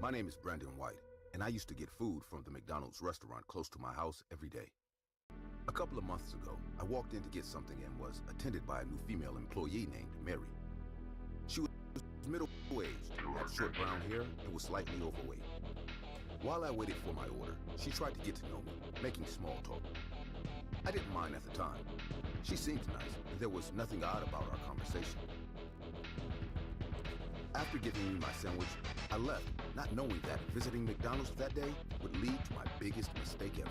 My name is Brandon White, and I used to get food from the McDonald's restaurant close to my house every day. A couple of months ago, I walked in to get something and was attended by a new female employee named Mary. She was middle-aged, had short brown hair, and was slightly overweight. While I waited for my order, she tried to get to know me, making small talk. I didn't mind at the time. She seemed nice, and there was nothing odd about our conversation. After giving me my sandwich, I left, not knowing that visiting McDonald's that day would lead to my biggest mistake ever.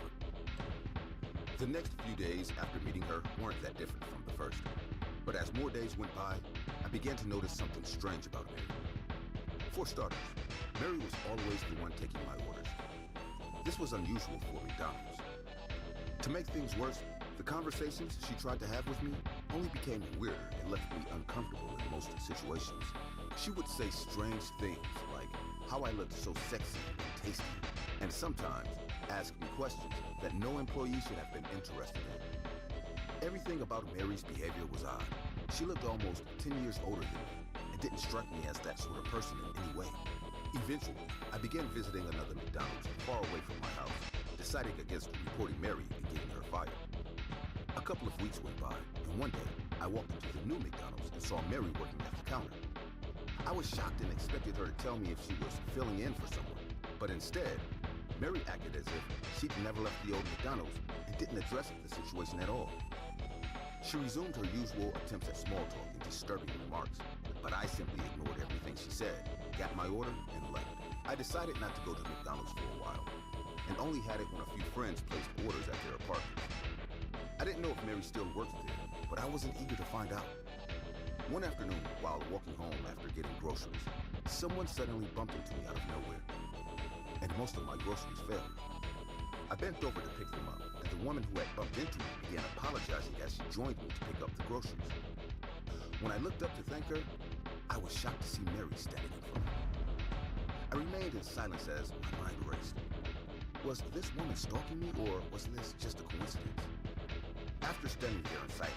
The next few days after meeting her weren't that different from the first. But as more days went by, I began to notice something strange about Mary. For starters, Mary was always the one taking my orders. This was unusual for McDonald's. To make things worse, the conversations she tried to have with me only became weirder and left me uncomfortable in most situations. She would say strange things like how I looked so sexy and tasty, and sometimes ask me questions that no employee should have been interested in. Everything about Mary's behavior was odd. She looked almost 10 years older than me and didn't strike me as that sort of person in any way. Eventually, I began visiting another McDonald's far away from my house, deciding against reporting Mary and getting her fired. A couple of weeks went by, and one day, I walked into the new McDonald's and saw Mary working at the counter. I was shocked and expected her to tell me if she was filling in for someone, but instead, Mary acted as if she'd never left the old McDonald's and didn't address the situation at all. She resumed her usual attempts at small talk and disturbing remarks, but I simply ignored everything she said, got my order, and left. I decided not to go to McDonald's for a while, and only had it when a few friends placed orders at their apartments. I didn't know if Mary still worked there, but I wasn't eager to find out. One afternoon, while walking home after getting groceries, someone suddenly bumped into me out of nowhere, and most of my groceries failed. I bent over to pick them up, and the woman who had bumped into me began apologizing as she joined me to pick up the groceries. When I looked up to thank her, I was shocked to see Mary standing in front of me. I remained in silence as my mind raced. Was this woman stalking me, or was this just a coincidence? After standing there in silence,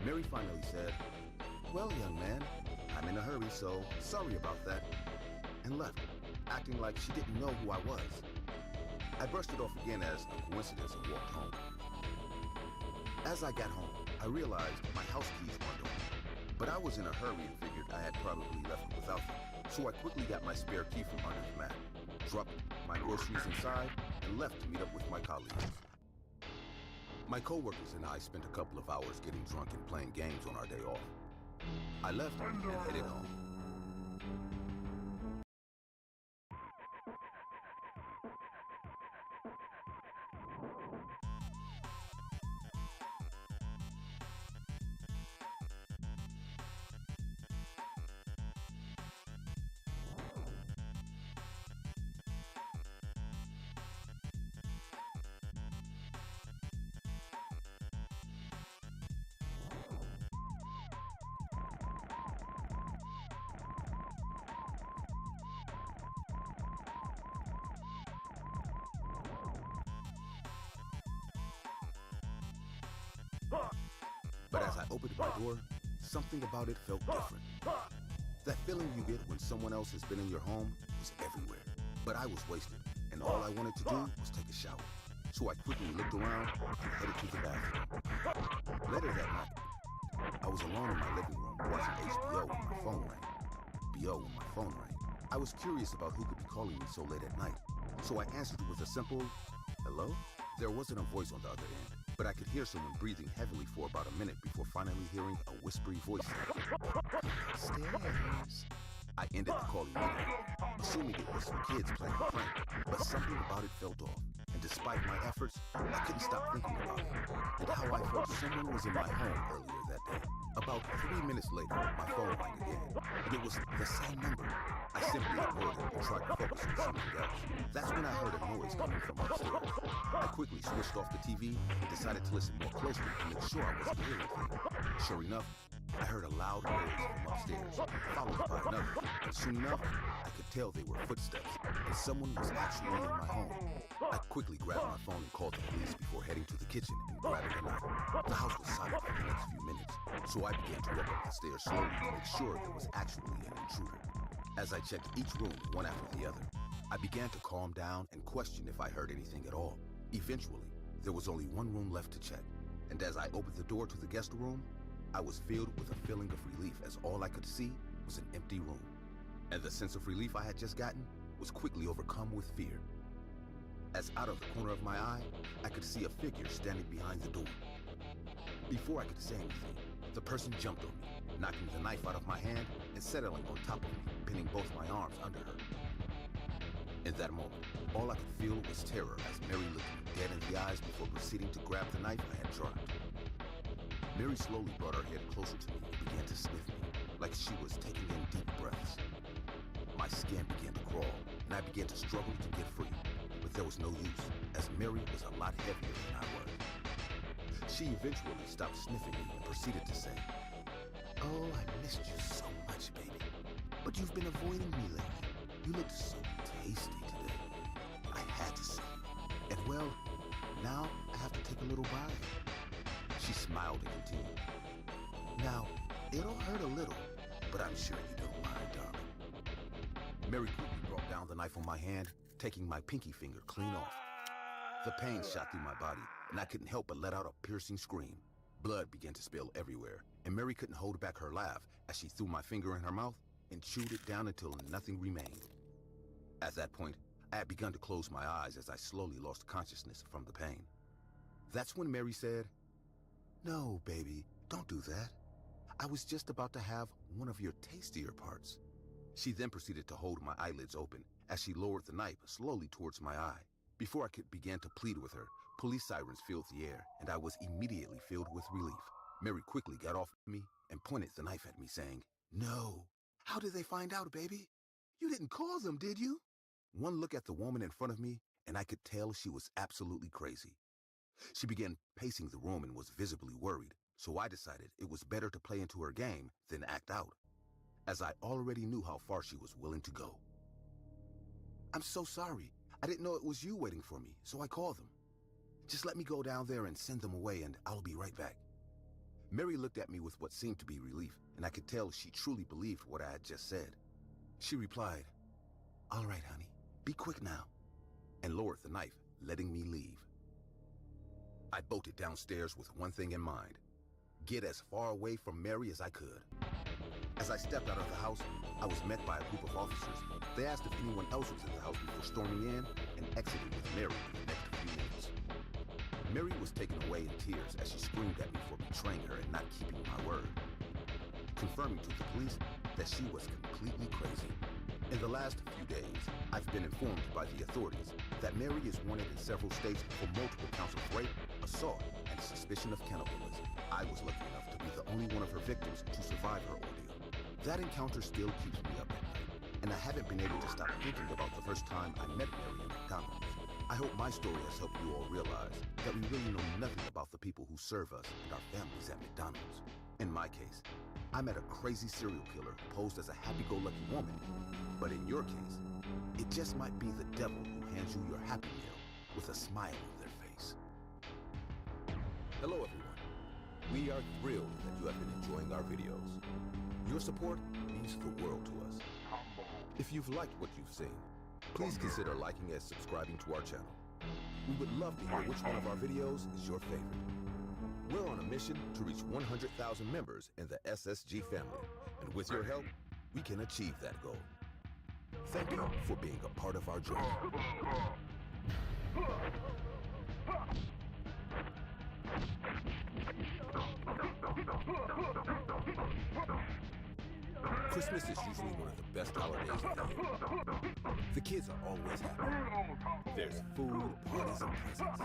Mary finally said, "Well, young man, I'm in a hurry, so sorry about that," and left, acting like she didn't know who I was. I brushed it off again as a coincidence and walked home. As I got home, I realized my house keys weren't on, but I was in a hurry and figured I had probably left them without them, so I quickly got my spare key from under the mat, dropped my groceries inside, and left to meet up with my colleagues. My co-workers and I spent a couple of hours getting drunk and playing games on our day off. I left and headed home. But as I opened my door, something about it felt different. That feeling you get when someone else has been in your home was everywhere. But I was wasted, and all I wanted to do was take a shower. So I quickly looked around and headed to the bathroom. Later that night, I was alone in my living room watching HBO when my phone rang. I was curious about who could be calling me so late at night, so I answered with a simple, "Hello?" There wasn't a voice on the other end, but I could hear someone breathing heavily for about a minute before finally hearing a whispery voice say, "Upstairs." I ended the call immediately, assuming it was some kids playing a prank, but something about it felt off, and despite my efforts, I couldn't stop thinking about it, and how I felt someone was in my home earlier that day. About 3 minutes later, my phone rang again, and it was the same number. I simply ignored it and tried to focus on something else. That's when I heard a noise coming from upstairs. I quickly switched off the TV and decided to listen more closely to make sure I wasn't hearing anything. Sure enough, I heard a loud noise from upstairs, followed by another, and soon enough, I could tell they were footsteps, and someone was actually in my home. I quickly grabbed my phone and called the police before heading to the kitchen and grabbing a knife. The house was silent for the next few minutes, so I began to walk up the stairs slowly to make sure there was actually an intruder. As I checked each room one after the other, I began to calm down and question if I heard anything at all. Eventually, there was only one room left to check, and as I opened the door to the guest room, I was filled with a feeling of relief as all I could see was an empty room. And the sense of relief I had just gotten was quickly overcome with fear. As out of the corner of my eye, I could see a figure standing behind the door. Before I could say anything, the person jumped on me, knocking the knife out of my hand and settling on top of me, pinning both my arms under her. In that moment, all I could feel was terror as Mary looked me dead in the eyes before proceeding to grab the knife I had dropped. Mary slowly brought her head closer to me and began to sniff me, like she was taking in deep breaths. My skin began to crawl, and I began to struggle to get free, but there was no use, as Mary was a lot heavier than I was. She eventually stopped sniffing me and proceeded to say, "Oh, I missed you so much, baby. But you've been avoiding me lately. You looked so tasty today. I had to see you. And well, now I have to take a little bite." She smiled and continued, "Now, it'll hurt a little, but I'm sure you don't mind, darling." Mary quickly brought down the knife on my hand, taking my pinky finger clean off. The pain shot through my body, and I couldn't help but let out a piercing scream. Blood began to spill everywhere, and Mary couldn't hold back her laugh as she threw my finger in her mouth and chewed it down until nothing remained. At that point, I had begun to close my eyes as I slowly lost consciousness from the pain. That's when Mary said, "No, baby, don't do that. I was just about to have one of your tastier parts." She then proceeded to hold my eyelids open as she lowered the knife slowly towards my eye. Before I could begin to plead with her, police sirens filled the air, and I was immediately filled with relief. Mary quickly got off me and pointed the knife at me, saying, "No. How did they find out, baby? You didn't call them, did you?" One look at the woman in front of me, and I could tell she was absolutely crazy. She began pacing the room and was visibly worried, so I decided it was better to play into her game than act out, as I already knew how far she was willing to go. "I'm so sorry. I didn't know it was you waiting for me, so I called them. Just let me go down there and send them away, and I'll be right back." Mary looked at me with what seemed to be relief, and I could tell she truly believed what I had just said. She replied, "All right, honey, be quick now," and lowered the knife, letting me leave. I bolted downstairs with one thing in mind: get as far away from Mary as I could. As I stepped out of the house, I was met by a group of officers. They asked if anyone else was in the house before storming in and exiting with Mary in the next few minutes. Mary was taken away in tears as she screamed at me for betraying her and not keeping my word, confirming to the police that she was completely crazy. In the last few days, I've been informed by the authorities that Mary is wanted in several states for multiple counts of rape, assault, and suspicion of cannibalism. I was lucky enough to be the only one of her victims to survive her ordeal. That encounter still keeps me up at night, and I haven't been able to stop thinking about the first time I met Mary in McDonald's. I hope my story has helped you all realize that we really know nothing about the people who serve us and our families at McDonald's. In my case, I met a crazy serial killer who posed as a happy-go-lucky woman. But in your case, it just might be the devil who hands you your Happy Meal with a smile on their face. Hello, everyone. We are thrilled that you have been enjoying our videos. Your support means the world to us. If you've liked what you've seen, please consider liking and subscribing to our channel. We would love to hear which one of our videos is your favorite. We're on a mission to reach 100,000 members in the SSG family, and with your help, we can achieve that goal. Thank you for being a part of our journey. Christmas is usually one of the best holidays of the year. The kids are always happy. There's food, parties, and presents.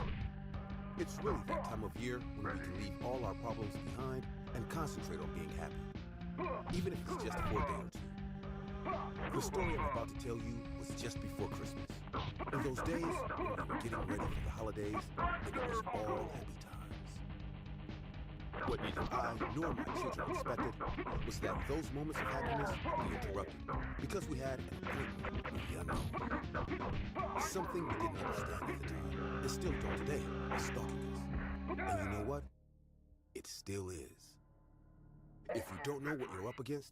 It's really that time of year when we can leave all our problems behind and concentrate on being happy, even if it's just for a day or two. The story I'm about to tell you was just before Christmas. In those days, when we were getting ready for the holidays, and it was all happy times. What neither I nor my children expected was that those moments of happiness would be interrupted because we had an appointment with the unknown. Something we didn't understand at the time, and still don't today, is stalking us. And you know what? It still is. If you don't know what you're up against,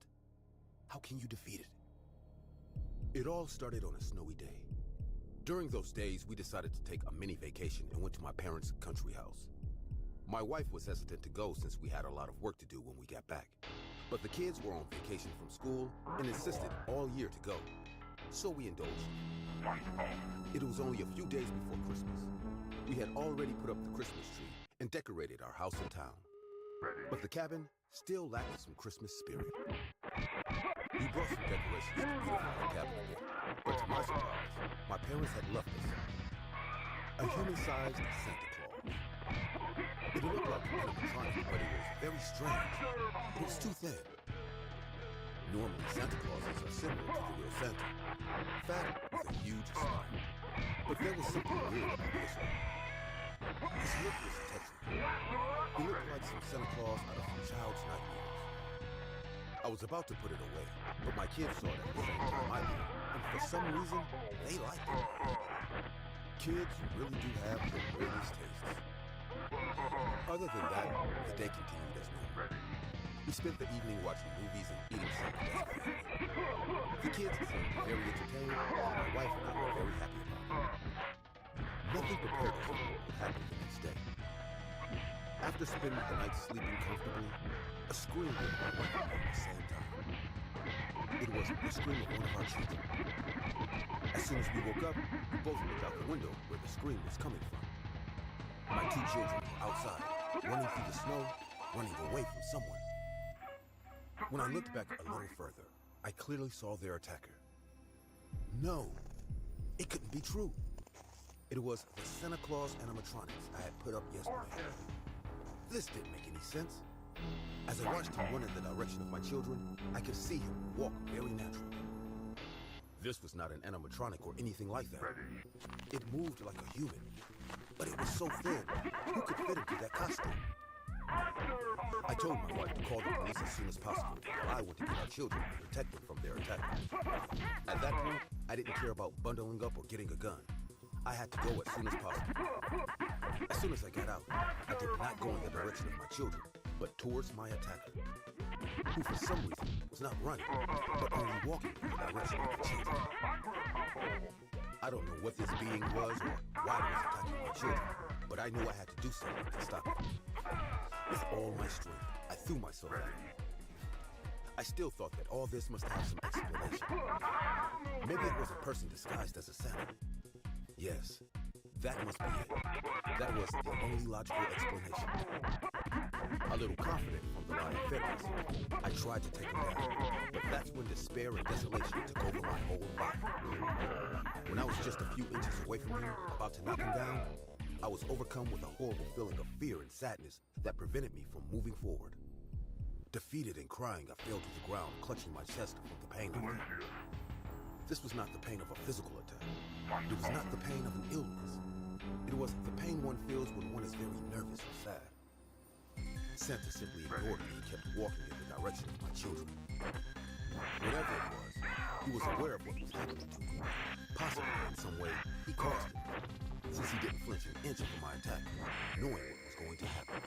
how can you defeat it? It all started on a snowy day. During those days, we decided to take a mini vacation and went to my parents' country house. My wife was hesitant to go since we had a lot of work to do when we got back. But the kids were on vacation from school and insisted all year to go. So we indulged. It was only a few days before Christmas. We had already put up the Christmas tree and decorated our house in town. But the cabin still lacked some Christmas spirit. We brought some decorations to beautify the cabin a bit, but to my surprise, my parents had left us a human-sized Santa Claus. It looked like an animatronic, but it was very strange. It was too thin. Normally, Santa Clauses are similar to the real Santa, fat with a huge smile. But there was something weird about this one. His look was touching. He looked like some Santa Claus out of some child's nightmares. I was about to put it away, but my kids saw it at the same time I did, and for some reason, they liked it. Kids really do have the weirdest tastes. Other than that, the day continued as normal. We spent the evening watching movies and eating something as a family. The kids seemed very entertained, and my wife and I were very happy about it. Nothing prepared us for what would happen the next day. After spending the night sleeping comfortably, a scream went off at the same time. It was the scream of one of our children. As soon as we woke up, we both looked out the window where the scream was coming from. My two children were outside, running through the snow, running away from someone. When I looked back a little further, I clearly saw their attacker. No, it couldn't be true. It was the Santa Claus animatronics I had put up yesterday. This didn't make any sense. As I watched him run in the direction of my children, I could see him walk very naturally. This was not an animatronic or anything like that. It moved like a human, but it was so thin, who could fit into that costume? I told my wife to call the police as soon as possible, while I went to get our children and protect them from their attackers. At that point, I didn't care about bundling up or getting a gun. I had to go as soon as possible. As soon as I got out, I did not go in the direction of my children, but towards my attacker, who for some reason was not running, but only walking in the direction of the children. I don't know what this being was or why it was attacking my children, but I knew I had to do something to stop it. With all my strength, I threw myself at him. I still thought that all this must have some explanation. Maybe it was a person disguised as a Santa. Yes, that must be it. That was the only logical explanation. A little confident from the line of fitness, I tried to take him down, but that's when despair and desolation took over my whole body. When I was just a few inches away from him, about to knock him down, I was overcome with a horrible feeling of fear and sadness that prevented me from moving forward. Defeated and crying, I fell to the ground, clutching my chest from the pain I felt. This was not the pain of a physical attack. It was not the pain of an illness. It was the pain one feels when one is very nervous or sad. Santa simply ignored me and kept walking in the direction of my children. Whatever it was, he was aware of what was happening to me. Possibly in some way, he caused it, since he didn't flinch an inch from my attack, knowing what was going to happen.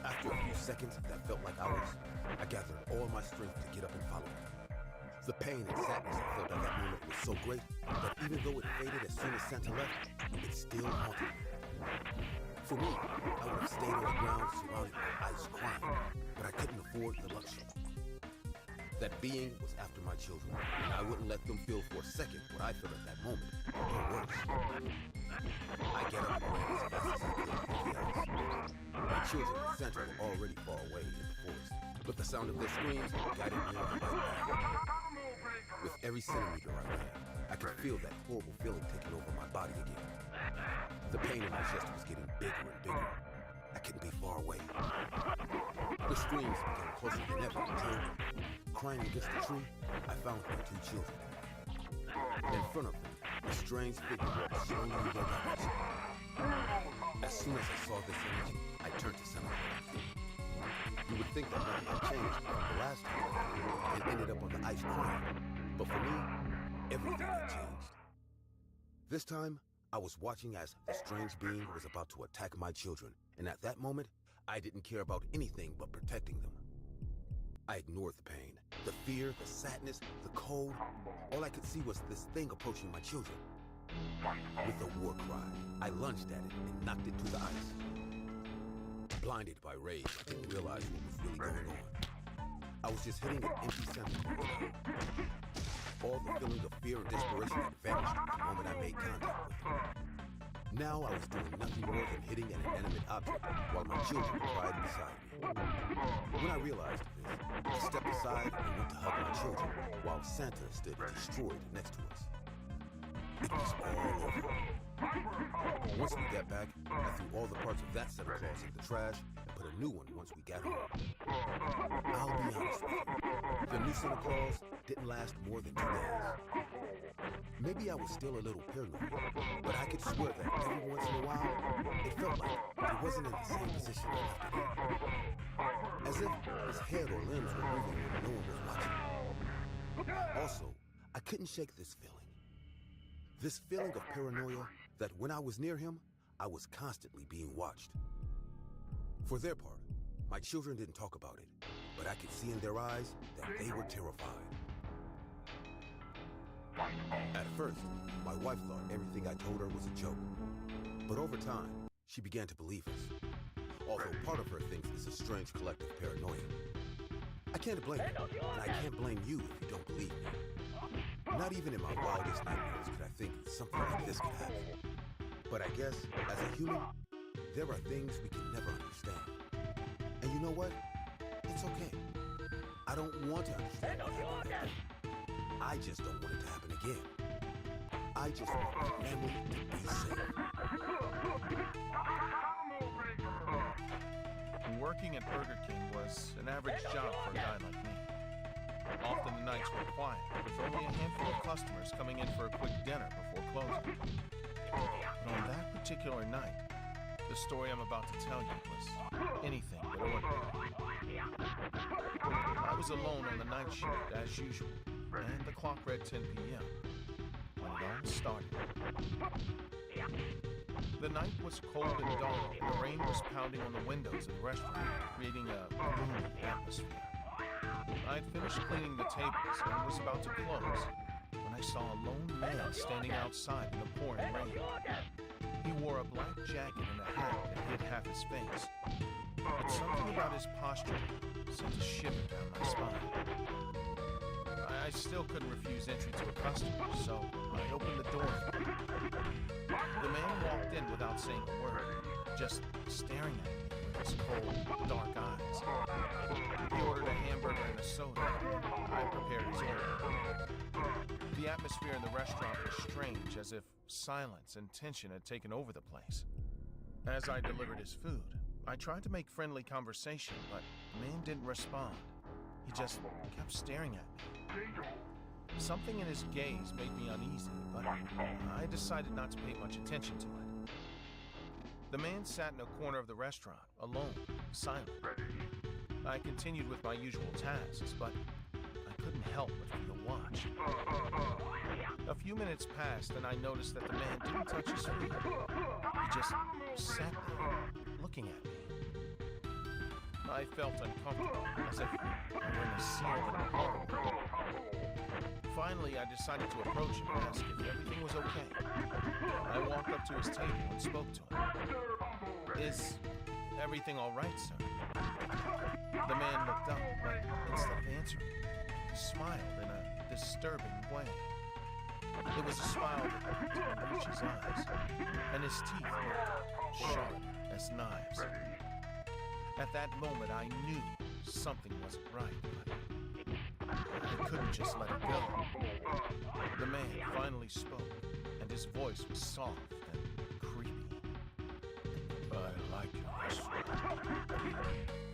After a few seconds that felt like hours, I gathered all my strength to get up and follow him. The pain and sadness I felt at that moment was so great that even though it faded as soon as Santa left, it still haunted me. For me, I would have stayed on the ground surrounded by ice crying, but I couldn't afford the luxury. That being was after my children, and I wouldn't let them feel for a second what I felt at that moment, or worse. I get up and ran as fast as I could through the ice. My children and Santa were already far away in the forest, but the sound of their screams guided me on the right path. With every centimeter I ran, I could feel that horrible feeling taking over my body again. The pain in my chest was getting bigger and bigger. I couldn't be far away. The screams became closer than ever until, crying against the tree, I found my two children. In front of them, a strange figure walked slowly in their direction. As soon as I saw this image, I turned to Santa. You would think that nothing had changed from the last time and ended up on the ice crying. But for me, everything had changed. This time, I was watching as the strange being was about to attack my children, and at that moment, I didn't care about anything but protecting them. I ignored the pain, the fear, the sadness, the cold. All I could see was this thing approaching my children. With a war cry, I lunged at it and knocked it to the ice. Blinded by rage, I didn't realize what was really going on. I was just hitting an empty center. All the feeling of fear and desperation had vanished the moment I made contact with it. Now I was doing nothing more than hitting an inanimate object while my children cried beside me. When I realized this, I stepped aside and went to hug my children while Santa stood destroyed next to us. It was all over. Once we got back, I threw all the parts of that Santa Claus in the trash and put a new one once we got home. I'll be honest with you, the new Santa Claus didn't last more than 2 days. Maybe I was still a little paranoid, but I could swear that every once in a while, it felt like he wasn't in the same position I left it in. As if his head or limbs were moving when no one was watching. Also, I couldn't shake this feeling. This feeling of paranoia that when I was near him, I was constantly being watched. For their part, my children didn't talk about it, but I could see in their eyes that they were terrified. At first, my wife thought everything I told her was a joke. But over time, she began to believe us. Although part of her thinks it's a strange collective paranoia. I can't blame her, and I can't blame you if you don't believe me. Not even in my wildest nightmares could I think something like this could happen. But I guess, as a human, there are things we can never understand. And you know what? It's okay. I don't want to understand what happened that day. I just don't want it to happen again. I just want my family to be safe. Working at Burger King was an average job for a guy like me. Often the nights were quiet, with only a handful of customers coming in for a quick dinner before closing. But on that particular night, the story I'm about to tell you was anything but ordinary. I was alone on the night shift as usual, and the clock read 10 p.m. when it all started. The night was cold and dark, and the rain was pounding on the windows of the restaurant, creating a gloomy atmosphere. I had finished cleaning the tables and was about to close when I saw a lone man standing outside in the pouring rain. He wore a black jacket and a hat that hid half his face, but something about his posture sent a shiver down my spine. I still couldn't refuse entry to a customer, so I opened the door for him. The man walked in without saying a word, just staring at me with his cold, dark eyes. He ordered a hamburger and a soda. I prepared his order. The atmosphere in the restaurant was strange, as if silence and tension had taken over the place. As I delivered his food, I tried to make friendly conversation, but the man didn't respond. He just kept staring at me. Something in his gaze made me uneasy, but I decided not to pay much attention to it. The man sat in a corner of the restaurant, alone, silent. I continued with my usual tasks, but I couldn't help but feel watched. A few minutes passed, and I noticed that the man didn't touch his food. He just sat there, looking at me. I felt uncomfortable, as if I were in a scene in a horror movie. Finally, I decided to approach him and ask if everything was okay. I walked up to his table and spoke to him. "Is everything all right, sir?" The man looked up, but instead of answering, he smiled in a disturbing way. It was a smile that didn't reach his eyes, and his teeth looked sharp as knives. At that moment, I knew something wasn't right, but I couldn't just let it go. The man finally spoke, and his voice was soft and creepy. "I like your restaurant.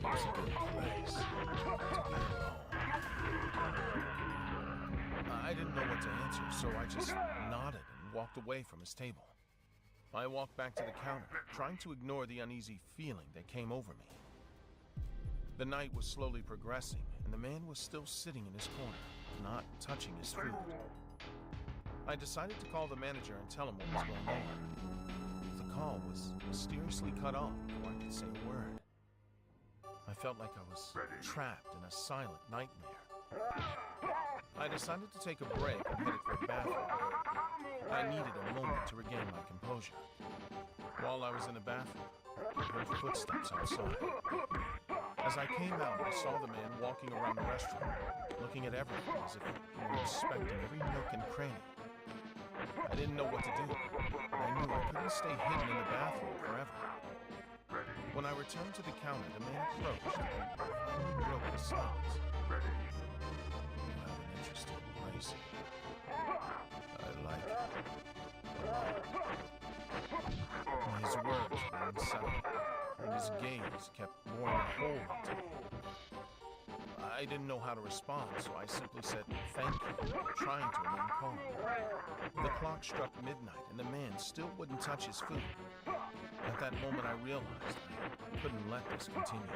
It's a good place to be alone." I didn't know what to answer, so I just nodded and walked away from his table. I walked back to the counter, trying to ignore the uneasy feeling that came over me. The night was slowly progressing, and the man was still sitting in his corner, not touching his food. I decided to call the manager and tell him what was going on. The call was mysteriously cut off before I could say a word. I felt like I was trapped in a silent nightmare. I decided to take a break and headed for the bathroom. I needed a moment to regain my composure. While I was in the bathroom, I heard footsteps outside. As I came out, I saw the man walking around the restaurant, looking at everything as if he were inspecting every nook and cranny. I didn't know what to do, but I knew I couldn't stay hidden in the bathroom forever. When I returned to the counter, the man approached and finally broke the silence. You have an interesting place here. I like it. His words were unsettling, and his gaze kept boring a hole into me. I didn't know how to respond, so I simply said thank you, trying to remain calm. The clock struck midnight, and the man still wouldn't touch his food. At that moment, I realized I couldn't let this continue.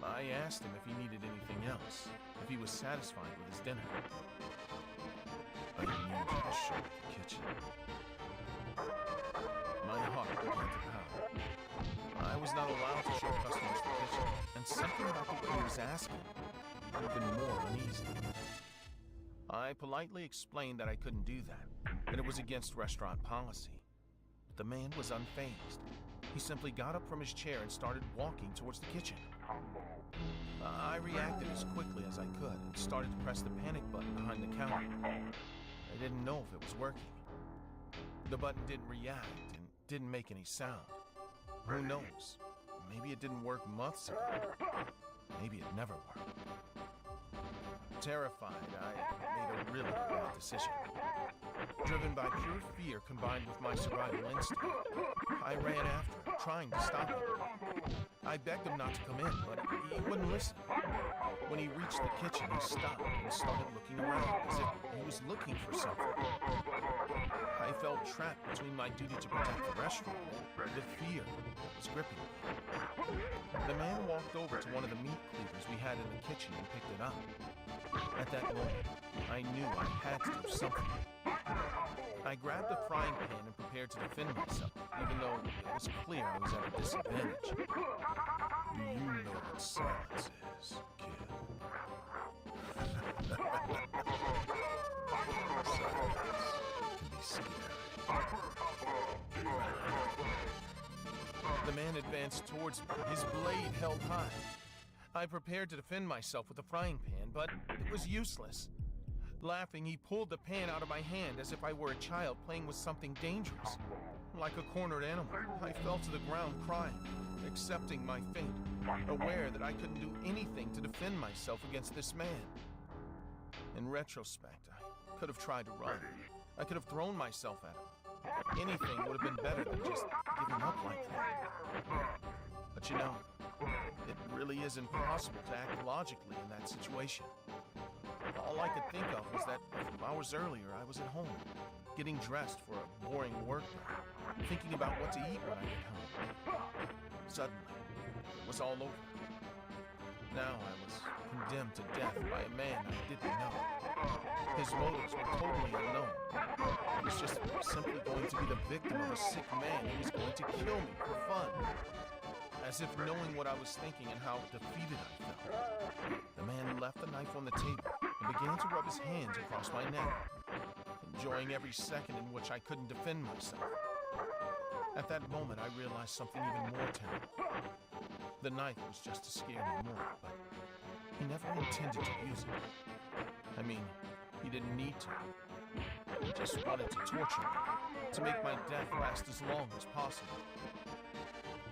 I asked him if he needed anything else, if he was satisfied with his dinner. I need you to show me the kitchen. My heart began to pound. I was not allowed to show customers the kitchen, and something about the way he was asking made me even more uneasy. I politely explained that I couldn't do that it was against restaurant policy. But the man was unfazed. He simply got up from his chair and started walking towards the kitchen. I reacted as quickly as I could and started to press the panic button behind the counter. I didn't know if it was working. The button didn't react and didn't make any sound. Who knows? Maybe it didn't work months ago. Maybe it never worked. Terrified, I made a really bad decision. Driven by pure fear combined with my survival instinct, I ran after him, trying to stop him. I begged him not to come in, but he wouldn't listen. When he reached the kitchen, he stopped and started looking around as if he was looking for something. I felt trapped between my duty to protect the restaurant and the fear that was gripping me. The man walked over to one of the meat cleavers we had in the kitchen and picked it up. At that moment, I knew I had to do something. I grabbed a frying pan and prepared to defend myself, even though it was clear I was at a disadvantage. You know what silence is, kid. Silence can be scary. The man advanced towards me, his blade held high. I prepared to defend myself with the frying pan, but it was useless. Laughing, he pulled the pan out of my hand as if I were a child playing with something dangerous. Like a cornered animal, I fell to the ground crying, accepting my fate, aware that I couldn't do anything to defend myself against this man. In retrospect, I could have tried to run. I could have thrown myself at him. Anything would have been better than just giving up like that. But you know, it really is impossible to act logically in that situation. All I could think of was that a few hours earlier I was at home, getting dressed for a boring work day, thinking about what to eat when I get home. Suddenly, it was all over. Now I was condemned to death by a man I didn't know. His motives were totally unknown. He was just simply going to be the victim of a sick man who was going to kill me for fun. As if knowing what I was thinking and how defeated I felt, the man left the knife on the table and began to rub his hands across my neck, enjoying every second in which I couldn't defend myself. At that moment, I realized something even more terrible. The knife was just to scare me more, but he never intended to use it. I mean, he didn't need to. He just wanted to torture me, to make my death last as long as possible.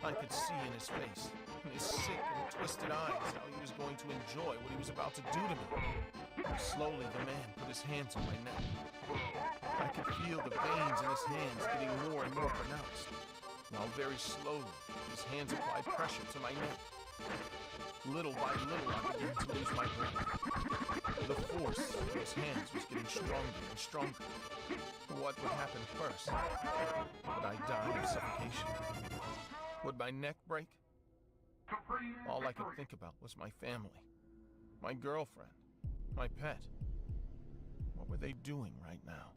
I could see in his face, in his sick and twisted eyes, how he was going to enjoy what he was about to do to me. Slowly, the man put his hands on my neck. I could feel the veins in his hands getting more and more pronounced, while very slowly, his hands applied pressure to my neck. Little by little, I began to lose my breath. The force of his hands was getting stronger and stronger. What would happen first? Would I die of suffocation? Would my neck break? All I could think about was my family, my girlfriend, my pet. What were they doing right now?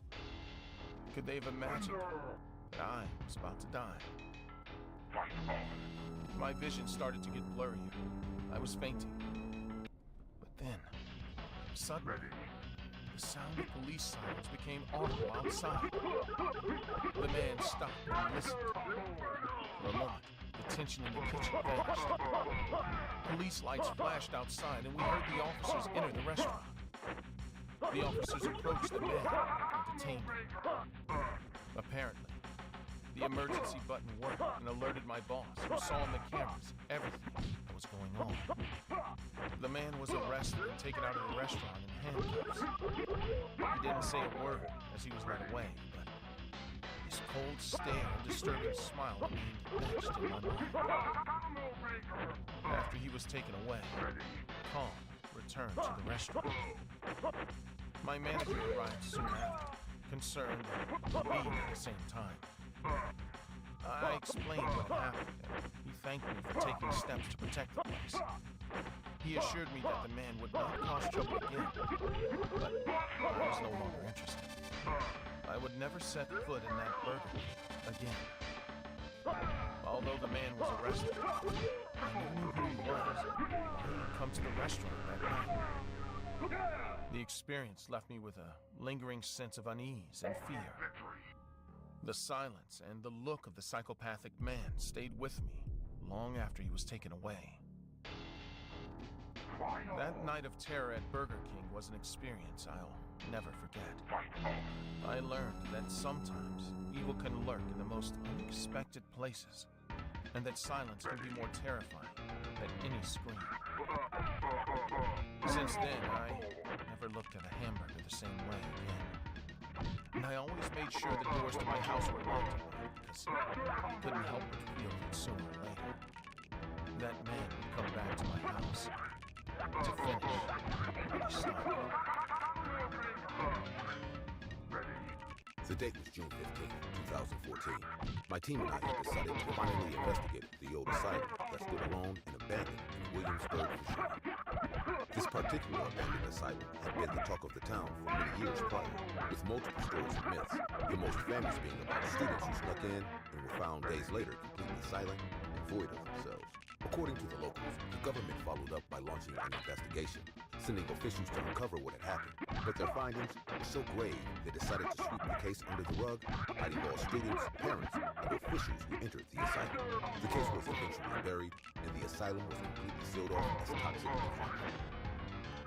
Could they have imagined that I was about to die? My vision started to get blurrier. I was fainting. But then, suddenly, The sound of police sirens became audible outside. The man stopped and listened. For a moment, the tension in the kitchen vanished. Police lights flashed outside, and we heard the officers enter the restaurant. The officers approached the man and detained him. Apparently, the emergency button worked and alerted my boss, who saw on the cameras everything that was going on. The man was arrested and taken out of the restaurant in handcuffs. He didn't say a word as he was led away, but his cold stare and disturbing smile remained etched in my mind. After he was taken away, calm returned to the restaurant. My manager arrived soon after, concerned and relieved at the same time. I explained what had happened, and he thanked me for taking steps to protect the place. He assured me that the man would not cause trouble again, but I was no longer interested. I would never set foot in that burger again. Although the man was arrested, I never knew who he was or why he had come to the restaurant that night. The experience left me with a lingering sense of unease and fear. The silence and the look of the psychopathic man stayed with me long after he was taken away. That night of terror at Burger King was an experience I'll never forget. I learned that sometimes evil can lurk in the most unexpected places, and that silence can be more terrifying than any scream. Since then, I never looked at a hamburger the same way again. And I always made sure the doors to my house were locked at night, because I couldn't help but feel that sooner or later, that man would come back to my house to finish what he started. The date was June 15, 2014. My team and I had decided to finally investigate the old asylum that stood alone and abandoned in Williamsburg, Virginia. This particular abandoned asylum had been the talk of the town for many years prior, with multiple stories and myths, the most famous being about students who snuck in and were found days later completely silent and void of themselves. According to the locals, the government followed up by launching an investigation, sending officials to uncover what had happened. But their findings were so grave, they decided to sweep the case under the rug, hiding all students, parents, and officials who entered the asylum. The case was eventually buried, and the asylum was completely sealed off as toxic and harmful.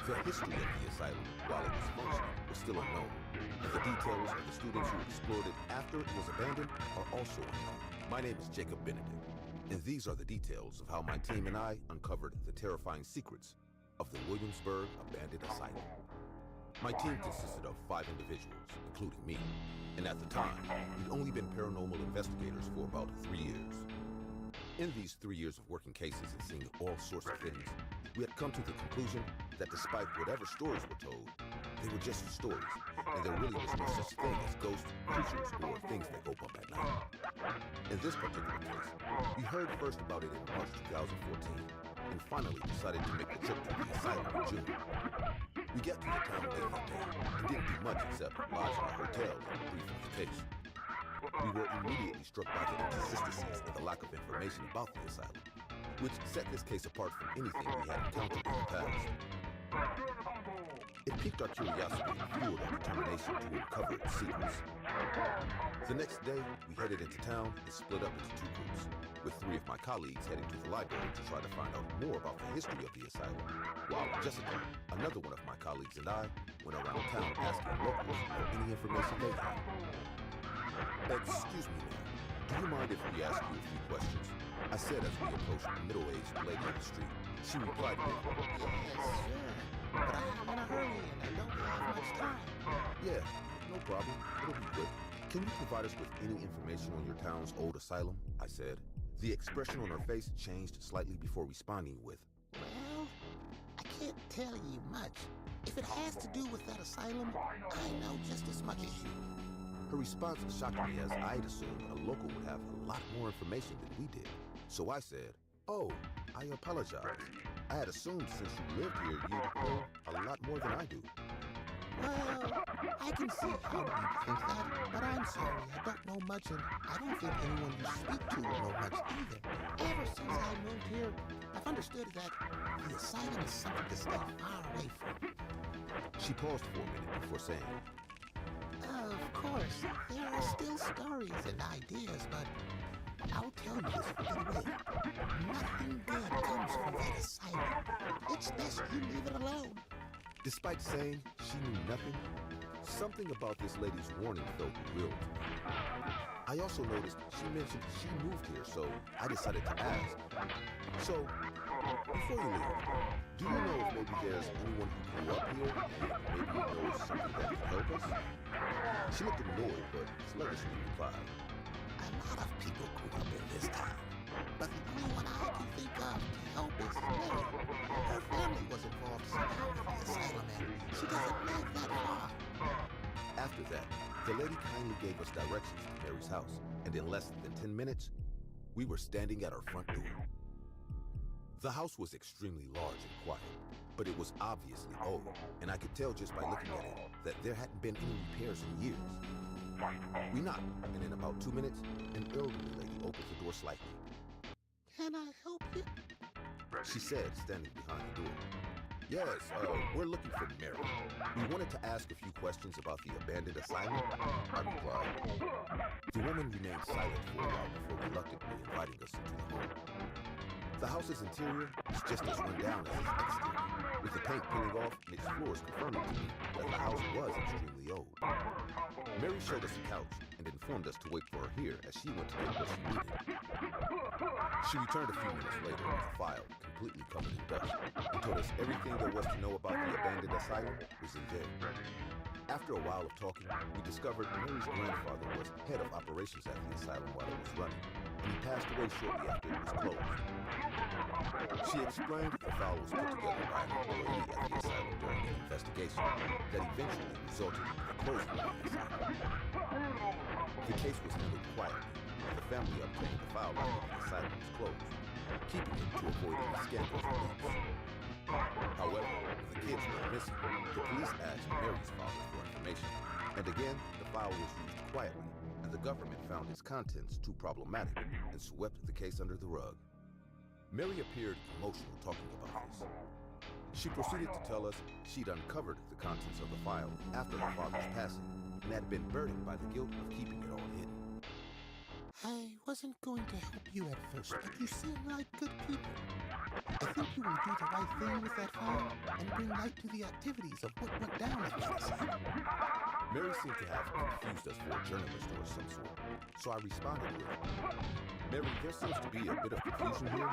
The history of the asylum, while it was functioning, was still unknown, and the details of the students who explored it after it was abandoned are also unknown. My name is Jacob Benedict, and these are the details of how my team and I uncovered the terrifying secrets of the Williamsburg Abandoned Asylum. My team consisted of 5 individuals, including me, and at the time, we'd only been paranormal investigators for about 3 years. In these 3 years of working cases and seeing all sorts of things, we had come to the conclusion that despite whatever stories were told, they were just stories, and there really was no such thing as ghosts, creatures, or things that go up at night. In this particular case, we heard first about it in March 2014, and finally decided to make the trip to the asylum in June. We got to the town late that day, and didn't do much except lodge in a hotel and brief on the case. We were immediately struck by the inconsistencies and the lack of information about the asylum, which set this case apart from anything we had encountered in the past. It piqued our curiosity and fueled our determination to uncover its secrets. The next day, we headed into town and split up into 2 groups, with 3 of my colleagues heading to the library to try to find out more about the history of the asylum, while Jessica, another one of my colleagues, and I went around town asking locals for any information they had. Excuse me, ma'am. Do you mind if we ask you a few questions? I said as we approached a middle-aged lady on the street. She replied with, Yes, sure. But I'm in a hurry and I don't have much time. yeah, no problem. It'll be quick. Can you provide us with any information on your town's old asylum? I said. The expression on her face changed slightly before responding with, Well, I can't tell you much. If it has to do with that asylum, I know just as much as you. Her response shocked me, as I'd assumed a local would have a lot more information than we did. So I said, oh, I apologize. I had assumed since you lived here, you'd know a lot more than I do. Well, I can see how you think that, but I'm sorry, I don't know much, and I don't think anyone you speak to will know much either. Ever since I moved here, I've understood that the asylum is something to stay far away from. She paused for a minute before saying, Of course, there are still stories and ideas, but I'll tell you this right away. Nothing good comes from that asylum. It's best you leave it alone. Despite saying she knew nothing, something about this lady's warning felt real to me. I also noticed she mentioned she moved here, so I decided to ask. So, before you leave, do you know if maybe there's anyone who grew up here and maybe knows something that could help us? She looked annoyed, but sluggishly replied, A lot of people grew up in this town, but the only one I can think of to help is Mary. Her family was involved somehow in the asylum, and she doesn't live that far. After that, the lady kindly gave us directions to Mary's house, and in less than 10 minutes, we were standing at our front door. The house was extremely large and quiet, but it was obviously old, and I could tell just by looking at it that there hadn't been any repairs in years. We knocked, and in about 2 minutes, an elderly lady opened the door slightly. Can I help you? She said, standing behind the door. Yes, we're looking for Mary. We wanted to ask a few questions about the abandoned asylum, I replied. The woman remained silent for a while before reluctantly inviting us into the home. The house's interior is just as run down as its exterior, with the paint peeling off and its floors confirming to me that the house was extremely old. Mary showed us a couch and informed us to wait for her here as she went to get what she needed. She returned a few minutes later with a file completely covered in dust and told us everything there was to know about the abandoned asylum was in there. After a while of talking, we discovered Mary's grandfather was head of operations at the asylum while it was running, and he passed away shortly after it was closed. She explained the file was put together by an employee at the asylum during an investigation that eventually resulted in the closing of the asylum. The case was handled quietly, and the family obtained the file after the asylum was closed, keeping it to avoid any scandals or leaks. However, when the kids went missing, the police asked Mary's father for information, and again, the file was used quietly, and the government found its contents too problematic and swept the case under the rug. Mary appeared emotional talking about this. She proceeded to tell us she'd uncovered the contents of the file after her father's passing and had been burdened by the guilt of keeping it all hidden. I wasn't going to help you at first, but you seem like good people. I think you will do the right thing with that file and bring light to the activities of what went down at that asylum. Mary seemed to have confused us for a journalist or some sort, so I responded with, Mary, there seems to be a bit of confusion here.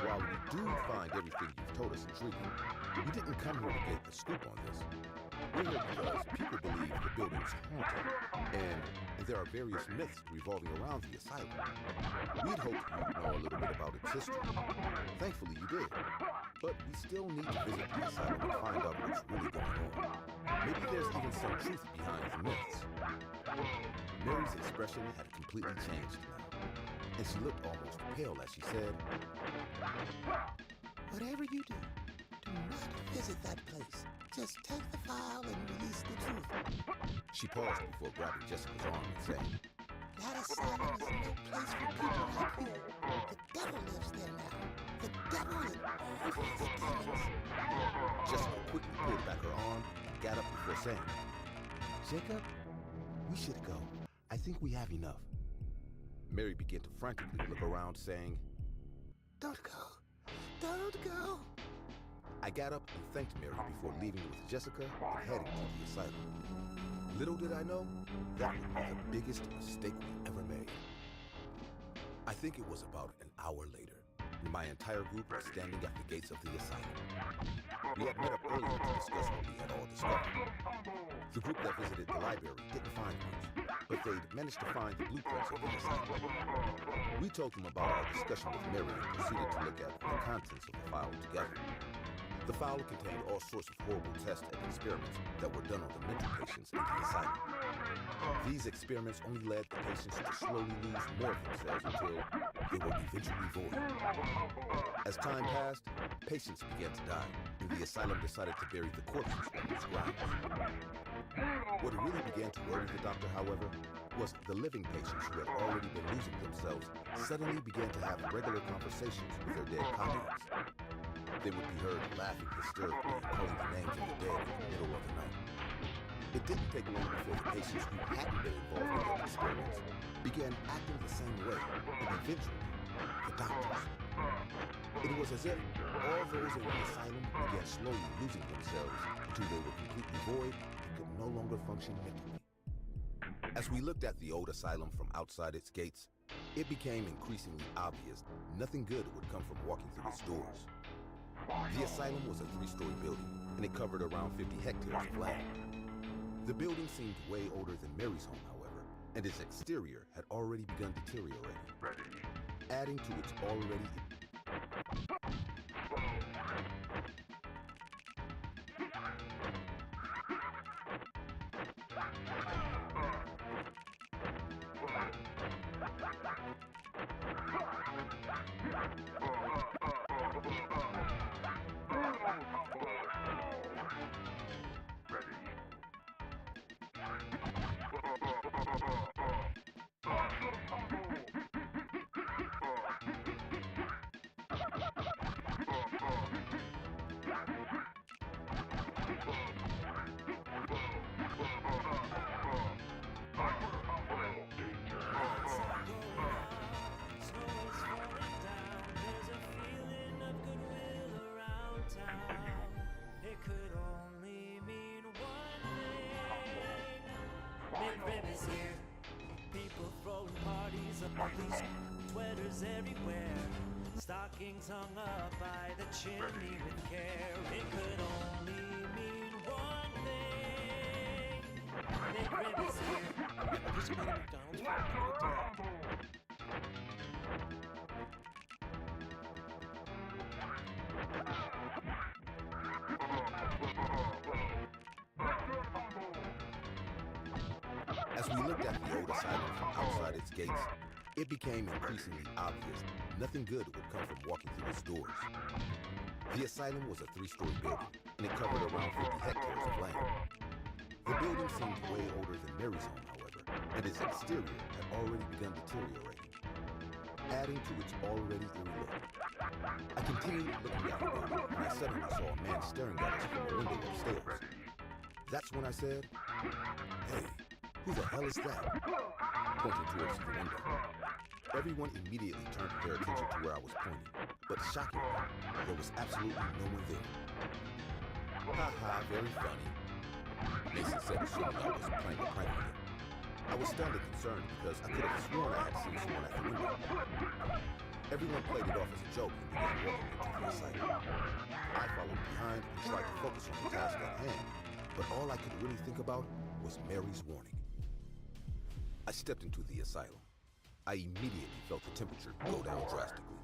While we do find everything you've told us intriguing, we didn't come here to get the scoop on this. We're here because people believe the building's haunted, and there are various myths revolving around the asylum. We'd hoped you'd know a little bit about its history. Thankfully, you did. But we still need to visit the asylum and find out what's really going on. Maybe there's even some truth behind the myths. Mary's expression had completely changed now, and she looked almost pale as she said, Whatever you do not visit that place. Just take the file and release the truth. She paused before grabbing Jessica's arm and saying, That asylum is no place for people like you. The devil lives there now. The devil and all his demons. Jessica quickly pulled back her arm and got up before saying, Jacob, we should go. I think we have enough. Mary began to frantically look around, saying, Don't go. Don't go. I got up and thanked Mary before leaving with Jessica and heading to the asylum. Little did I know, that would be the biggest mistake we ever made. I think it was about an hour later, and my entire group was standing at the gates of the asylum. We had met up earlier to discuss what we had all discovered. The group that visited the library didn't find much, but they'd managed to find the blueprints of the asylum. We told them about our discussion with Mary and proceeded to look at the contents of the file together. The file contained all sorts of horrible tests and experiments that were done on the mental patients in the asylum. These experiments only led the patients to slowly lose more of themselves until they were eventually voided. As time passed, patients began to die, and the asylum decided to bury the corpses on its grounds. What really began to worry the doctor, however, was the living patients who had already been losing themselves suddenly began to have regular conversations with their dead colleagues. They would be heard laughing hysterically and calling the names of the dead in the middle of the night. It didn't take long before the patients who hadn't been involved in the experiments began acting the same way, and eventually, the doctors. It was as if all those in the asylum began slowly losing themselves until they were completely void and could no longer function mentally. As we looked at the old asylum from outside its gates, it became increasingly obvious nothing good would come from walking through its doors. The asylum was a 3-story building, and it covered around 50 hectares of land. The building seemed way older than Mary's home, however, and its exterior had already begun deteriorating, adding to its already sweaters everywhere, stockings hung up by the chimney with care. It could only mean one thing. McRib is here. Just go to McDonald's for a As we looked at the old asylum from outside its gates, it became increasingly obvious nothing good would come from walking through its doors. The asylum was a 3-story building, and it covered around 50 hectares of land. The building seemed way older than Mary's home, however, and its exterior had already begun deteriorating, adding to its already eerie look. I continued looking at the building when I suddenly saw a man staring at us from a window upstairs. That's when I said, "Hey, who the hell is that?" pointing towards the window. Everyone immediately turned their attention to where I was pointing, but shockingly, there was absolutely no one there. "Ha ha, very funny," Mason said, assuming I was playing a prank with him. I was stunned and concerned because I could have sworn I had seen someone at the window. Everyone played it off as a joke and began walking into the asylum. I followed behind and tried to focus on the task at hand, but all I could really think about was Mary's warning. I stepped into the asylum. I immediately felt the temperature go down drastically.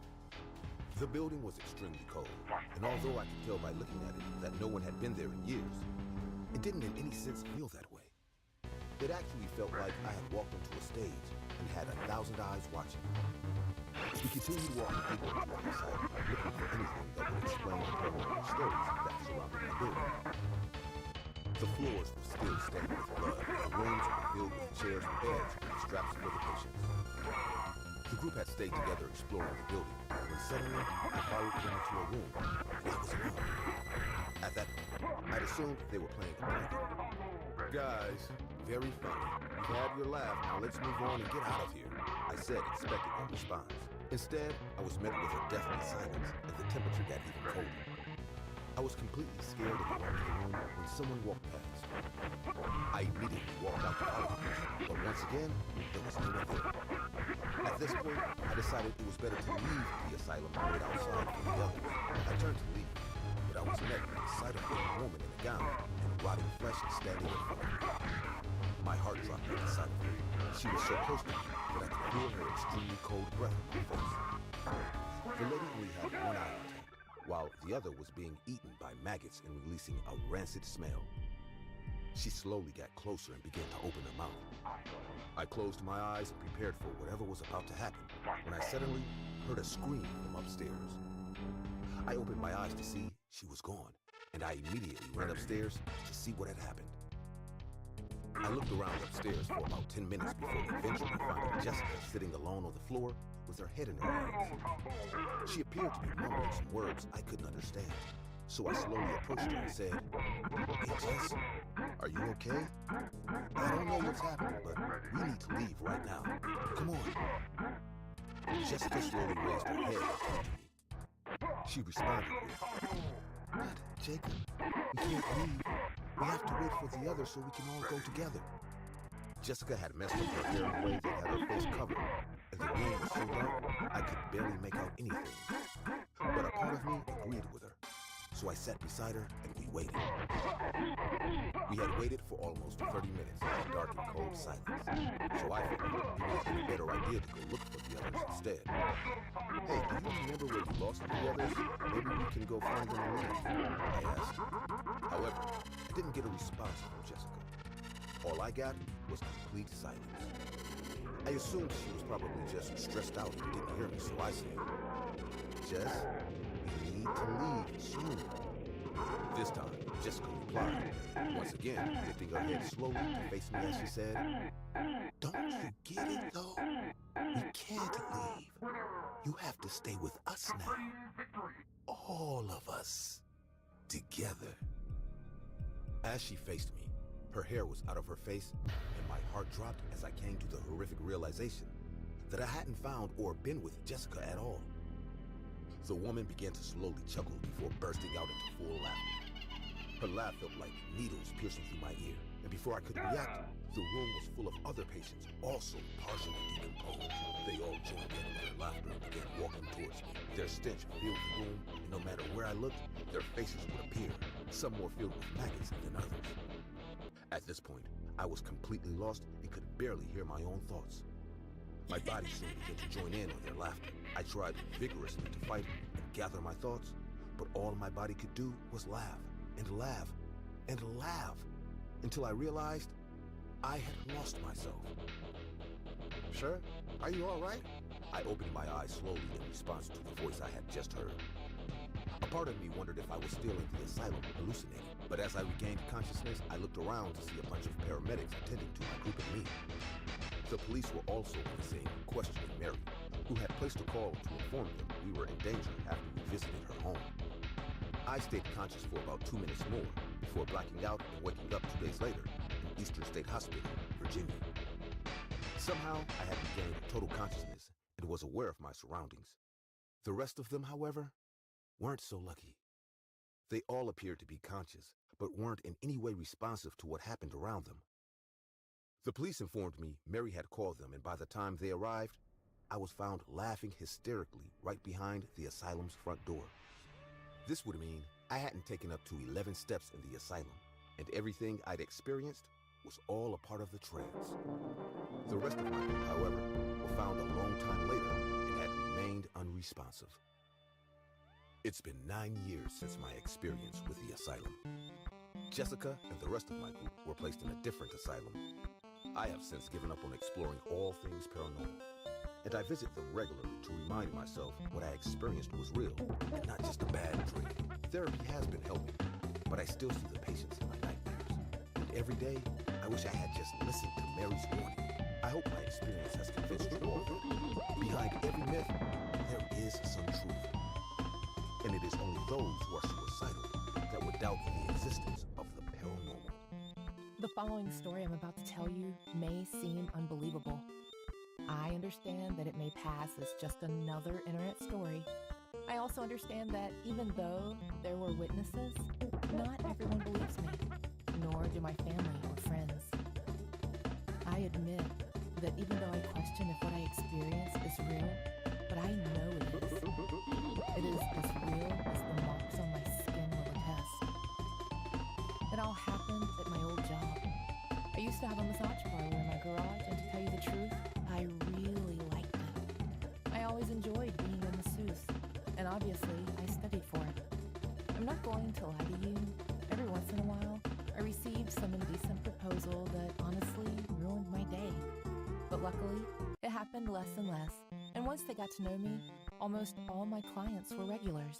The building was extremely cold, and although I could tell by looking at it that no one had been there in years, it didn't in any sense feel that way. It actually felt like I had walked onto a stage and had 1,000 eyes watching. We continued walking deeper into the asylum, looking for anything that would explain the paranormal stories that surrounded the building. The floors were still stained with blood, and the rooms were filled with chairs and beds with the straps for the patients. The group had stayed together exploring the building, when suddenly I followed them into a room, and I was alone. At that point, I'd assumed they were playing a prank. "Guys, very funny. You've had your laugh, now let's move on and get out of here," I said, expecting a response. Instead, I was met with a deathly silence, and the temperature got even colder. I was completely scared and alone in the room when someone walked past. I immediately walked out to follow the person, but once again, there was no one there. At this point, I decided it was better to leave the asylum and wait outside for the others. I turned to leave, but I was met with the sight of a woman in a gown and rotting flesh standing in front of me. My heart dropped at the sight of her. She was so close to me that I could feel her extremely cold breath on my face. The lady only had one eye intact, while the other was being eaten by maggots and releasing a rancid smell. She slowly got closer and began to open her mouth. I closed my eyes and prepared for whatever was about to happen when I suddenly heard a scream from upstairs. I opened my eyes to see she was gone, and I immediately ran upstairs to see what had happened. I looked around upstairs for about 10 minutes before eventually finding Jessica sitting alone on the floor with her head in her hands. She appeared to be mumbling some words I couldn't understand. So I slowly approached her and said, "Hey, Jess, are you okay? I don't know what's happening, but we need to leave right now. Come on." Jessica slowly raised her head and turned to me. She responded with, "But, Jacob, we can't leave. We have to wait for the others so we can all go together." Jessica had messed up her hair in a way that had her face covered, and the room was so dark I could barely make out anything. But a part of me agreed with her, so I sat beside her and we waited. We had waited for almost 30 minutes in dark and cold silence, so I figured it would have been a better idea to go look for the others instead. "Hey, do you remember where you lost the others? Maybe we can go find them and leave," I asked. However, I didn't get a response from Jessica. All I got was complete silence. I assumed she was probably just stressed out and didn't hear me, so I said, "Jess, we need to leave soon." This time, Jessica replied, once again lifting her head slowly to face me as she said, "Don't you get it, though? We can't leave. You have to stay with us now. All of us. Together." As she faced me, her hair was out of her face, and my heart dropped as I came to the horrific realization that I hadn't found or been with Jessica at all. The woman began to slowly chuckle before bursting out into full laughter. Her laugh felt like needles piercing through my ear, and before I could react, the room was full of other patients, also partially decomposed. They all joined in with her laughter and began walking towards me. Their stench filled the room, and no matter where I looked, their faces would appear, some more filled with maggots than others. At this point, I was completely lost and could barely hear my own thoughts. My body soon began to join in on their laughter. I tried vigorously to fight and gather my thoughts, but all my body could do was laugh and laugh and laugh until I realized I had lost myself. "Sir, are you all right?" I opened my eyes slowly in response to the voice I had just heard. A part of me wondered if I was still in the asylum hallucinating, but as I regained consciousness, I looked around to see a bunch of paramedics attending to my group and me. The police were also on the scene, questioning Mary, who had placed a call to inform them we were in danger after we visited her home. I stayed conscious for about 2 minutes more before blacking out and waking up 2 days later in Eastern State Hospital, Virginia. Somehow, I had regained total consciousness and was aware of my surroundings. The rest of them, however, weren't so lucky. They all appeared to be conscious, but weren't in any way responsive to what happened around them. The police informed me Mary had called them, and by the time they arrived, I was found laughing hysterically right behind the asylum's front door. This would mean I hadn't taken up to 11 steps in the asylum, and everything I'd experienced was all a part of the trance. The rest of my group, however, were found a long time later and had remained unresponsive. It's been 9 years since my experience with the asylum. Jessica and the rest of my group were placed in a different asylum. I have since given up on exploring all things paranormal, and I visit them regularly to remind myself what I experienced was real and not just a bad dream. Therapy has been helping, but I still see the patients in my nightmares. And every day, I wish I had just listened to Mary's warning. I hope my experience has convinced you all that behind every myth, there is some truth. And it is only those who are suicidal that would doubt the existence of the paranormal. The following story I'm about to tell you may seem unbelievable. I understand that it may pass as just another internet story. I also understand that even though there were witnesses, not everyone believes me, nor do my family or friends. I admit that even though I question if what I experience is real, but I know it is. It is as real as the marks on my skin will attest. It all happened at my old job. I used to have a massage parlor in my garage, and to tell you the truth, I really liked it. I always enjoyed being a masseuse, and obviously I studied for it. I'm not going to lie to you. Every once in a while, I received some indecent proposal that honestly ruined my day. But luckily, it happened less and less, and once they got to know me, almost all my clients were regulars.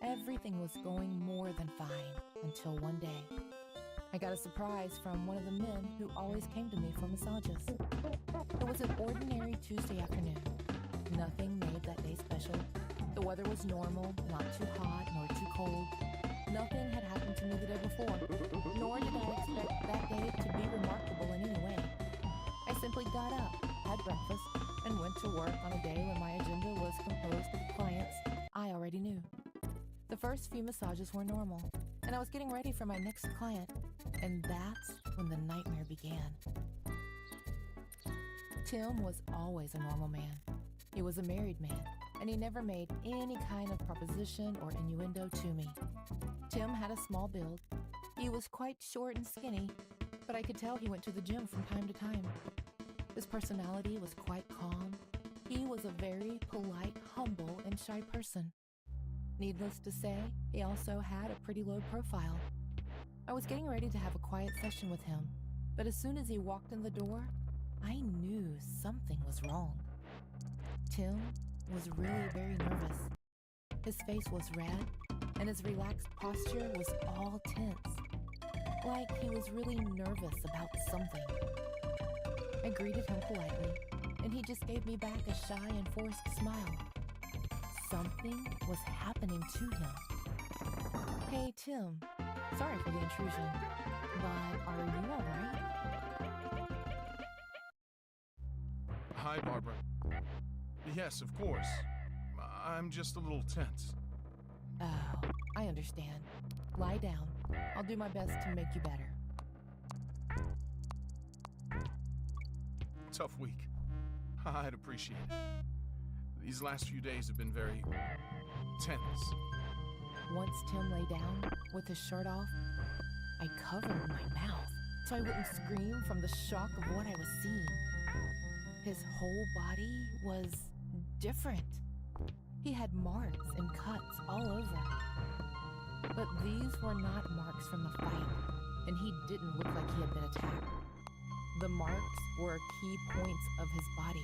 Everything was going more than fine until one day. I got a surprise from one of the men who always came to me for massages. It was an ordinary Tuesday afternoon. Nothing made that day special. The weather was normal, not too hot nor too cold. Nothing had happened to me the day before, nor did I expect that day to be remarkable in any way. I simply got up, had breakfast, and went to work on a day when my agenda was composed of clients I already knew. The first few massages were normal, and I was getting ready for my next client, and that's when the nightmare began. Tim was always a normal man. He was a married man, and he never made any kind of proposition or innuendo to me. Tim had a small build. He was quite short and skinny, but I could tell he went to the gym from time to time. His personality was quite calm. He was a very polite, humble, and shy person. Needless to say, he also had a pretty low profile. I was getting ready to have a quiet session with him, but as soon as he walked in the door, I knew something was wrong. Tim was really very nervous. His face was red, and his relaxed posture was all tense, like he was really nervous about something. I greeted him politely, and he just gave me back a shy and forced smile. Something was happening to him. Hey, Tim, sorry for the intrusion, but are you all right? Hi, Barbara. Yes, of course. I'm just a little tense. Oh, I understand. Lie down. I'll do my best to make you better. Tough week. I'd appreciate it. These last few days have been very tense. Once Tim lay down with his shirt off, I covered my mouth so I wouldn't scream from the shock of what I was seeing. His whole body was different. He had marks and cuts all over. But these were not marks from the fight, and he didn't look like he had been attacked. The marks were key points of his body.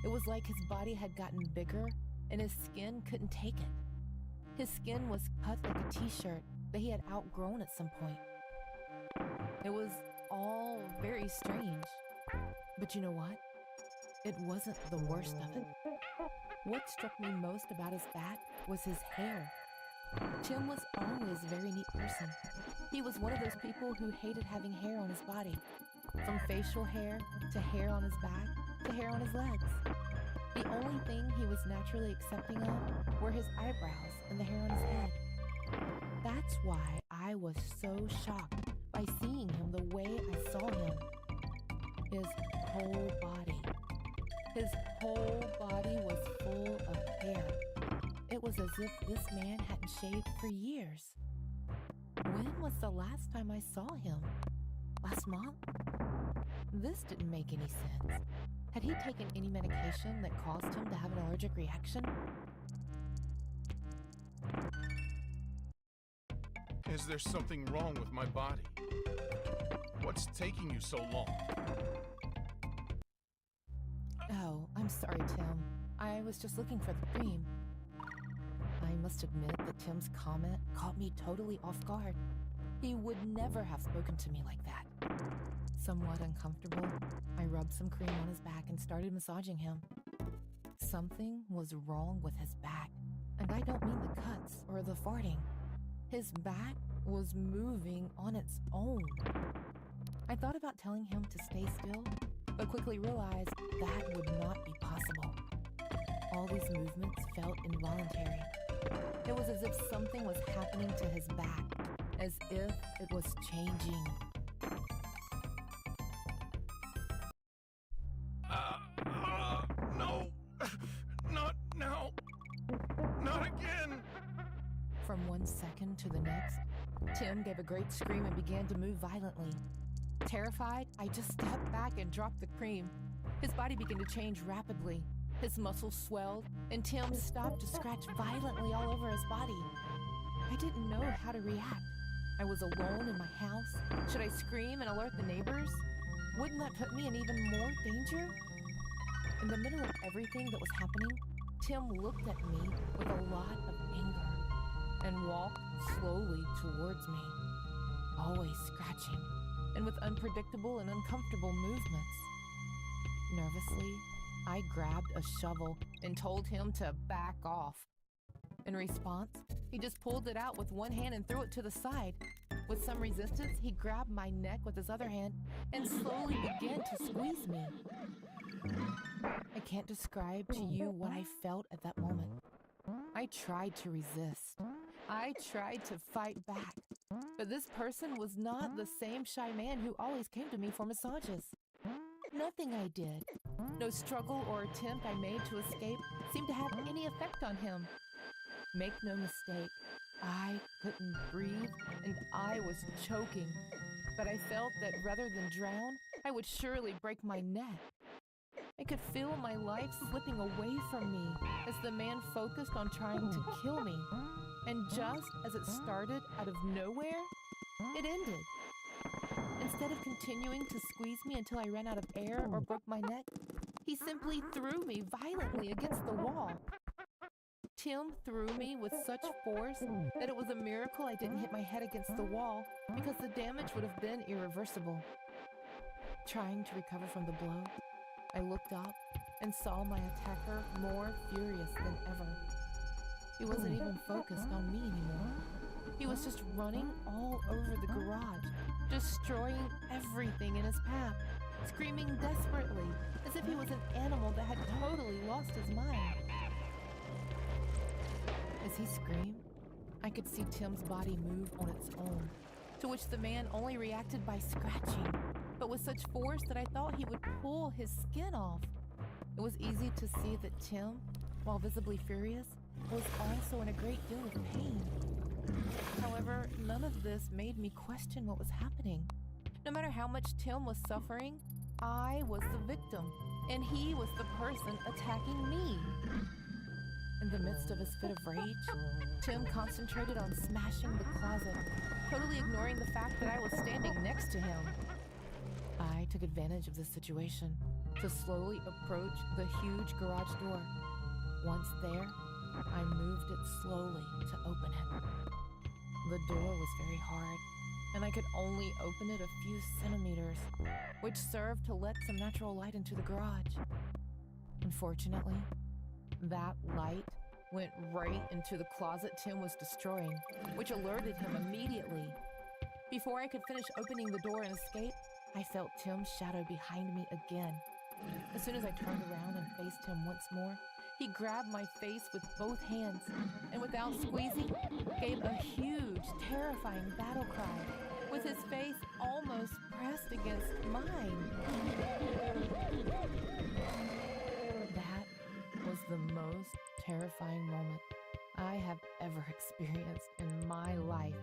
It was like his body had gotten bigger, and his skin couldn't take it. His skin was cut like a t-shirt that he had outgrown at some point. It was all very strange. But you know what? It wasn't the worst of it. What struck me most about his back was his hair. Tim was always a very neat person. He was one of those people who hated having hair on his body. From facial hair, to hair on his back, to hair on his legs. The only thing he was naturally accepting of were his eyebrows and the hair on his head. That's why I was so shocked by seeing him the way I saw him. His whole body. His whole body was full of hair. It was as if this man hadn't shaved for years. When was the last time I saw him? Last month? This didn't make any sense. Had he taken any medication that caused him to have an allergic reaction? Is there something wrong with my body? What's taking you so long? Oh, I'm sorry, Tim. I was just looking for the cream. I must admit that Tim's comment caught me totally off guard. He would never have spoken to me like that. Somewhat uncomfortable, I rubbed some cream on his back and started massaging him. Something was wrong with his back, and I don't mean the cuts or the farting. His back was moving on its own. I thought about telling him to stay still, but quickly realized that would not be possible. All these movements felt involuntary. It was as if something was happening to his back, as if it was changing. No. Not now. Not again. From one second to the next, Tim gave a great scream and began to move violently. Terrified, I just stepped back and dropped the cream. His body began to change rapidly. His muscles swelled, and Tim stopped to scratch violently all over his body. I didn't know how to react. I was alone in my house. Should I scream and alert the neighbors? Wouldn't that put me in even more danger? In the middle of everything that was happening, Tim looked at me with a lot of anger and walked slowly towards me, always scratching, and with unpredictable and uncomfortable movements. Nervously, I grabbed a shovel and told him to back off. In response, he just pulled it out with one hand and threw it to the side. With some resistance, he grabbed my neck with his other hand and slowly began to squeeze me. I can't describe to you what I felt at that moment. I tried to resist. I tried to fight back. But this person was not the same shy man who always came to me for massages. Nothing I did, no struggle or attempt I made to escape seemed to have any effect on him. Make no mistake, I couldn't breathe and I was choking. But I felt that rather than drown, I would surely break my neck. I could feel my life slipping away from me as the man focused on trying to kill me. And just as it started out of nowhere, it ended. Instead of continuing to squeeze me until I ran out of air or broke my neck, he simply threw me violently against the wall. Tim threw me with such force that it was a miracle I didn't hit my head against the wall because the damage would have been irreversible. Trying to recover from the blow, I looked up and saw my attacker more furious than ever. He wasn't even focused on me anymore. He was just running all over the garage, destroying everything in his path, screaming desperately as if he was an animal that had totally lost his mind. As he screamed, I could see Tim's body move on its own, to which the man only reacted by scratching, but with such force that I thought he would pull his skin off. It was easy to see that Tim, while visibly furious, was also in a great deal of pain. However, none of this made me question what was happening. No matter how much Tim was suffering, I was the victim, and he was the person attacking me. In the midst of his fit of rage, Tim concentrated on smashing the closet, totally ignoring the fact that I was standing next to him. I took advantage of this situation to slowly approach the huge garage door. Once there, I moved it slowly to open it. The door was very hard, and I could only open it a few centimeters, which served to let some natural light into the garage. Unfortunately, that light went right into the closet Tim was destroying, which alerted him immediately. Before I could finish opening the door and escape, I felt Tim's shadow behind me again. As soon as I turned around and faced him once more, he grabbed my face with both hands and without squeezing, gave a huge, terrifying battle cry, with his face almost pressed against mine. That was the most terrifying moment I have ever experienced in my life,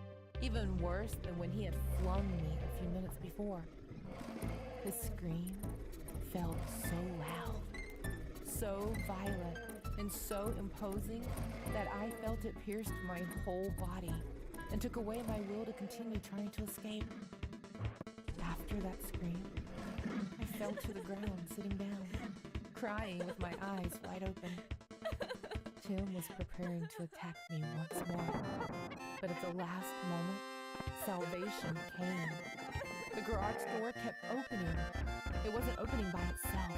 even worse than when he had flung me a few minutes before. His scream felt so loud, so violent, and so imposing that I felt it pierced my whole body and took away my will to continue trying to escape. After that scream, I fell to the ground, sitting down, crying with my eyes wide open. Tim was preparing to attack me once more, but at the last moment, salvation came. The garage door kept opening. It wasn't opening by itself.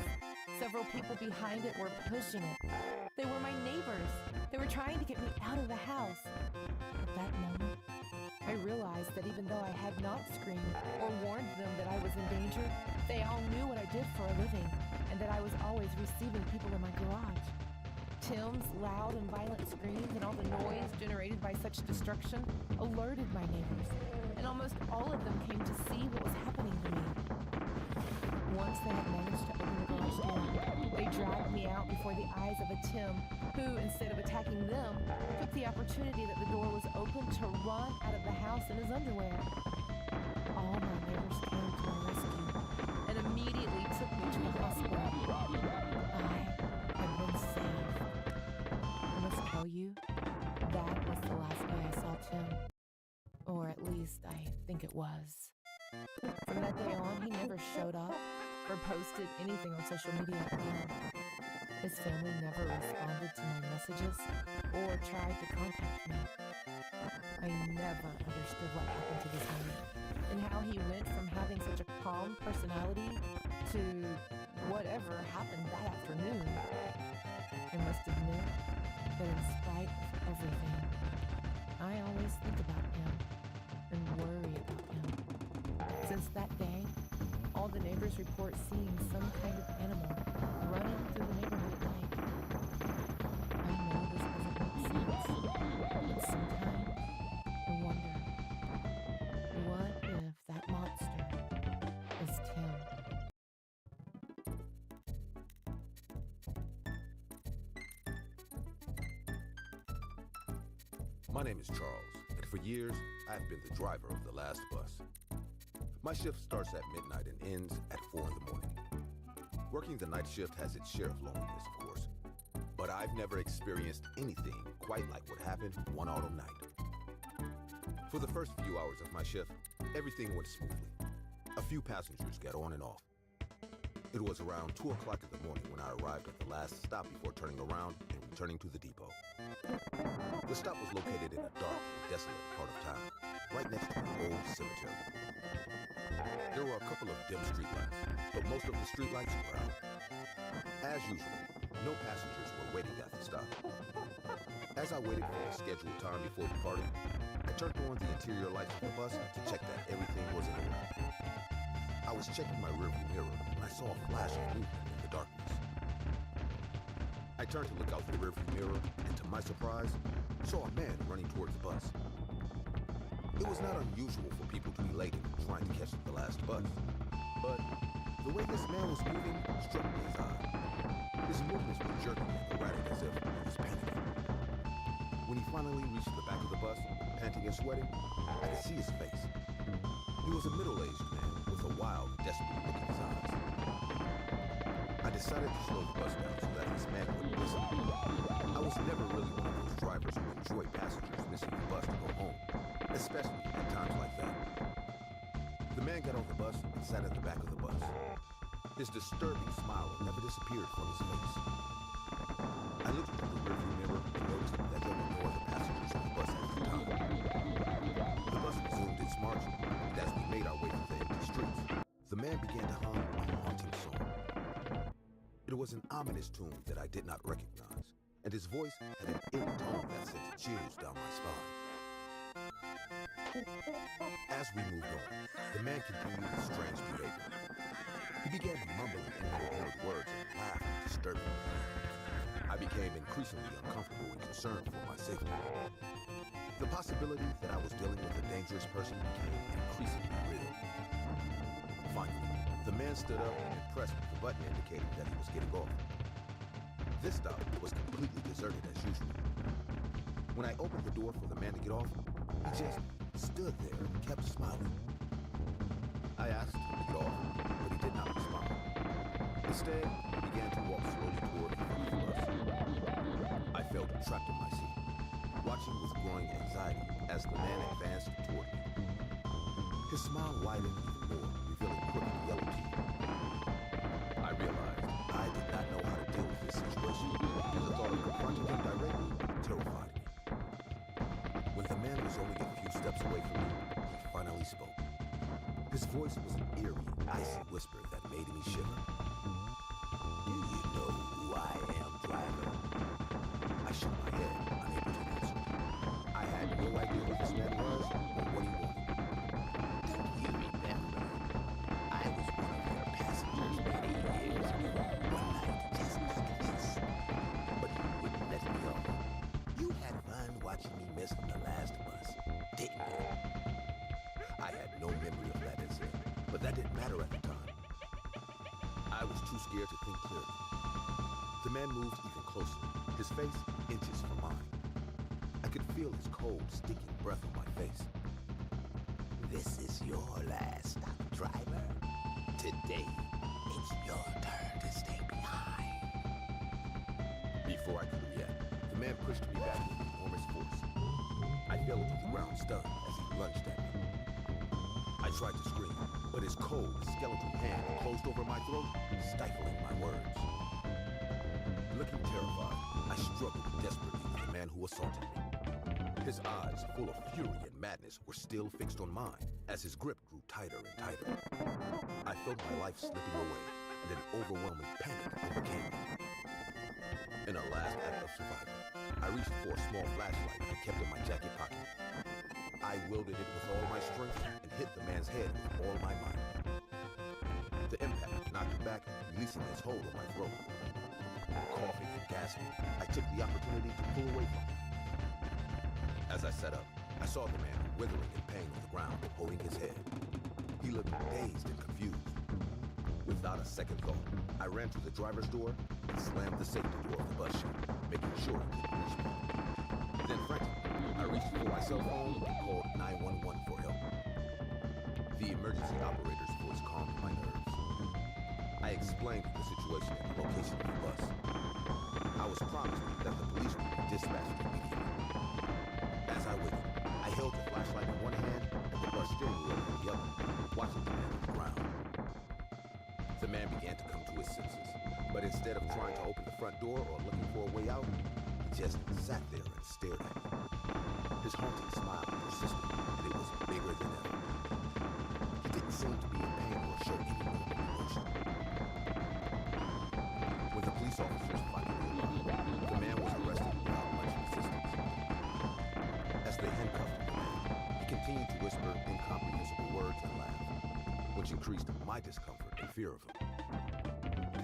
Several people behind it were pushing it. They were my neighbors. They were trying to get me out of the house. At that moment, I realized that even though I had not screamed or warned them that I was in danger, they all knew what I did for a living and that I was always receiving people in my garage. Tim's loud and violent screams and all the noise generated by such destruction alerted my neighbors, and almost all of them came to see what was happening to me. Once they had managed to open the garage door, they dragged me out before the eyes of a Tim who, instead of attacking them, took the opportunity that the door was open to run out of the house in his underwear. All my neighbors came to my rescue and immediately took me to the hospital. I had been saved. I must tell you, that was the last day I saw Tim. Or at least I think it was. From that day on, he never showed up or posted anything on social media again. His family never responded to my messages or tried to contact me. I never understood what happened to this man and how he went from having such a calm personality to whatever happened that afternoon. I must admit that in spite of everything, I always think about him and worry about him. Since that day, all the neighbors report seeing some kind of animal running through the neighborhood at night. I know this doesn't make sense, but sometimes I wonder, what if that monster is Tim? My name is Charles, and for years, I've been the driver of the last bus. My shift starts at midnight and ends at 4 in the morning. Working the night shift has its share of loneliness, of course, but I've never experienced anything quite like what happened one autumn night. For the first few hours of my shift, everything went smoothly. A few passengers got on and off. It was around 2 o'clock in the morning when I arrived at the last stop before turning around and returning to the depot. The stop was located in a dark and desolate part of town, right next to an old cemetery. There were a couple of dim streetlights, but most of the streetlights were out. As usual, no passengers were waiting at the stop. As I waited for the scheduled time before departing, I turned on the interior lights of the bus to check that everything was in order. I was checking my rearview mirror when I saw a flash of movement in the darkness. I turned to look out the rearview mirror, and to my surprise, saw a man running towards the bus. It was not unusual for people to be late and trying to catch the last bus, but the way this man was moving struck me as odd. His movements were jerky and erratic as if he was panicking. When he finally reached the back of the bus, panting and sweating, I could see his face. He was a middle-aged man with a wild, desperate look in his eyes. I decided to slow the bus down so that this man wouldn't miss me. I was never really one of those drivers who enjoy passengers missing the bus to go home, especially at times like that. The man got off the bus and sat at the back of the bus. His disturbing smile never disappeared from his face. I looked into the rearview mirror and noticed that there were no other passengers on the bus at the time. The bus resumed its march, and as we made our way through the empty streets, the man began to hum a haunting song. It was an ominous tune that I did not recognize, and his voice had an eerie tone that sent chills down my spine. As we moved on, the man continued his strange behavior. He began mumbling incoherent words and laughed disturbingly. I became increasingly uncomfortable and concerned for my safety. The possibility that I was dealing with a dangerous person became increasingly real. Finally, the man stood up and pressed the button indicating that he was getting off. This stop was completely deserted as usual. When I opened the door for the man to get off, he just stood there and kept smiling. I asked him to get off, but he did not respond. Instead, he began to walk slowly toward the front of the bus. I felt trapped in my seat, watching with growing anxiety as the man advanced toward me. His smile widened even more, revealing crooked yellow teeth. I realized I did not know how to deal with this situation, and the thought of confronting him directly terrified me. When the man was only a few steps away from me, he finally spoke. His voice was an eerie, icy whisper that made me shiver. "Do you know who I am, driver?" I shook my head, unable to answer. I had no idea who this man was or what he wanted. "Don't you remember? I was one of your passengers many years ago, one night just like this. But you wouldn't let me off. You had fun watching me miss the last bus, didn't you?" I had no memory of that incident, but that didn't matter at the time. I was too scared to think clearly. The man moved even closer, his face inches from mine. I could feel his cold, stinking breath on my face. "This is your last stop, driver. Today, it's your turn to stay behind." Before I could react, the man pushed me back with enormous force. I fell to the ground stunned as he lunged at me. I tried to scream, but his cold, skeletal hand closed over my throat, stifling my words. Looking terrified, I struggled desperately with the man who assaulted me. His eyes, full of fury and madness, were still fixed on mine as his grip grew tighter and tighter. I felt my life slipping away, and an overwhelming panic overcame me. In a last act of survival, I reached for a small flashlight I kept in my jacket pocket. I wielded it with all my strength and hit the man's head with all my might. The impact knocked him back, releasing his hold on my throat. Coughing and gasping, I took the opportunity to pull away from him. As I sat up, I saw the man withering in pain on the ground, holding his head. He looked dazed and confused. Without a second thought, I ran to the driver's door and slammed the safety door of the bus shut, making sure he couldn't reach me. Then frantically, I reached for my cell phone and called 911 for help. The emergency operator's voice calmed my nerves. I explained the situation and the location of the bus. I was promised that the police would be dispatched immediately. As I waited, I held the flashlight in one hand and the bus steering wheel in the other, watching the man on the ground. The man began to come to his senses, but instead of trying to open the front door or looking for a way out, he just sat there and stared at me. His haunting smile persisted, and it was bigger than ever. He didn't seem to be in pain or show any emotion. When the police officers finally arrived, the man was arrested without much resistance. As they handcuffed the man, he continued to whisper incomprehensible words and laugh, which increased my discomfort and fear of him.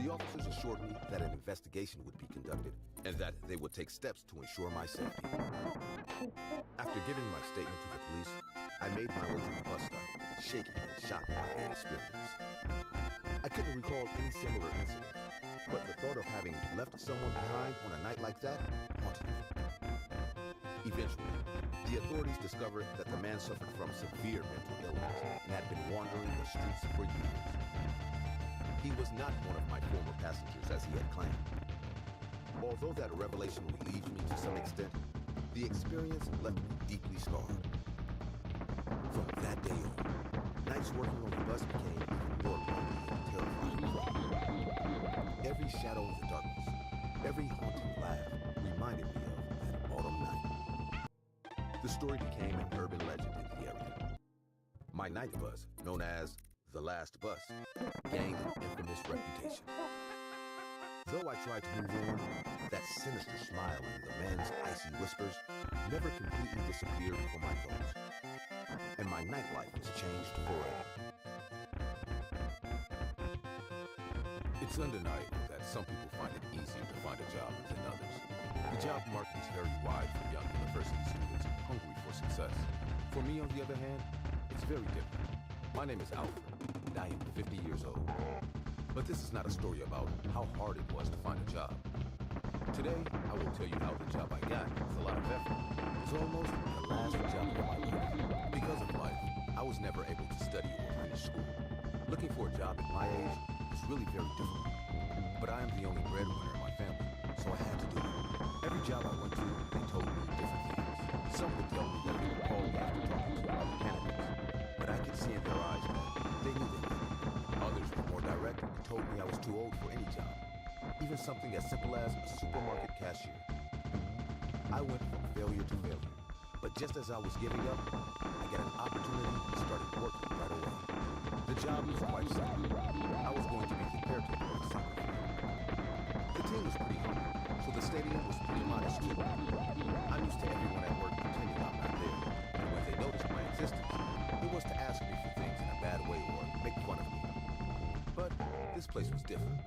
The officers assured me that an investigation would be conducted and that they would take steps to ensure my safety. After giving my statement to the police, I made my way to the bus stop, shaking and shocked by the experience. I couldn't recall any similar incident, but the thought of having left someone behind on a night like that haunted me. Eventually, the authorities discovered that the man suffered from severe mental illness and had been wandering the streets for years. He was not one of my former passengers as he had claimed. Although that revelation relieves me to some extent, the experience left me deeply scarred. From that day on, nights working on the bus became even more lonely and terrifying. Every shadow in the darkness, every haunting laugh reminded me of that autumn night. The story became an urban legend in the area. My night bus, known as the Last Bus, gained an infamous reputation. Though I tried to move on, that sinister smile and the man's icy whispers never completely disappeared from my thoughts. And my nightlife was changed forever. It's undeniable that some people find it easier to find a job than others. The job market is very wide for young university students hungry for success. For me, on the other hand, it's very different. My name is Alfred, and I am 50 years old. But this is not a story about how hard it was to find a job. Today, I will tell you how the job I got, with a lot of effort, was almost the last job of my life. Because of life, I was never able to study or finish school. Looking for a job at my age was really very difficult. But I am the only breadwinner in my family, so I had to do it. Every job I went to, they told me different things. Some would tell me that they would call me after talking to other candidates, but I could see in their eyes that they knew they would. Others were more direct and told me I was too old for any job, even something as simple as a supermarket cashier. I went from failure to failure, but just as I was giving up, I got an opportunity and started working right away. The job was quite simple. I was going to be the caretaker of a soccer field. The team was pretty hungry, so the stadium was pretty modest too. I'm used to everyone at work pretending I'm not there, and when they noticed my existence, it was to ask me for things in a bad way or make fun of me. But this place was different.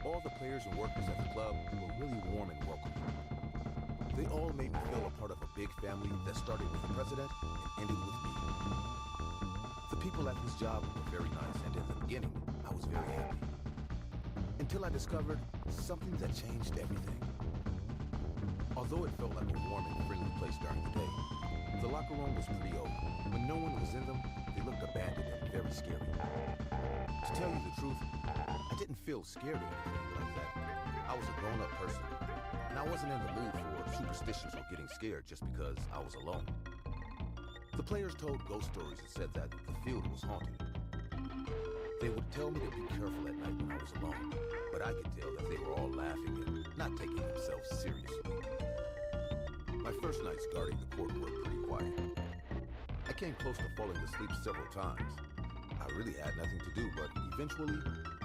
All the players and workers at the club were really warm and welcoming. They all made me feel a part of a big family that started with the president and ended with me. The people at this job were very nice, and in the beginning, I was very happy. Until I discovered something that changed everything. Although it felt like a warm and friendly place during the day, the locker room was pretty old. When no one was in them, they looked abandoned and very scary. To tell you the truth, I didn't feel scared or anything like that. I was a grown-up person, and I wasn't in the mood for superstitions or getting scared just because I was alone. The players told ghost stories and said that the field was haunted. They would tell me to be careful at night when I was alone, but I could tell that they were all laughing and not taking themselves seriously. My first nights guarding the court were pretty quiet. I came close to falling asleep several times. I really had nothing to do, but eventually,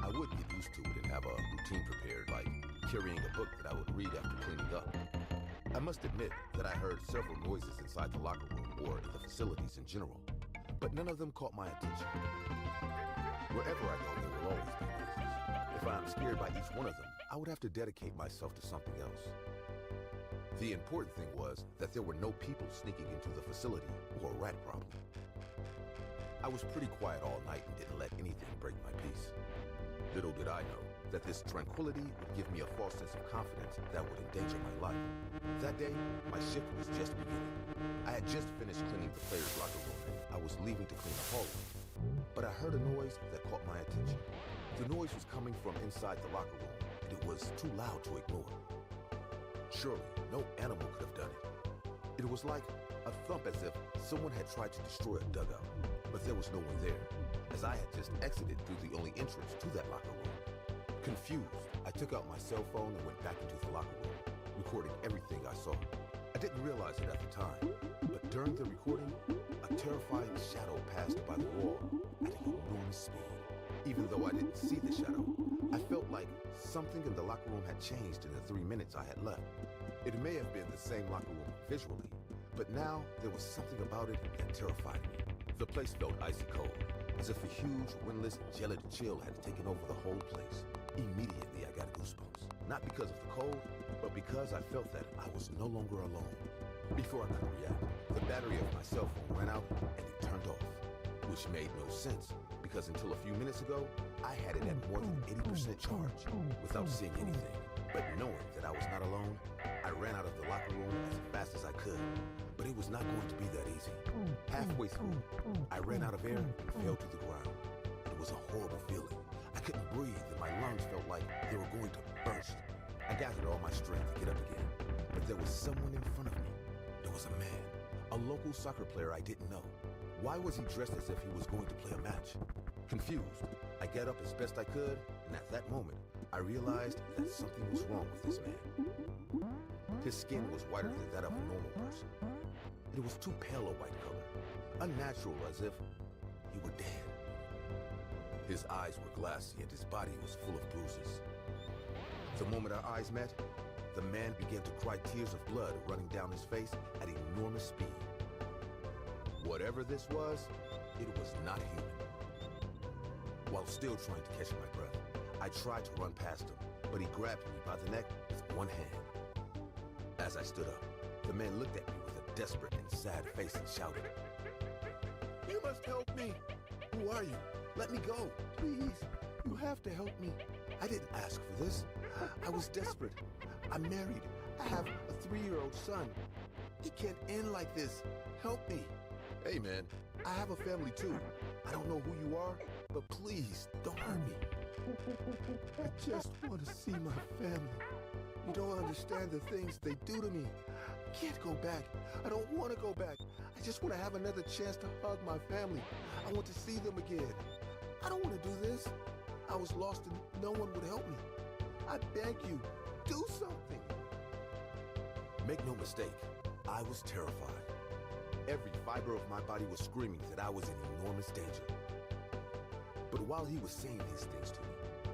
I I would get used to it and have a routine prepared, like carrying a book that I would read after cleaning up. I must admit that I heard several noises inside the locker room or the facilities in general, but none of them caught my attention. Wherever I go, there will always be noises. If I am scared by each one of them, I would have to dedicate myself to something else. The important thing was that there were no people sneaking into the facility or a rat problem. I was pretty quiet all night and didn't let anything break my peace. Little did I know that this tranquility would give me a false sense of confidence that would endanger my life. That day, my shift was just beginning. I had just finished cleaning the players' locker room and I was leaving to clean the hallway. But I heard a noise that caught my attention. The noise was coming from inside the locker room and it was too loud to ignore. Surely, no animal could have done it. It was like a thump as if someone had tried to destroy a dugout, but there was no one there, as I had just exited through the only entrance to that locker room. Confused, I took out my cell phone and went back into the locker room, recording everything I saw. I didn't realize it at the time, but during the recording, a terrifying shadow passed by the wall at an enormous speed. Even though I didn't see the shadow, I felt like something in the locker room had changed in the 3 minutes I had left. It may have been the same locker room visually, but now there was something about it that terrified me. The place felt icy cold, as if a huge, windless, gelid chill had taken over the whole place. Immediately, I got goosebumps. Not because of the cold, but because I felt that I was no longer alone. Before I could react, the battery of my cell phone ran out and it turned off, which made no sense, because until a few minutes ago, I had it at more than 80% charge without seeing anything. But knowing that I was not alone, I ran out of the locker room as fast as I could. But it was not going to be that easy. Halfway through, I ran out of air and fell to the ground. It was a horrible feeling. I couldn't breathe and my lungs felt like they were going to burst. I gathered all my strength to get up again, but there was someone in front of me. There was a man, a local soccer player I didn't know. Why was he dressed as if he was going to play a match? Confused, I got up as best I could, and at that moment, I realized that something was wrong with this man. His skin was whiter than that of a normal person. It was too pale a white color, unnatural, as if he were dead. His eyes were glassy and his body was full of bruises. The moment our eyes met, the man began to cry tears of blood running down his face at enormous speed. Whatever this was, it was not human. While still trying to catch my breath, I tried to run past him, but he grabbed me by the neck with one hand. As I stood up, the man looked at me with a desperate and sad face and shouted, "You must help me! Who are you? Let me go! Please! You have to help me! I didn't ask for this. I was desperate. I'm married. I have a 3-year-old son. It can't end like this. Help me!" "Hey man, I have a family too. I don't know who you are, but please don't hurt me. I just want to see my family. You don't understand the things they do to me. I can't go back. I don't want to go back. I just want to have another chance to hug my family. I want to see them again. I don't want to do this. I was lost and no one would help me. I beg you, do something." Make no mistake, I was terrified. Every fiber of my body was screaming that I was in enormous danger. But while he was saying these things to me,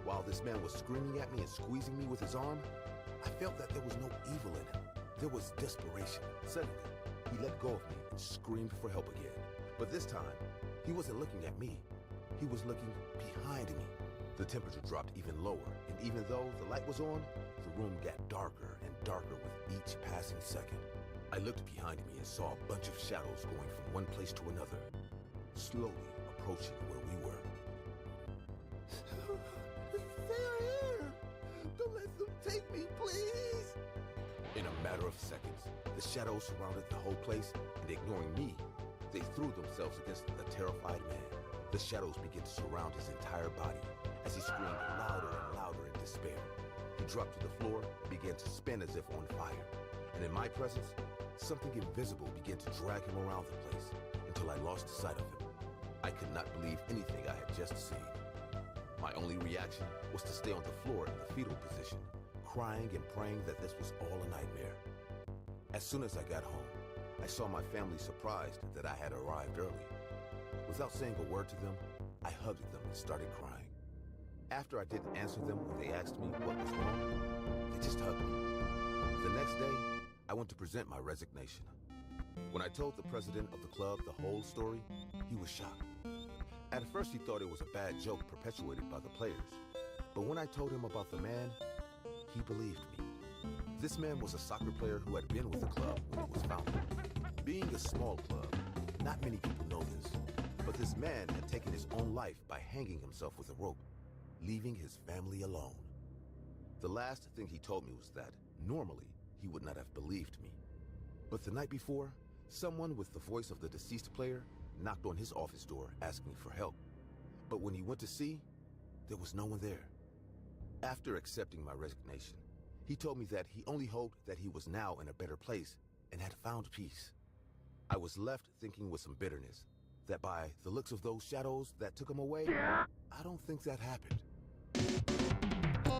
while this man was screaming at me and squeezing me with his arm, I felt that there was no evil in him. There was desperation. Suddenly, he let go of me and screamed for help again. But this time, he wasn't looking at me. He was looking behind me. The temperature dropped even lower, and even though the light was on, the room got darker and darker with each passing second. I looked behind me and saw a bunch of shadows going from one place to another, slowly approaching where we were. "They are here! Don't let them take me, please!" In a matter of seconds, the shadows surrounded the whole place, and ignoring me, they threw themselves against the terrified man. The shadows began to surround his entire body as he screamed louder and louder in despair. He dropped to the floor and began to spin as if on fire. And in my presence, something invisible began to drag him around the place until I lost sight of him. I could not believe anything I had just seen. My only reaction was to stay on the floor in the fetal position, crying and praying that this was all a nightmare. As soon as I got home, I saw my family surprised that I had arrived early. Without saying a word to them, I hugged them and started crying. After I didn't answer them when they asked me what was wrong, they just hugged me. The next day, I went to present my resignation. When I told the president of the club the whole story, he was shocked. At first, he thought it was a bad joke perpetuated by the players. But when I told him about the man, he believed me. This man was a soccer player who had been with the club when it was founded. Being a small club, not many people know this, but this man had taken his own life by hanging himself with a rope, leaving his family alone. The last thing he told me was that, normally, he would not have believed me. But the night before, someone with the voice of the deceased player knocked on his office door asking for help. But when he went to see, there was no one there. After accepting my resignation, he told me that he only hoped that he was now in a better place and had found peace. I was left thinking with some bitterness that by the looks of those shadows that took him away, I don't think that happened.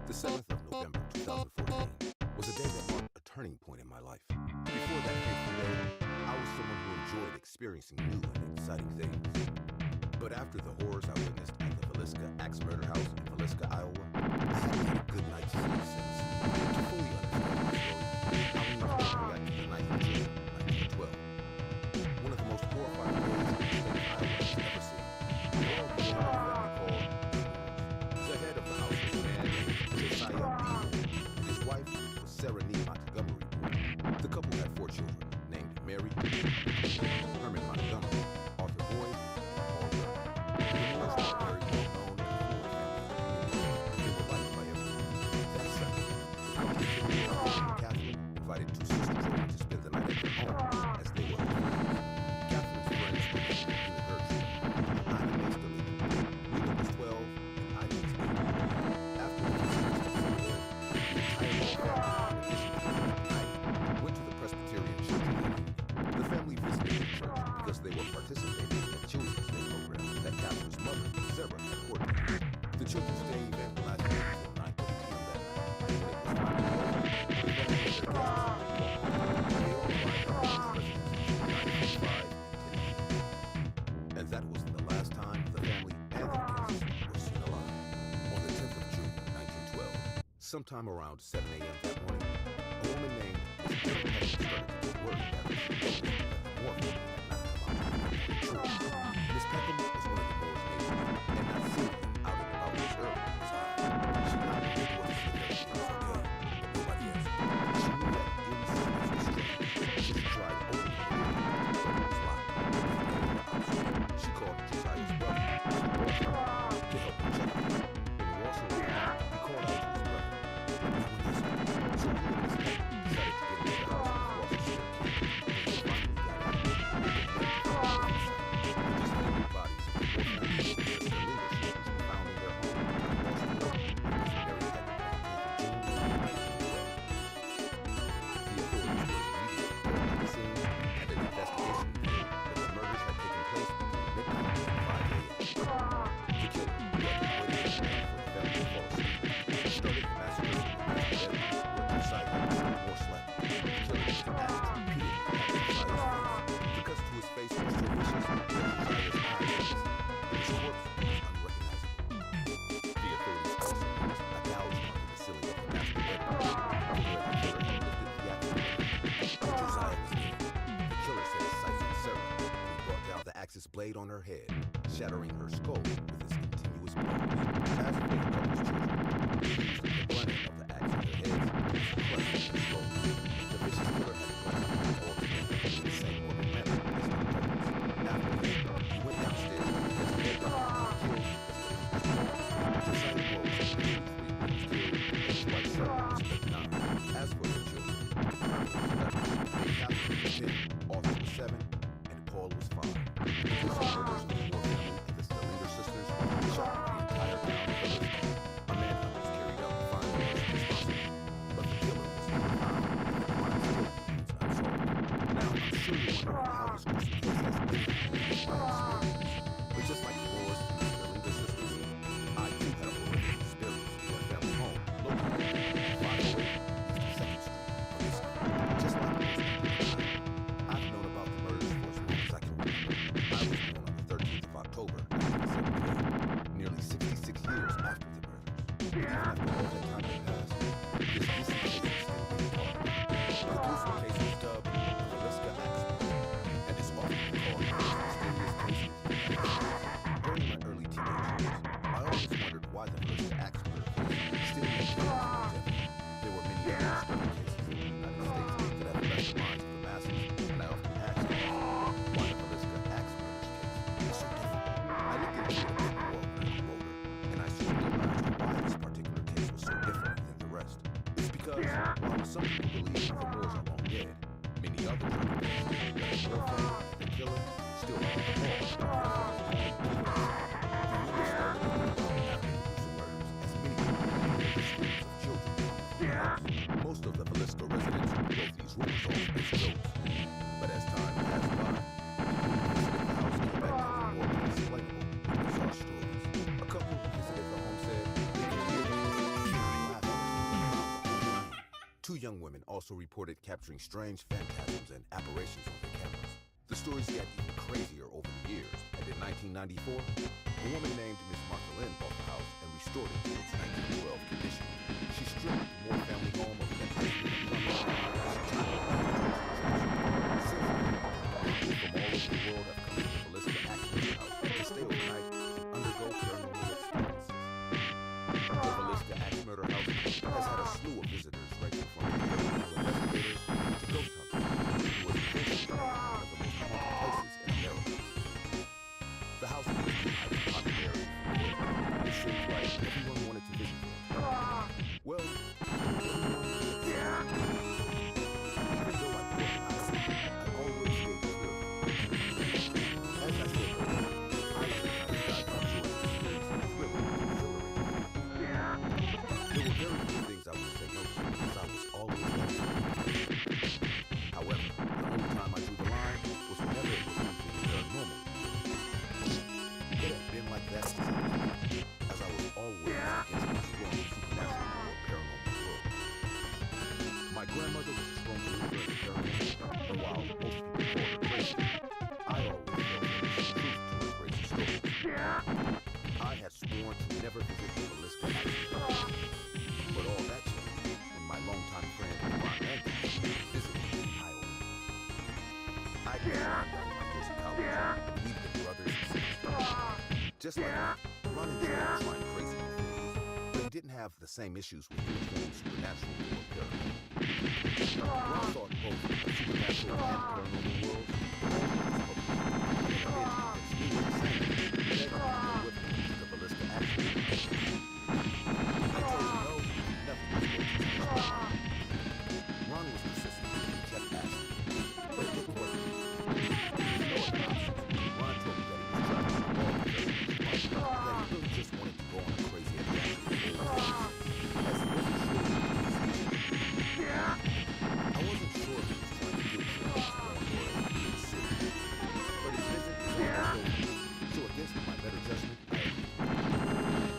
The 7th of November 2014 was a day that marked a turning point in my life. Before that fateful day, I was someone who enjoyed experiencing new and exciting things. But after the horrors I witnessed at the Villisca Axe Murder House in Villisca, Iowa, I hadn't had a good night's sleep since. To fully understand the story, I will need to go back to the 9th of June, 1912. One of the most horrifying days in the state of Iowa has ever seen. All the family called the head of the house was a man named Josiah B. His wife was Sarah Nee Montgomery. The couple had 4 children, named Mary, Herman Montgomery, Arthur Boyd, and Paul Burke. The Moores were very well known in the Ford family. They were liked by everyone. That Sunday, the couple Catherine invited 2 sisters over to spend the night at their home as they were her friends. Catherine's friends were Tina Gertrude, Ida Masterly, Rita was 12, and Ida was 8. After the sisters had settled in, the entire family, in addition to Ida, went to the Presbyterian Church in Lincoln. The family visited the church because they were participating in a Children's Day program that Catherine's mother, Sarah, had coordinated. The Children's Day event lasted until 9:30 p.m. that night. When it was finally over, the family and their guests walked home. They all arrived at the residence at 9:45 and 10. And that was the last time the family and their guests were seen alive. On the 10th of June, 1912, sometime around 7 a.m. that morning, a woman named Miss Peckham started to get word that the morphine had not come out. Miss Peckham was one of the Moore's neighbors and not seen him out and about this early in his time. She knocked on the door to see that everything was okay, but nobody answered. She knew that inside was strange. She tried opening the door, but it was locked. She called Josiah's brother, Mr. Walter, to help him check it. When Walter was gone, he called out to his brother, but no one answered. So he and Miss Peckham decided to get into the house with Walter's spare key. They finally got out. They just found bodies of 4 families and their leadership was found in their home on Walter Road. Mary had been on the 10th of June, 1912. The authorities were immediately called to the scene, and an investigation revealed that the murders had taken place between midnight and 5 a.m. The killer, who had been waiting for the family to fall asleep, started the massacre in the master bedroom where Josiah or slept. The killer was asked repeatedly at Josiah's face because to his face was so vicious that Josiah's eyes were missing. His corpse was unrecognizable. The authorities also noticed a gouge under the ceiling of the master bedroom where the killer had lifted the axe. Josiah was dead. The killer set his sights on Sarah when he brought down the axe's blade on her head, shattering her skull with his continuous blows. As for the couple's children, he used the blunting of the axe on their heads to crush their skulls. The vicious killer had blunted them all together in the same morbid manner as the victims. After that, he went downstairs and his head down and killed his victims. Josiah Rose was 83 when he was killed, and his wife Sarah was 39. As for their children, Herman was 11, Catherine was 10, Arthur was 7, and Paul was 5. The murders of the Moore family and the Stellinger sisters shocked the entire Even after all that time had passed, this recent case is still being talked about. The gruesome case is dubbed the Velisca accident, and is often called the most mysterious case in the United States. During my early teenage years, I always wondered why the Velisca accident case still maintained longevity. There were many other disturbing cases in the United States that have left the minds of the masses, and I often asked myself why the Velisca axe murders case is so different. I looked into it a bit more when I grew older, and I soon realized why this particular case was so different than the rest. It's because while some people believe the Moors are long dead, many others are convinced that the real thing and the killer still are the Moors. The rumors started to go around after the gruesome murders, as many people heard the screams of children coming from the house. Most of the Velisca residents wrote these rumors off as jokes, but as time passed by, people who visited the house came back telling more unexplainable and bizarre stories. A couple who visited the home said they could hear the kids laughing as they went around the whole night. Two young women also reported capturing strange phantasms and apparitions on their cameras. The stories got even crazier over the years, and in 1994, a woman named Miss Martha Lynn bought the house and restored it to its 1912 condition. She stripped the Moore family home of electricity and plumbing, and she turned it into a tourist attraction. Since then, people from all over the world have come to the Velisca accident house to stay overnight and undergo paranormal experiences. The Velisca axe murder house has had a slew of visitors ranging from paranormal investigators to ghost hunters, who has eventually become one of the most haunted places in America. The house has become highly popularity from there. It seems like everyone wanted to visit it. Well, even though I grew up in Ireland, I always stayed clear of it. As I said earlier, Ireland is the guy who enjoys experiencing thrilling and exhilarating. There were very few things I would say no to because I was always down to it. However, the only time I drew the line was whenever it was anything paranormal. It had been like that since I was young, as I was always against exploring the supernatural or paranormal world. My grandmother was a strong believer in the paranormal, and while most people called her crazy, I always felt there was some truth to her crazy stories. I had sworn to never visit the Velisca accident house, but all that changed when my longtime friend Ron Andrews visited me in Iowa. I began during my years in college, and we've been brothers and sisters. Just like me, Ron enjoyed trying crazy new things, but he didn't have the same issues with anything supernatural or paranormal. Ron thought both the supernatural and paranormal worlds were always public, and it made me insane that everyone were with me to the Velisca accident. I told him no, nothing was going to change. Ron was persistent and he kept asking, but it didn't work. With no other options, Ron told me that he was trying to shoot all because he was that he really just wanted to go on a crazy adventure with old friends. As he wasn't sure if he was I wasn't sure if he was trying to get me to go on board in the city. But his visit was almost over, so against my better judgment, I agreed.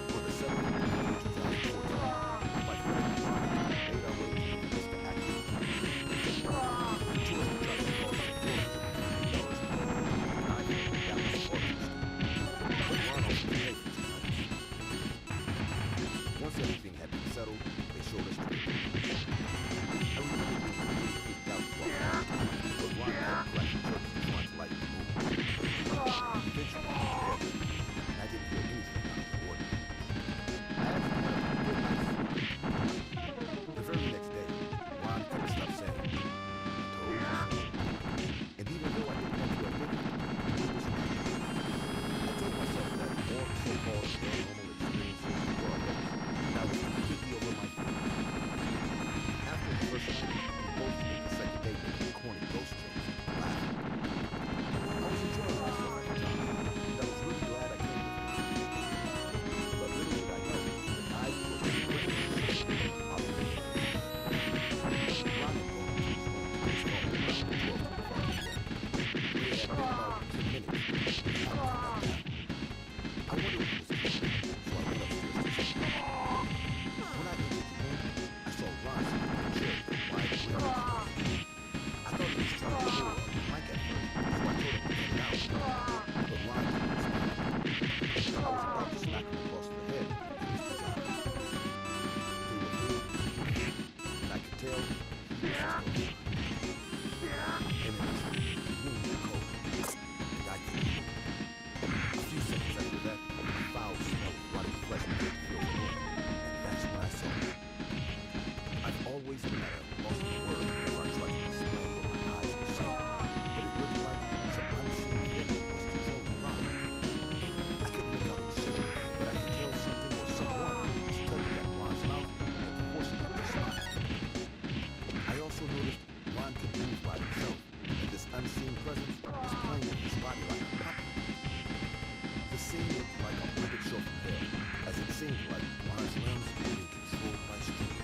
seemed like Ron's limbs were being controlled by string.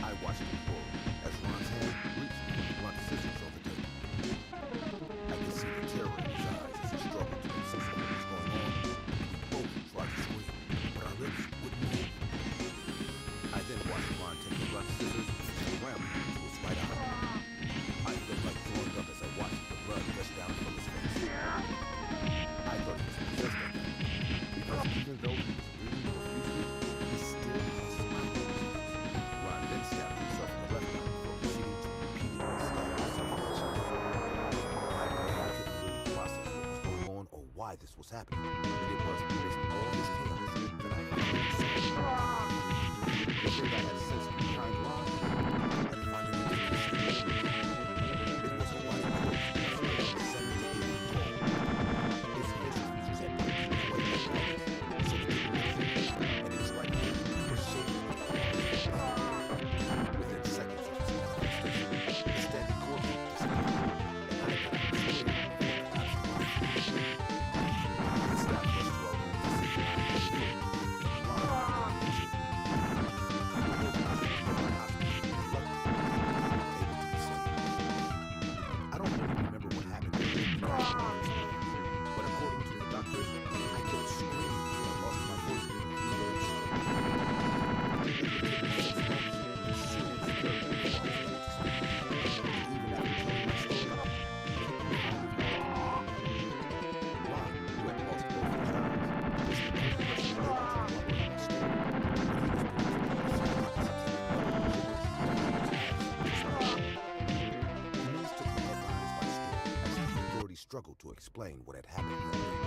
I watched him pull as Ron's hand reached for the blunt scissors on the table. I could see the terror in his eyes as he struggled to insist on what was going on. We both tried to scream, but our lips wouldn't move. I then watched Ron take the blunt scissors and ram them into his right eye. I felt like throwing up as I watched the blood gush down from his face. I thought he was possessed at that, because even though he was breathing profusely, he still had a smile. Ron then stabbed himself in the left eye before proceeding to repeatedly stab himself in the chest. My brain couldn't really process what was going on or why this was happening, and it was amidst all this chaos that I finally said, I think I had a sense of behind Ron, and finally it was a white horse that was 7 to 8 feet tall. His facial features had been peeled away by violence, so that they were thin, and his right hand was shaped like a claw. Within seconds of his manifestation, the standing courtroom disappeared, and I got out of the chair before the collapse of Ron. The staff rushed to our room to see what I was doing. Ron had been injured. We were able to take him to my hospital, and luckily, he was able to be saved. I don't really remember what happened but according to the doctors, I kept screaming until I lost my voice for a few days straight. It would take me 6 months and serious therapy before I was able to speak. Even after telling my story, people finally called me. Ron, who had lost both his eyes, was the only person able to corroborate my story, but he was believed to be as intoxicated. The news took the headlines by storm as the authorities struggled to explain what had happened that day.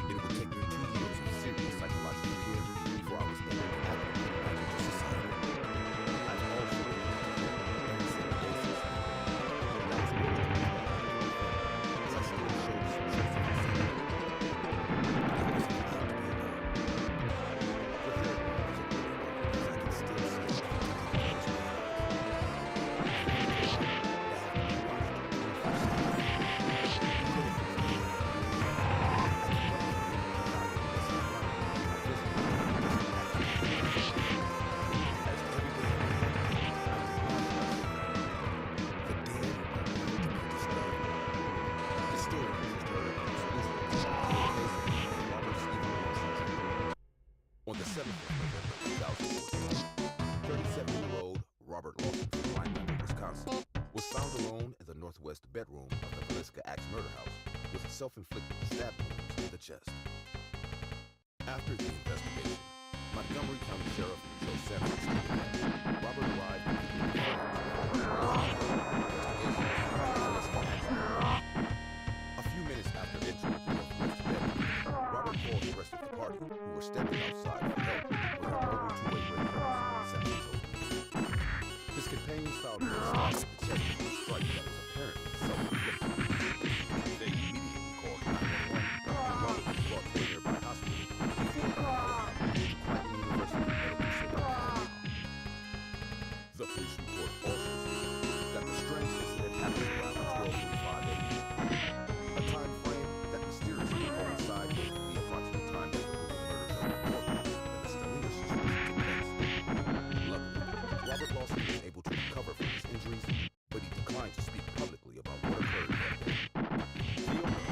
It would take me 2 years of serious psychological care before I was able to actively get back into society. I've also been on a babysitter basis. That was really the reason I got into it, as I still showed some traces of insanity. But I wasn't allowed to be alone. The therapy wasn't really working as I could still see everything that was going on. On the 7th of November 2014, 37-year-old Robert Lawson from Rhinebeck, Wisconsin, was found alone in the northwest bedroom of the Villisca Axe murder house with self-inflicted stab wounds in the chest. After the investigation, Montgomery County Sheriff Joe Sanders stated that Robert arrived with the informant for investigation of the Villisca Axe murder house. A few minutes after entering the northwest bedroom, Robert called the rest of the party, who were standing outside for help with our mobile two-way radios, Sanders told me. His companions found him stabbed at the chest with a strike that was apparently self-inflicted. They immediately called 911, and Robert was brought to a nearby hospital before being helicoptered to Creighton University Medical Center. The police report also stated that the strange incident happened around 12:45 a.m. A time frame that mysteriously coincided with the approximate time that the brutal murders of Morgan and the Stellina situation took place. Luckily, Robert Lawson was able to recover from his injuries, but he declined to speak publicly about what occurred that day. The only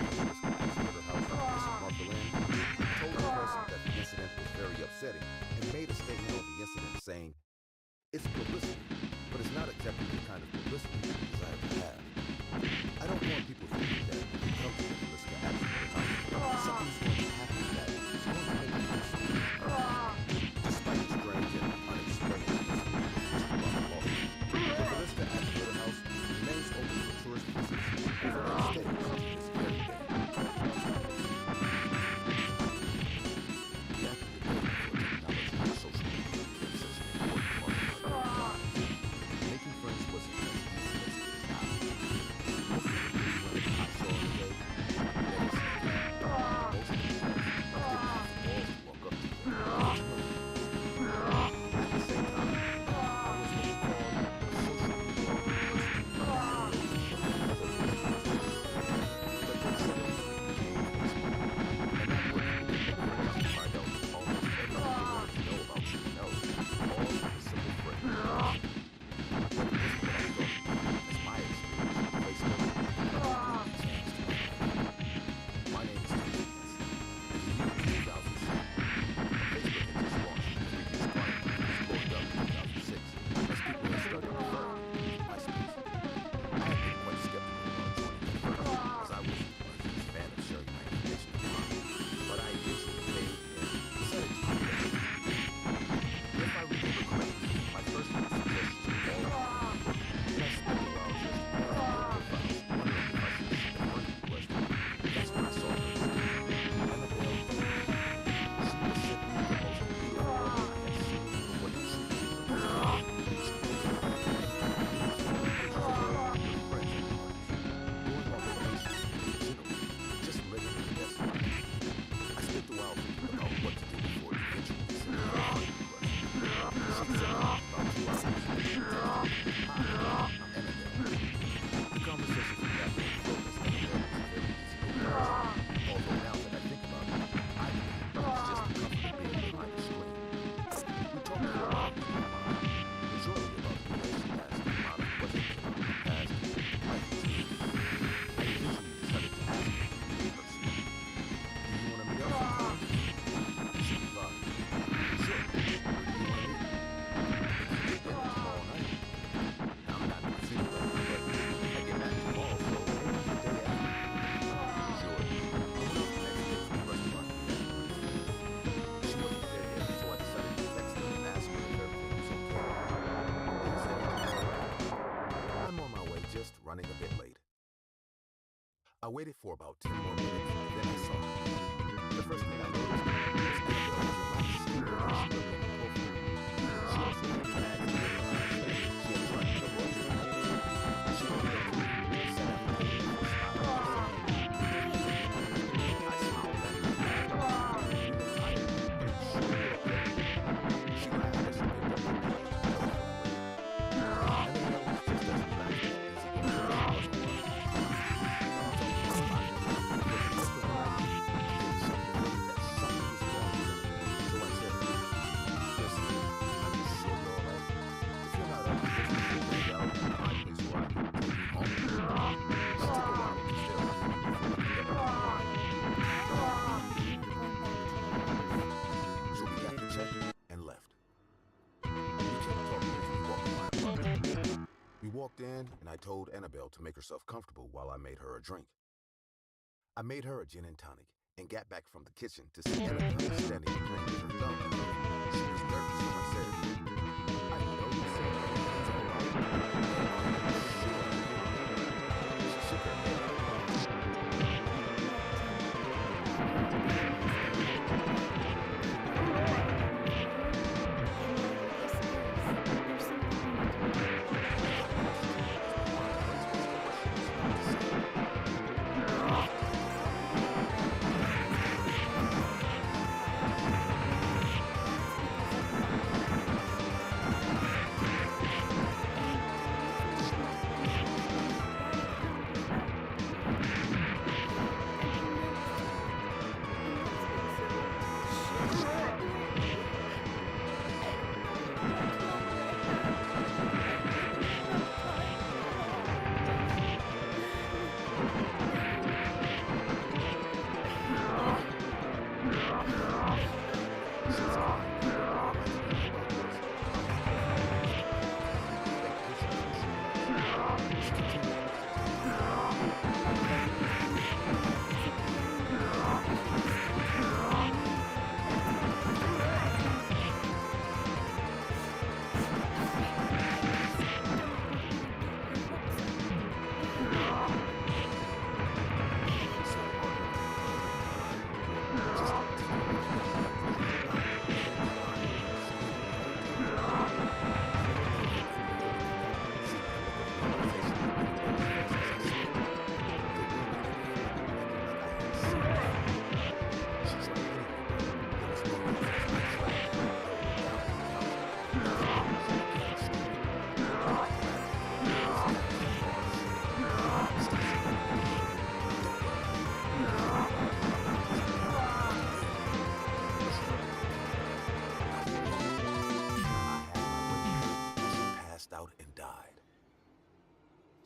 I waited for about 10 more minutes, and then I saw her. The first thing I noticed was Annabelle was a lot skinnier than she looked on the profile. She also had bags and she had tried to cover up her eyes. She looked up to me and sat at my table with a smile on her face. I smiled back at her. You look tired. She looked up. She laughed as she picked up her bag and walked away. Annabelle was just as relaxed and easygoing as she was on work. We walked in, and I told Annabelle to make herself comfortable while I made her a drink. I made her a gin and tonic, and got back from the kitchen to see Annabelle standing and playing with her thumb. She was nervous, so I said, "I know you said everything's all right." She shook her head.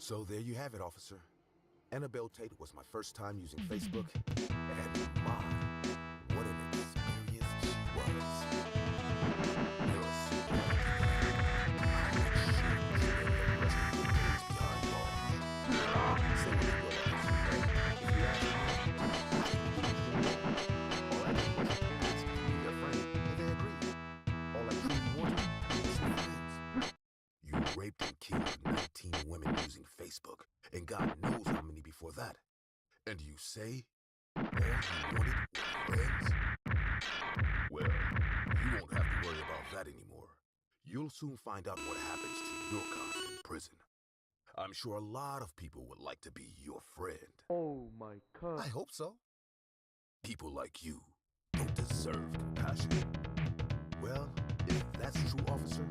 So there you have it, officer. Annabelle Tate was my first time using Facebook, and my, what an experience she was. You're a superhero. I'm not sure you know the rest of the days behind bars. So many brothers. If you ask me, all I did was ask to be their friend, and they agreed. All I truly wanted was some friends. You raped and killed 19 women using Facebook, and God knows how many before that. And you say all you wanted were friends? Well, you won't have to worry about that anymore. You'll soon find out what happens to your kind in prison. I'm sure a lot of people would like to be your friend. Oh my God. I hope so. People like you don't deserve compassion. Well, if that's true, officer,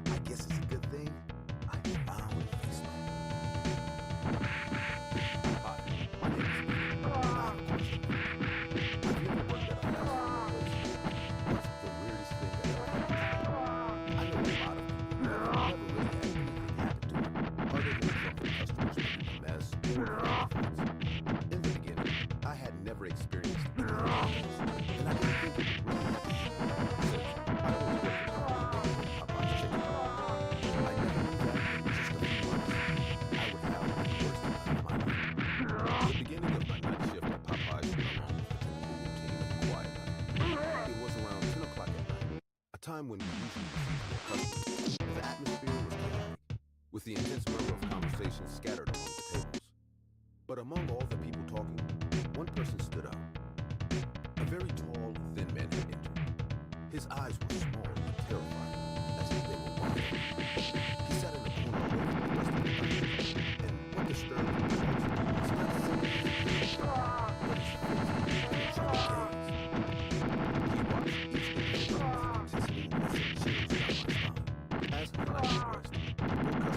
I guess it's a good thing I found Facebook. Hi, my name is Lee. I have a question. Have you ever worked at a fast food place? What's the weirdest thing that ever happened to you? I know a lot of people who have never really had anything happen to them, other than something customers making a mess or influence. In the beginning, I had never experienced anything like this, and I didn't think it would really happen to me. I always worked at Popeye chicken. I never knew that in just a few months, I would have the worst night of my life. The beginning of my night shift at Popeye's went along with the typical routine of a quiet night. It was around 10 o'clock at night, a time when we usually receive more customers. The atmosphere was chaotic, with the intense murmur of conversations scattered among the tables. But But among all the people talking, one person stood out. A very tall, thin man had entered. His eyes were small and terrifying, as if they were wide. He sat in a corner away from the rest of the audience, and what disturbed him most was not simply his appearance, but his face and penetrating gaze. He watched each individual with intensity that sent chills down my spine. As the night progressed, more customers joined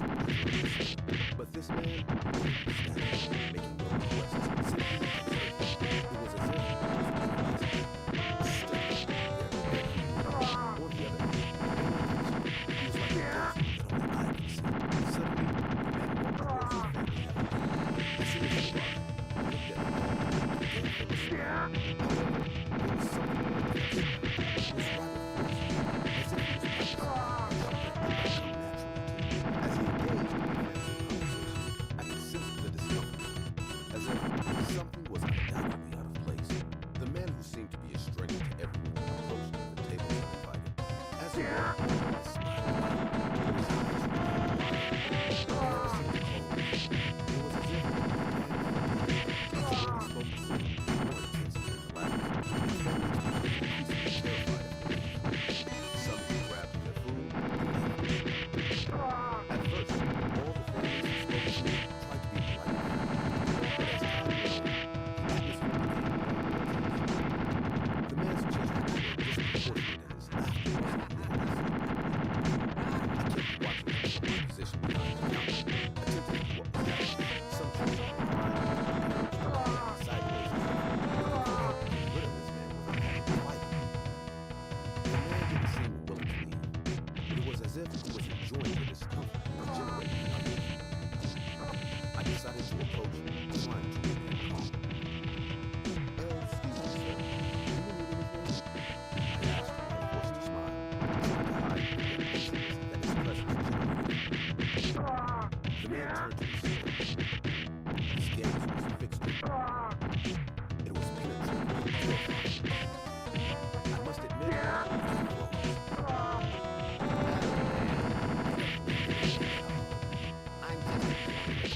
us, but this man standing, making no requests, simply observed. It was as if he was mesmerized. Staring there, on the other hand, he was like a ghost that only I could see. Suddenly, the man walked towards his family heavily. As soon as he arrived, I looked at him and gave him a smile. However, there was something more than a smile. It was rather forced, as if he was practicing something that would come naturally to him. As he engaged in the family conversation, I could sense the discomfort, as if something was undoubtedly out of place. The man who seemed to be a stranger to everyone approached the table uninvited. As he walked, I smiled wide, but his eyes were wide. He never seemed to close. It was as if the man each word he spoke seemed more intense than the last. His family was becoming increasingly terrified of him. Some grabbed their food and left. At first, all the families who spoke to me tried to be polite, but as time went on, the atmosphere became more and more tense. The man's gestures were disproportionate and his laughter was enormous. I kept watching him from my position behind the counter, attempting to what was happening. Some children were crying, parents were looking sideways as if looking for help to get rid of this man without having to fight him. The man didn't seem willing to leave. It was as if he was enjoying the discomfort it was generating in others. I decided to approach him, trying to remain calm. Excuse me, sir. Do you need anything? I asked him and forced a smile, trying to hide the uneasiness that his presence generated. The man turned to me slowly. His gaze was fixed on me. It was penetrating and terrifying. I must admit, I froze. I'm just enjoying the company.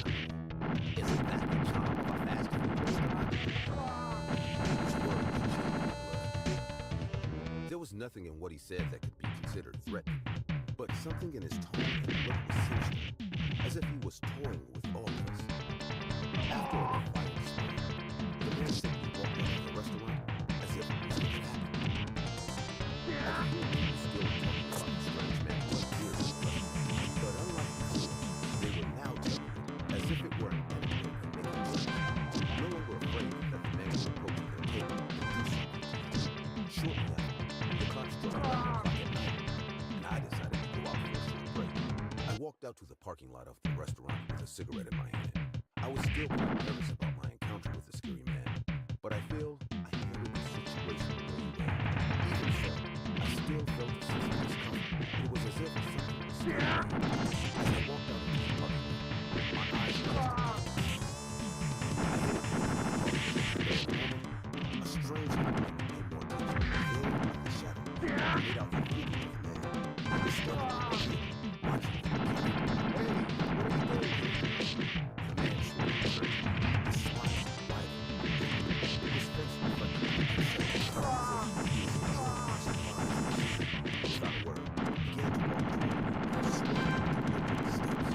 Isn't that the charm of a fast food restaurant? His words chilled my blood. There was nothing in what he said that could be considered threatening, but something in his tone and look was sinister, as if he was toying with all of us. After a final smile, the man simply walked out of the restaurant as if nothing had happened. I could hear people still talking about the strange man who appeared in the restaurant, but unlike before, they were now telling it as if it were an anecdote and making sense, no longer afraid that the man would approach their table and do something to them. Shortly after, the clock struck 11 o'clock at night, and I decided to go out for a short break. I walked out to the parking lot of the restaurant with a cigarette in my hand. I was still quite nervous about my encounter with the scary man, but I feel I handled the situation really well. Even so, I still felt a sense of discomfort. It was as if something was scaring me. As I walked out into the parking lot, my eyes rested on the ground. I headed toward the park, but at the moment, a strange happening became more tangible. There, in the shadows, I made out the figure of a man. I was standing in the field, watching him. Hey, what are you doing here? The man shrugged his shoulders, his smile widened. His face reflected the uncertainty, as if he was surprised. Without a word, he began to walk toward me, slowly limping his steps.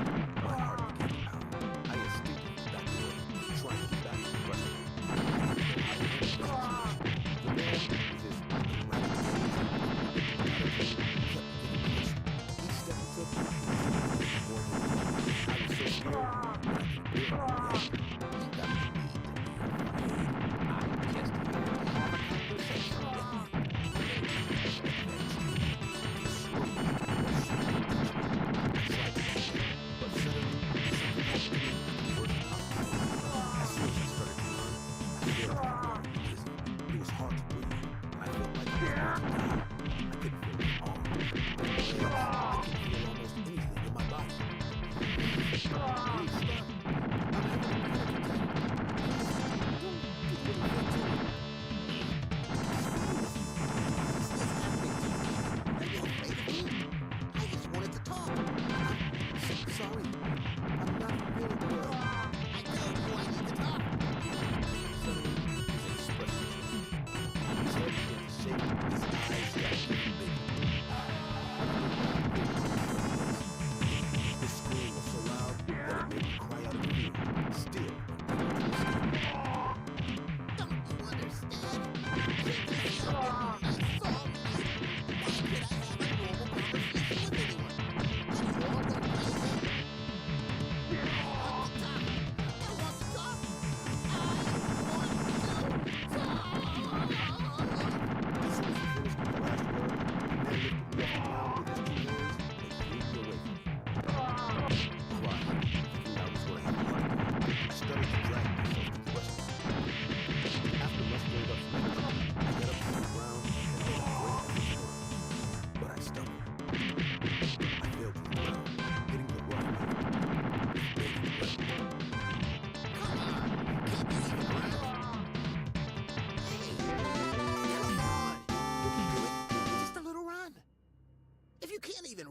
My heart began to pound. I instinctively backed away, trying to get back to the restaurant. I didn't know how to handle the situation. The man, with his erratic gaze and unpredictable attitude, kept getting closer. Each step he took, more than I was so scared that I could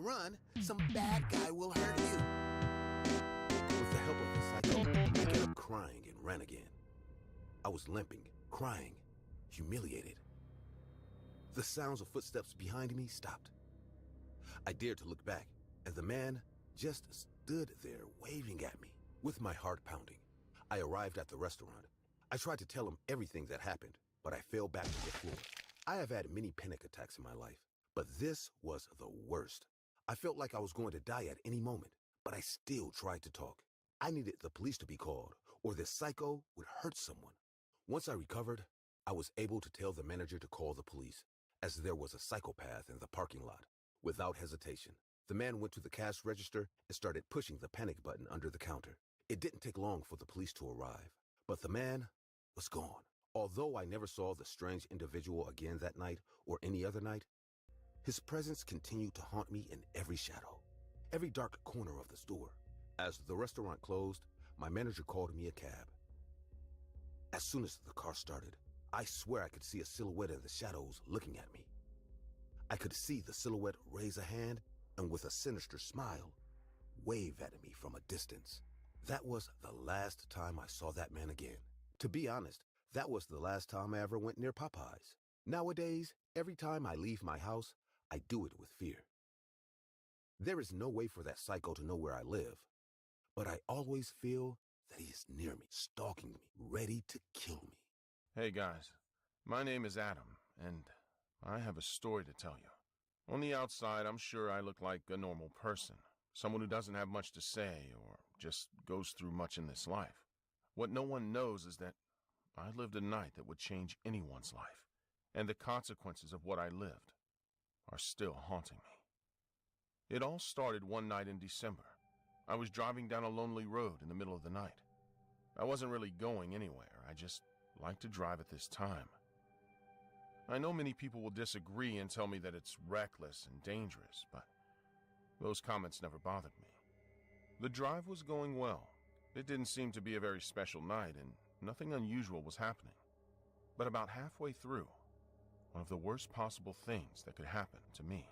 run, some bad guy will hurt you. With the help of the psycho, I got up crying and ran again. I was limping, crying, humiliated. The sounds of footsteps behind me stopped. I dared to look back, and the man just stood there waving at me. With my heart pounding, I arrived at the restaurant. I tried to tell him everything that happened, but I fell back to the floor. I have had many panic attacks in my life, but this was the worst. I felt like I was going to die at any moment, but I still tried to talk. I needed the police to be called, or this psycho would hurt someone. Once I recovered, I was able to tell the manager to call the police, as there was a psychopath in the parking lot. Without hesitation, the man went to the cash register and started pushing the panic button under the counter. It didn't take long for the police to arrive, but the man was gone. Although I never saw the strange individual again that night or any other night, his presence continued to haunt me in every shadow, every dark corner of the store. As the restaurant closed, my manager called me a cab. As soon as the car started, I swear I could see a silhouette in the shadows looking at me. I could see the silhouette raise a hand and with a sinister smile, wave at me from a distance. That was the last time I saw that man again. To be honest, that was the last time I ever went near Popeyes. Nowadays, every time I leave my house, I do it with fear. There is no way for that psycho to know where I live, but I always feel that he is near me, stalking me, ready to kill me. Hey guys, my name is Adam, and I have a story to tell you. On the outside, I'm sure I look like a normal person, someone who doesn't have much to say or just goes through much in this life. What no one knows is that I lived a night that would change anyone's life, and the consequences of what I lived are still haunting me. It all started one night in December. I was driving down a lonely road in the middle of the night. I wasn't really going anywhere. I just liked to drive at this time. I know many people will disagree and tell me that it's reckless and dangerous, but those comments never bothered me. The drive was going well. It didn't seem to be a very special night, and nothing unusual was happening. But about halfway through, one of the worst possible things that could happen to me.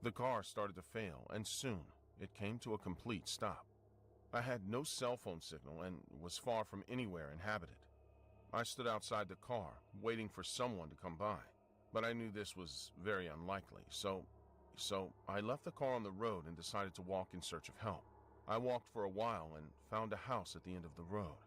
The car started to fail, and soon it came to a complete stop. I had no cell phone signal and was far from anywhere inhabited. I stood outside the car, waiting for someone to come by, but I knew this was very unlikely, so I left the car on the road and decided to walk in search of help. I walked for a while and found a house at the end of the road.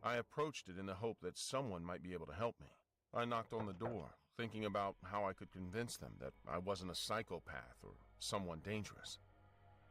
I approached it in the hope that someone might be able to help me. I knocked on the door, thinking about how I could convince them that I wasn't a psychopath or someone dangerous.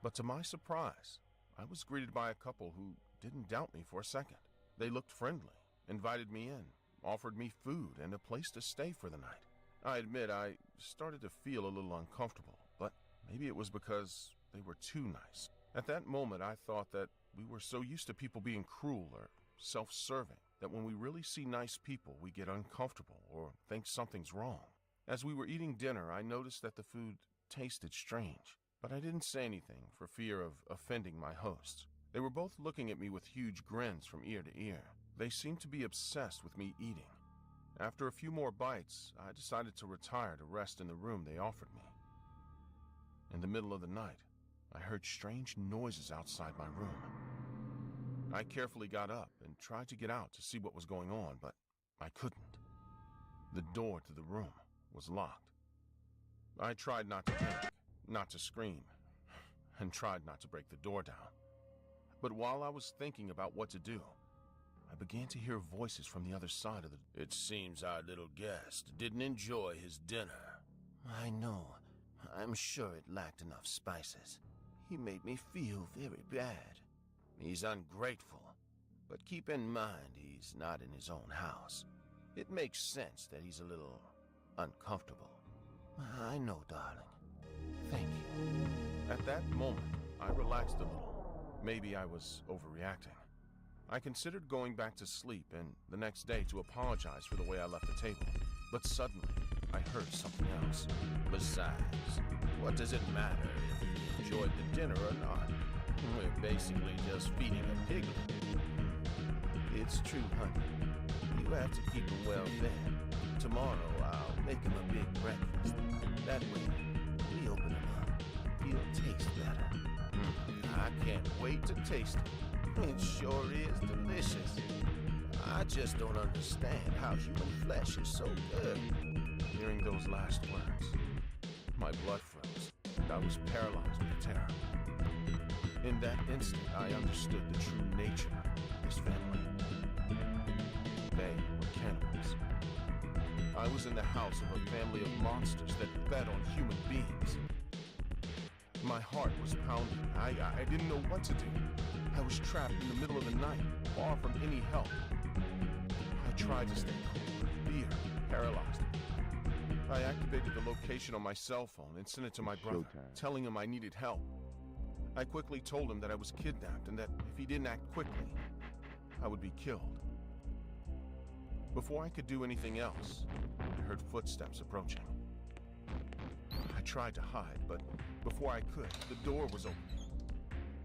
But to my surprise, I was greeted by a couple who didn't doubt me for a second. They looked friendly, invited me in, offered me food and a place to stay for the night. I admit I started to feel a little uncomfortable, but maybe it was because they were too nice. At that moment, I thought that we were so used to people being cruel or self-serving that when we really see nice people, we get uncomfortable or think something's wrong. As we were eating dinner, I noticed that the food tasted strange, but I didn't say anything for fear of offending my hosts. They were both looking at me with huge grins from ear to ear. They seemed to be obsessed with me eating. After a few more bites, I decided to retire to rest in the room they offered me. In the middle of the night, I heard strange noises outside my room. I carefully got up and tried to get out to see what was going on, but I couldn't. The door to the room was locked. I tried not to panic, not to scream, and tried not to break the door down. But while I was thinking about what to do, I began to hear voices from the other side of the... It seems our little guest didn't enjoy his dinner. I know. I'm sure it lacked enough spices. He made me feel very bad. He's ungrateful, but keep in mind he's not in his own house. It makes sense that he's a little uncomfortable. I know, darling. Thank you. At that moment, I relaxed a little. Maybe I was overreacting. I considered going back to sleep and the next day to apologize for the way I left the table. But suddenly, I heard something else. Besides, what does it matter if you enjoyed the dinner or not? We're basically just feeding a piglet. It's true, honey. You have to keep him well fed. Tomorrow, I'll make him a big breakfast. That way, we open him up. He'll taste I can't wait to taste it. It sure is delicious. I just don't understand how human flesh is so good. Hearing those last words, my blood froze, and I was paralyzed with terror. In that instant, I understood the true nature of this family. They were cannibals. I was in the house of a family of monsters that fed on human beings. My heart was pounding. I didn't know what to do. I was trapped in the middle of the night, far from any help. I tried to stay cool, but fear paralyzed me. I activated the location on my cell phone and sent it to my brother, telling him I needed help. I quickly told him that I was kidnapped and that if he didn't act quickly, I would be killed. Before I could do anything else, I heard footsteps approaching. I tried to hide, but before I could, the door was opening.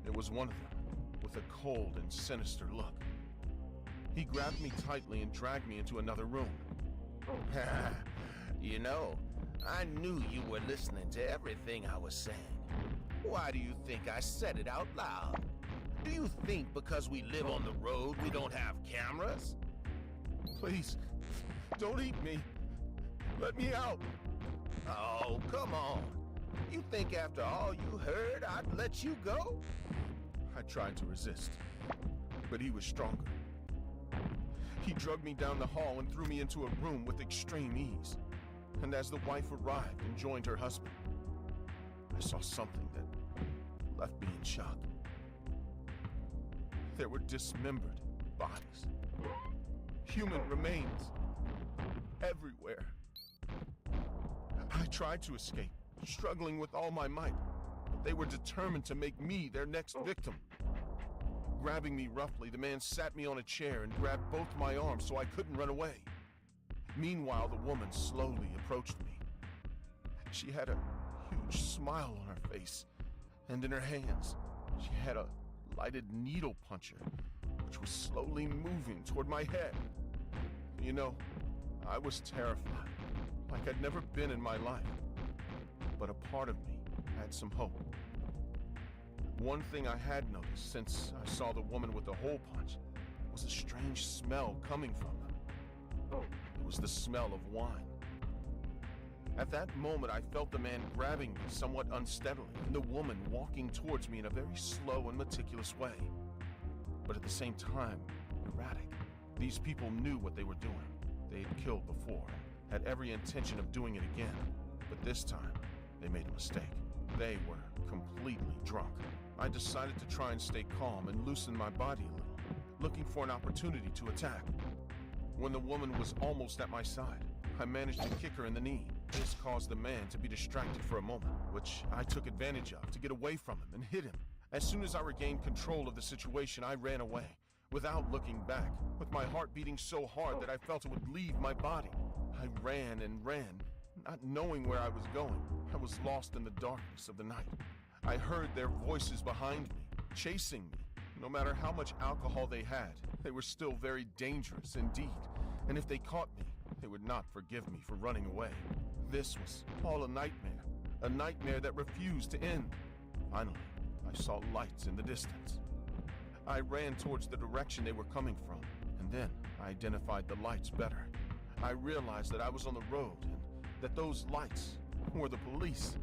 It was one of them, with a cold and sinister look. He grabbed me tightly and dragged me into another room. You know, I knew you were listening to everything I was saying. Why do you think I said it out loud? Do you think because we live on the road we don't have cameras? Please, don't eat me. Let me out. Oh, come on. You think after all you heard, I'd let you go? I tried to resist, but he was stronger. He dragged me down the hall and threw me into a room with extreme ease. And as the wife arrived and joined her husband, I saw something that left me in shock. There were dismembered bodies. Human remains everywhere. I tried to escape, struggling with all my might, but they were determined to make me their next victim. Grabbing me roughly, the man sat me on a chair and grabbed both my arms so I couldn't run away. Meanwhile, the woman slowly approached me. She had a huge smile on her face, and in her hands, she had a lighted needle puncher, which was slowly moving toward my head. You know, I was terrified, like I'd never been in my life. But a part of me had some hope. One thing I had noticed since I saw the woman with the hole punch was a strange smell coming from them. It was the smell of wine. At that moment, I felt the man grabbing me somewhat unsteadily and the woman walking towards me in a very slow and meticulous way. But at the same time, erratic. These people knew what they were doing. They had killed before, had every intention of doing it again. But this time, they made a mistake. They were completely drunk. I decided to try and stay calm and loosen my body a little, looking for an opportunity to attack. When the woman was almost at my side, I managed to kick her in the knee. This caused the man to be distracted for a moment, which I took advantage of to get away from him and hit him. As soon as I regained control of the situation, I ran away, without looking back, with my heart beating so hard that I felt it would leave my body. I ran and ran, not knowing where I was going. I was lost in the darkness of the night. I heard their voices behind me, chasing me. No matter how much alcohol they had, they were still very dangerous indeed. And if they caught me, they would not forgive me for running away. This was all a nightmare that refused to end. Finally, I saw lights in the distance. I ran towards the direction they were coming from, and then I identified the lights better. I realized that I was on the road and that those lights were the police.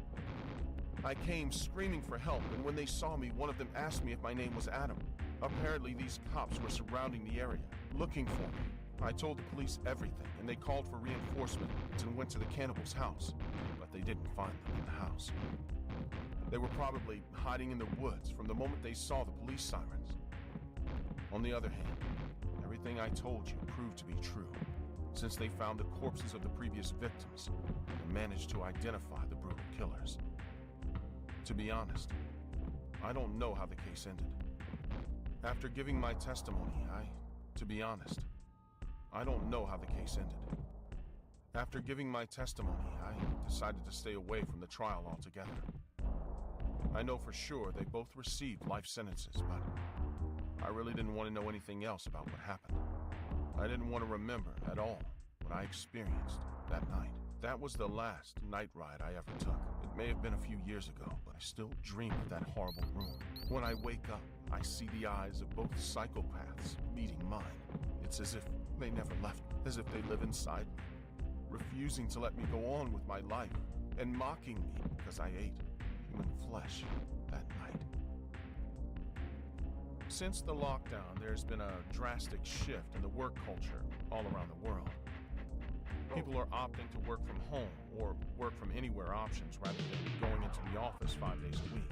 I came screaming for help, and when they saw me, one of them asked me if my name was Adam. Apparently, these cops were surrounding the area, looking for me. I told the police everything, and they called for reinforcements and went to the cannibal's house, but they didn't find them in the house. They were probably hiding in the woods from the moment they saw the police sirens. On the other hand, everything I told you proved to be true, since they found the corpses of the previous victims and managed to identify the brutal killers. To be honest, I don't know how the case ended. After giving my testimony, I don't know how the case ended. After giving my testimony, I decided to stay away from the trial altogether. I know for sure they both received life sentences, but I really didn't want to know anything else about what happened. I didn't want to remember at all what I experienced that night. That was the last night ride I ever took. It May have been a few years ago, but I still dream of that horrible room. When I wake up, I see the eyes of both psychopaths meeting mine. It's as if they never left, as if they live inside me, refusing to let me go on with my life and mocking me because I ate human flesh that night. Since the lockdown, there's been a drastic shift in the work culture all around the world. People are opting to work from home or work from anywhere options rather than going into the office 5 days a week.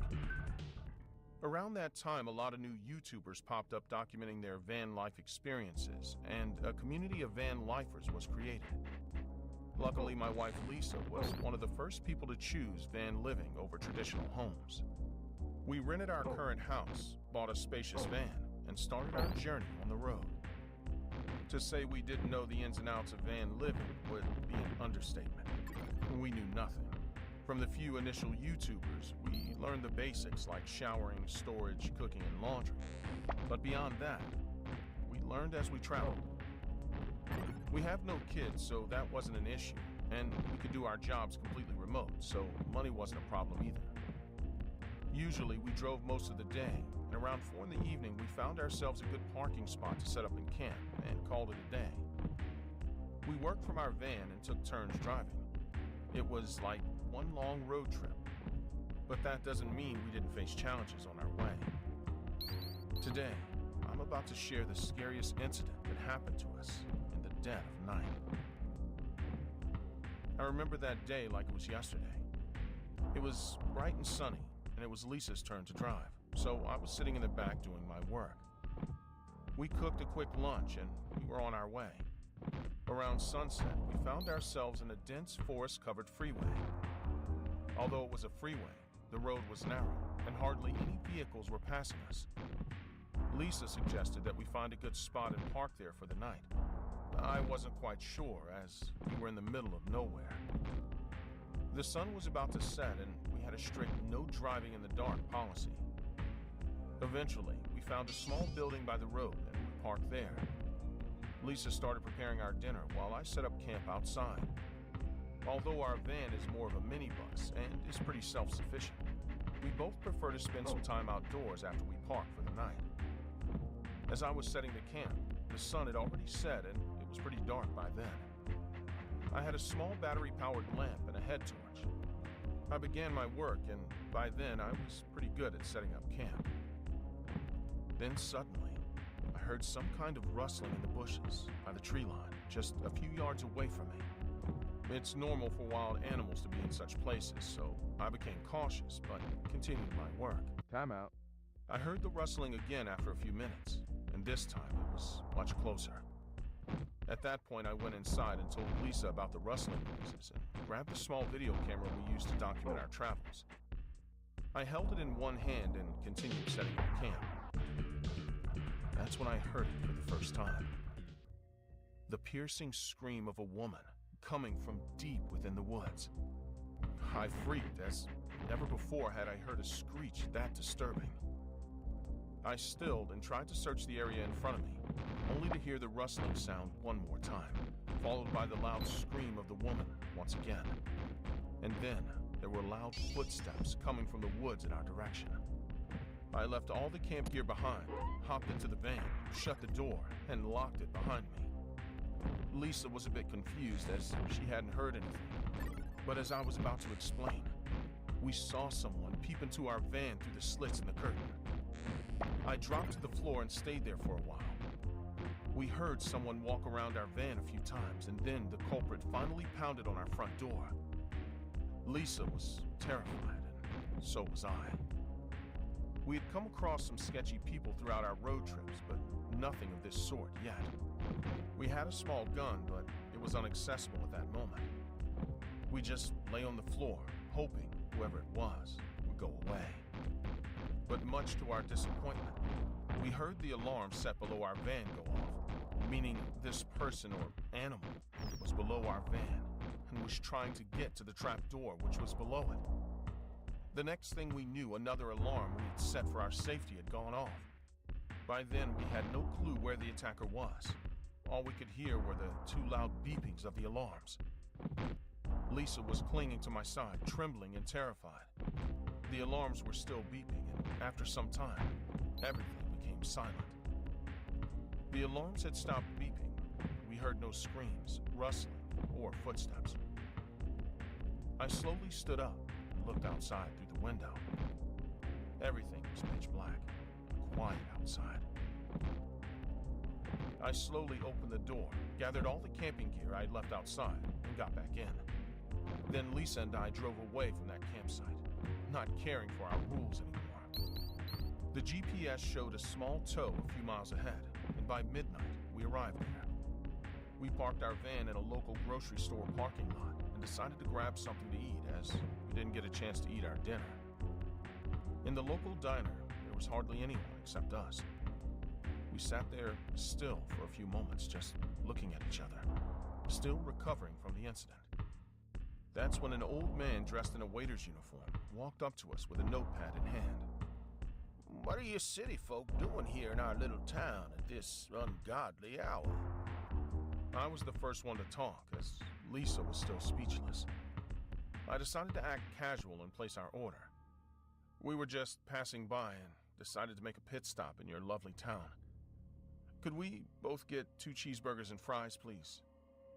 Around that time, a lot of new YouTubers popped up documenting their van life experiences, and a community of van lifers was created. Luckily, my wife Lisa was one of the first people to choose van living over traditional homes. We rented our current house, bought a spacious van, and started our journey on the road. To say we didn't know the ins and outs of van living would be an understatement. We knew nothing. From the few initial YouTubers, we learned the basics like showering, storage, cooking, and laundry. But beyond that, we learned as we traveled. We have no kids, so that wasn't an issue, and we could do our jobs completely remote, so money wasn't a problem either. Usually, we drove most of the day, and around 4 in the evening, we found ourselves a good parking spot to set up in camp and called it a day. We worked from our van and took turns driving. It was like one long road trip, but that doesn't mean we didn't face challenges on our way. Today, I'm about to share the scariest incident that happened to us in the dead of night. I remember that day like it was yesterday. It was bright and sunny, and it was Lisa's turn to drive, so I was sitting in the back doing my work. We cooked a quick lunch, and we were on our way. Around sunset, we found ourselves in a dense forest-covered freeway. Although it was a freeway, the road was narrow, and hardly any vehicles were passing us. Lisa suggested that we find a good spot and park there for the night. I wasn't quite sure, as we were in the middle of nowhere. The sun was about to set, and we had a strict no driving in the dark policy. Eventually, we found a small building by the road, and we parked there. Lisa started preparing our dinner while I set up camp outside. Although our van is more of a minibus and is pretty self-sufficient, we both prefer to spend some time outdoors after we park for the night. As I was setting the camp, the sun had already set and it was pretty dark by then. I had a small battery-powered lamp and a head torch. I began my work, and by then I was pretty good at setting up camp. Then suddenly, I heard some kind of rustling in the bushes by the tree line, just a few yards away from me. It's normal for wild animals to be in such places, so I became cautious, but continued my work. Time out. I heard the rustling again after a few minutes, and this time it was much closer. At that point, I went inside and told Lisa about the rustling noises and grabbed the small video camera we used to document our travels. I held it in one hand and continued setting up camp. That's when I heard it for the first time. The piercing scream of a woman coming from deep within the woods. I freaked, as never before had I heard a screech that disturbing. I stilled and tried to search the area in front of me, only to hear the rustling sound one more time, followed by the loud scream of the woman once again. And then there were loud footsteps coming from the woods in our direction. I left all the camp gear behind, hopped into the van, shut the door, and locked it behind me. Lisa was a bit confused as she hadn't heard anything, but as I was about to explain, we saw someone peep into our van through the slits in the curtain. I dropped to the floor and stayed there for a while. We heard someone walk around our van a few times, and then the culprit finally pounded on our front door. Lisa was terrified, and so was I. We had come across some sketchy people throughout our road trips, but nothing of this sort yet. We had a small gun, but it was inaccessible at that moment. We just lay on the floor, hoping whoever it was would go away. But much to our disappointment, we heard the alarm set below our van go off, meaning this person or animal was below our van and was trying to get to the trap door, which was below it. The next thing we knew, another alarm we had set for our safety had gone off. By then, we had no clue where the attacker was. All we could hear were the two loud beepings of the alarms. Lisa was clinging to my side, trembling and terrified. The alarms were still beeping, and after some time, everything became silent. The alarms had stopped beeping. We heard no screams, rustling, or footsteps. I slowly stood up and looked outside through the window. Everything was pitch black and quiet outside. I slowly opened the door, gathered all the camping gear I had left outside, and got back in. Then Lisa and I drove away from that campsite, not caring for our rules anymore. The GPS showed a small tow a few miles ahead, and by midnight, we arrived there. We parked our van in a local grocery store parking lot and decided to grab something to eat as we didn't get a chance to eat our dinner. In the local diner, there was hardly anyone except us. We sat there still for a few moments, just looking at each other, still recovering from the incident. That's when an old man dressed in a waiter's uniform walked up to us with a notepad in hand. What are you city folk doing here in our little town at this ungodly hour? I was the first one to talk, as Lisa was still speechless. I decided to act casual and place our order. We were just passing by and decided to make a pit stop in your lovely town. Could we both get 2 cheeseburgers and fries, please?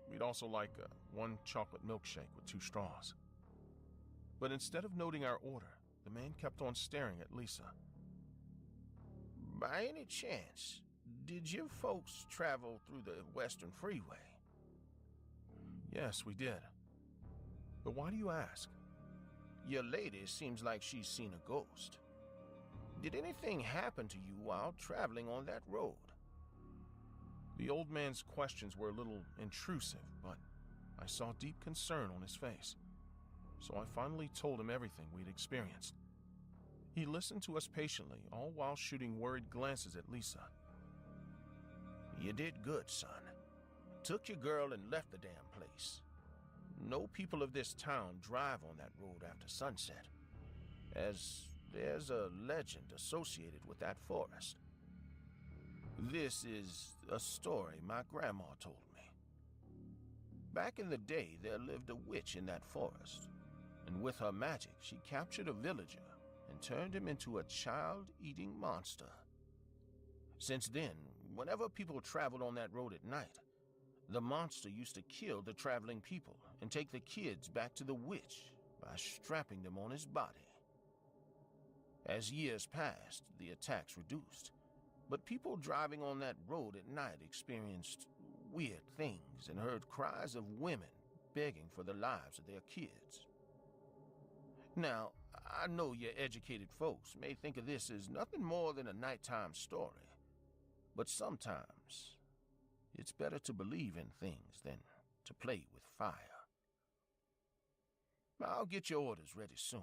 We'd also like 1 chocolate milkshake with 2 straws. But instead of noting our order, the man kept on staring at Lisa. By any chance, did you folks travel through the Western Freeway? Yes, we did. But why do you ask? Your lady seems like she's seen a ghost. Did anything happen to you while traveling on that road? The old man's questions were a little intrusive, but I saw deep concern on his face. So I finally told him everything we'd experienced. He listened to us patiently, all while shooting worried glances at Lisa. You did good, son. Took your girl and left the damn place. No people of this town drive on that road after sunset, as there's a legend associated with that forest. This is a story my grandma told me. Back in the day, there lived a witch in that forest, and with her magic, she captured a villager and turned him into a child-eating monster. Since then, whenever people traveled on that road at night, the monster used to kill the traveling people and take the kids back to the witch by strapping them on his body. As years passed, the attacks reduced, but people driving on that road at night experienced weird things and heard cries of women begging for the lives of their kids. Now, I know you educated folks may think of this as nothing more than a nighttime story, but sometimes it's better to believe in things than to play with fire. I'll get your orders ready soon.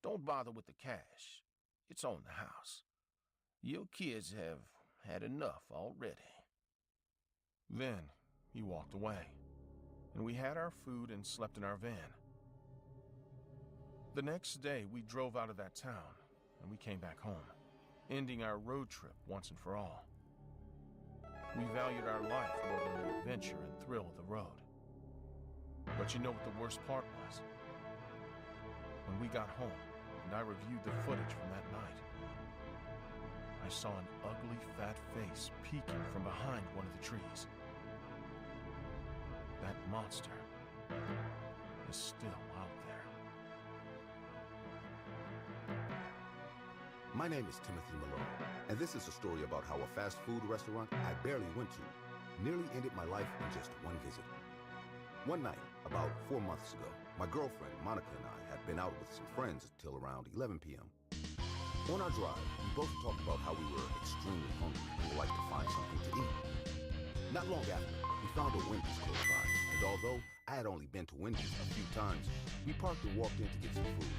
Don't bother with the cash. It's on the house. Your kids have had enough already. Then he walked away, and we had our food and slept in our van. The next day, we drove out of that town, and we came back home, ending our road trip once and for all. We valued our life more than the adventure and thrill of the road. But you know what the worst part was? When we got home, and I reviewed the footage from that night, I saw an ugly, fat face peeking from behind one of the trees. That monster is still out there. My name is Timothy Malone, and this is a story about how a fast food restaurant I barely went to nearly ended my life in just one visit. One night, about 4 months ago, my girlfriend, Monica, and I had been out with some friends until around 11 p.m. On our drive, we both talked about how we were extremely hungry and would like to find something to eat. Not long after, we found a Wendy's close by, and although I had only been to Wendy's a few times, we parked and walked in to get some food.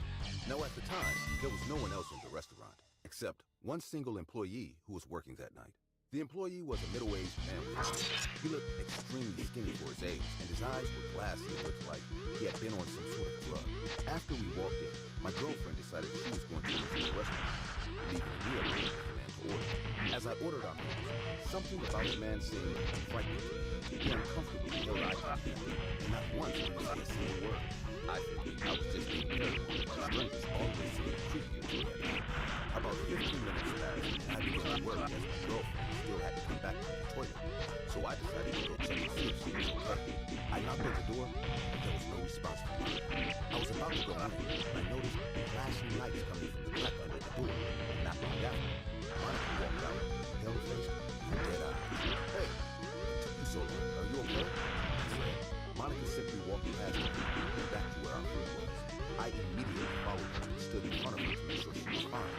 Now at the time, there was no one else in the restaurant, except one single employee who was working that night. The employee was a middle-aged man. He looked extremely skinny for his age, and his eyes were glassy and looked like he had been on some sort of drug. After we walked in, my girlfriend decided she was going to leave the restaurant, leaving me alone for the man to order. As I ordered our meals. Something about the man seemed frightening. He uncomfortably held eye contact, and not once did he say a single word. I figured I was just being careful. Strangers always seem creepier to me. About 15 minutes passed, and I began to worry as my girlfriend still had to come back to the toilet. So I decided to go check to see if she was okay. I knocked on the door, but there was no response from her. I was about to go in when I noticed flashing lights coming from the crack under the door, and not long after, Monica walked out, pale-faced, with dead eyes. Hey, what took you so long? Are you okay? I said. Monica simply walked past me and back to where our food was. I immediately followed her and stood in front of her to make sure she was fine.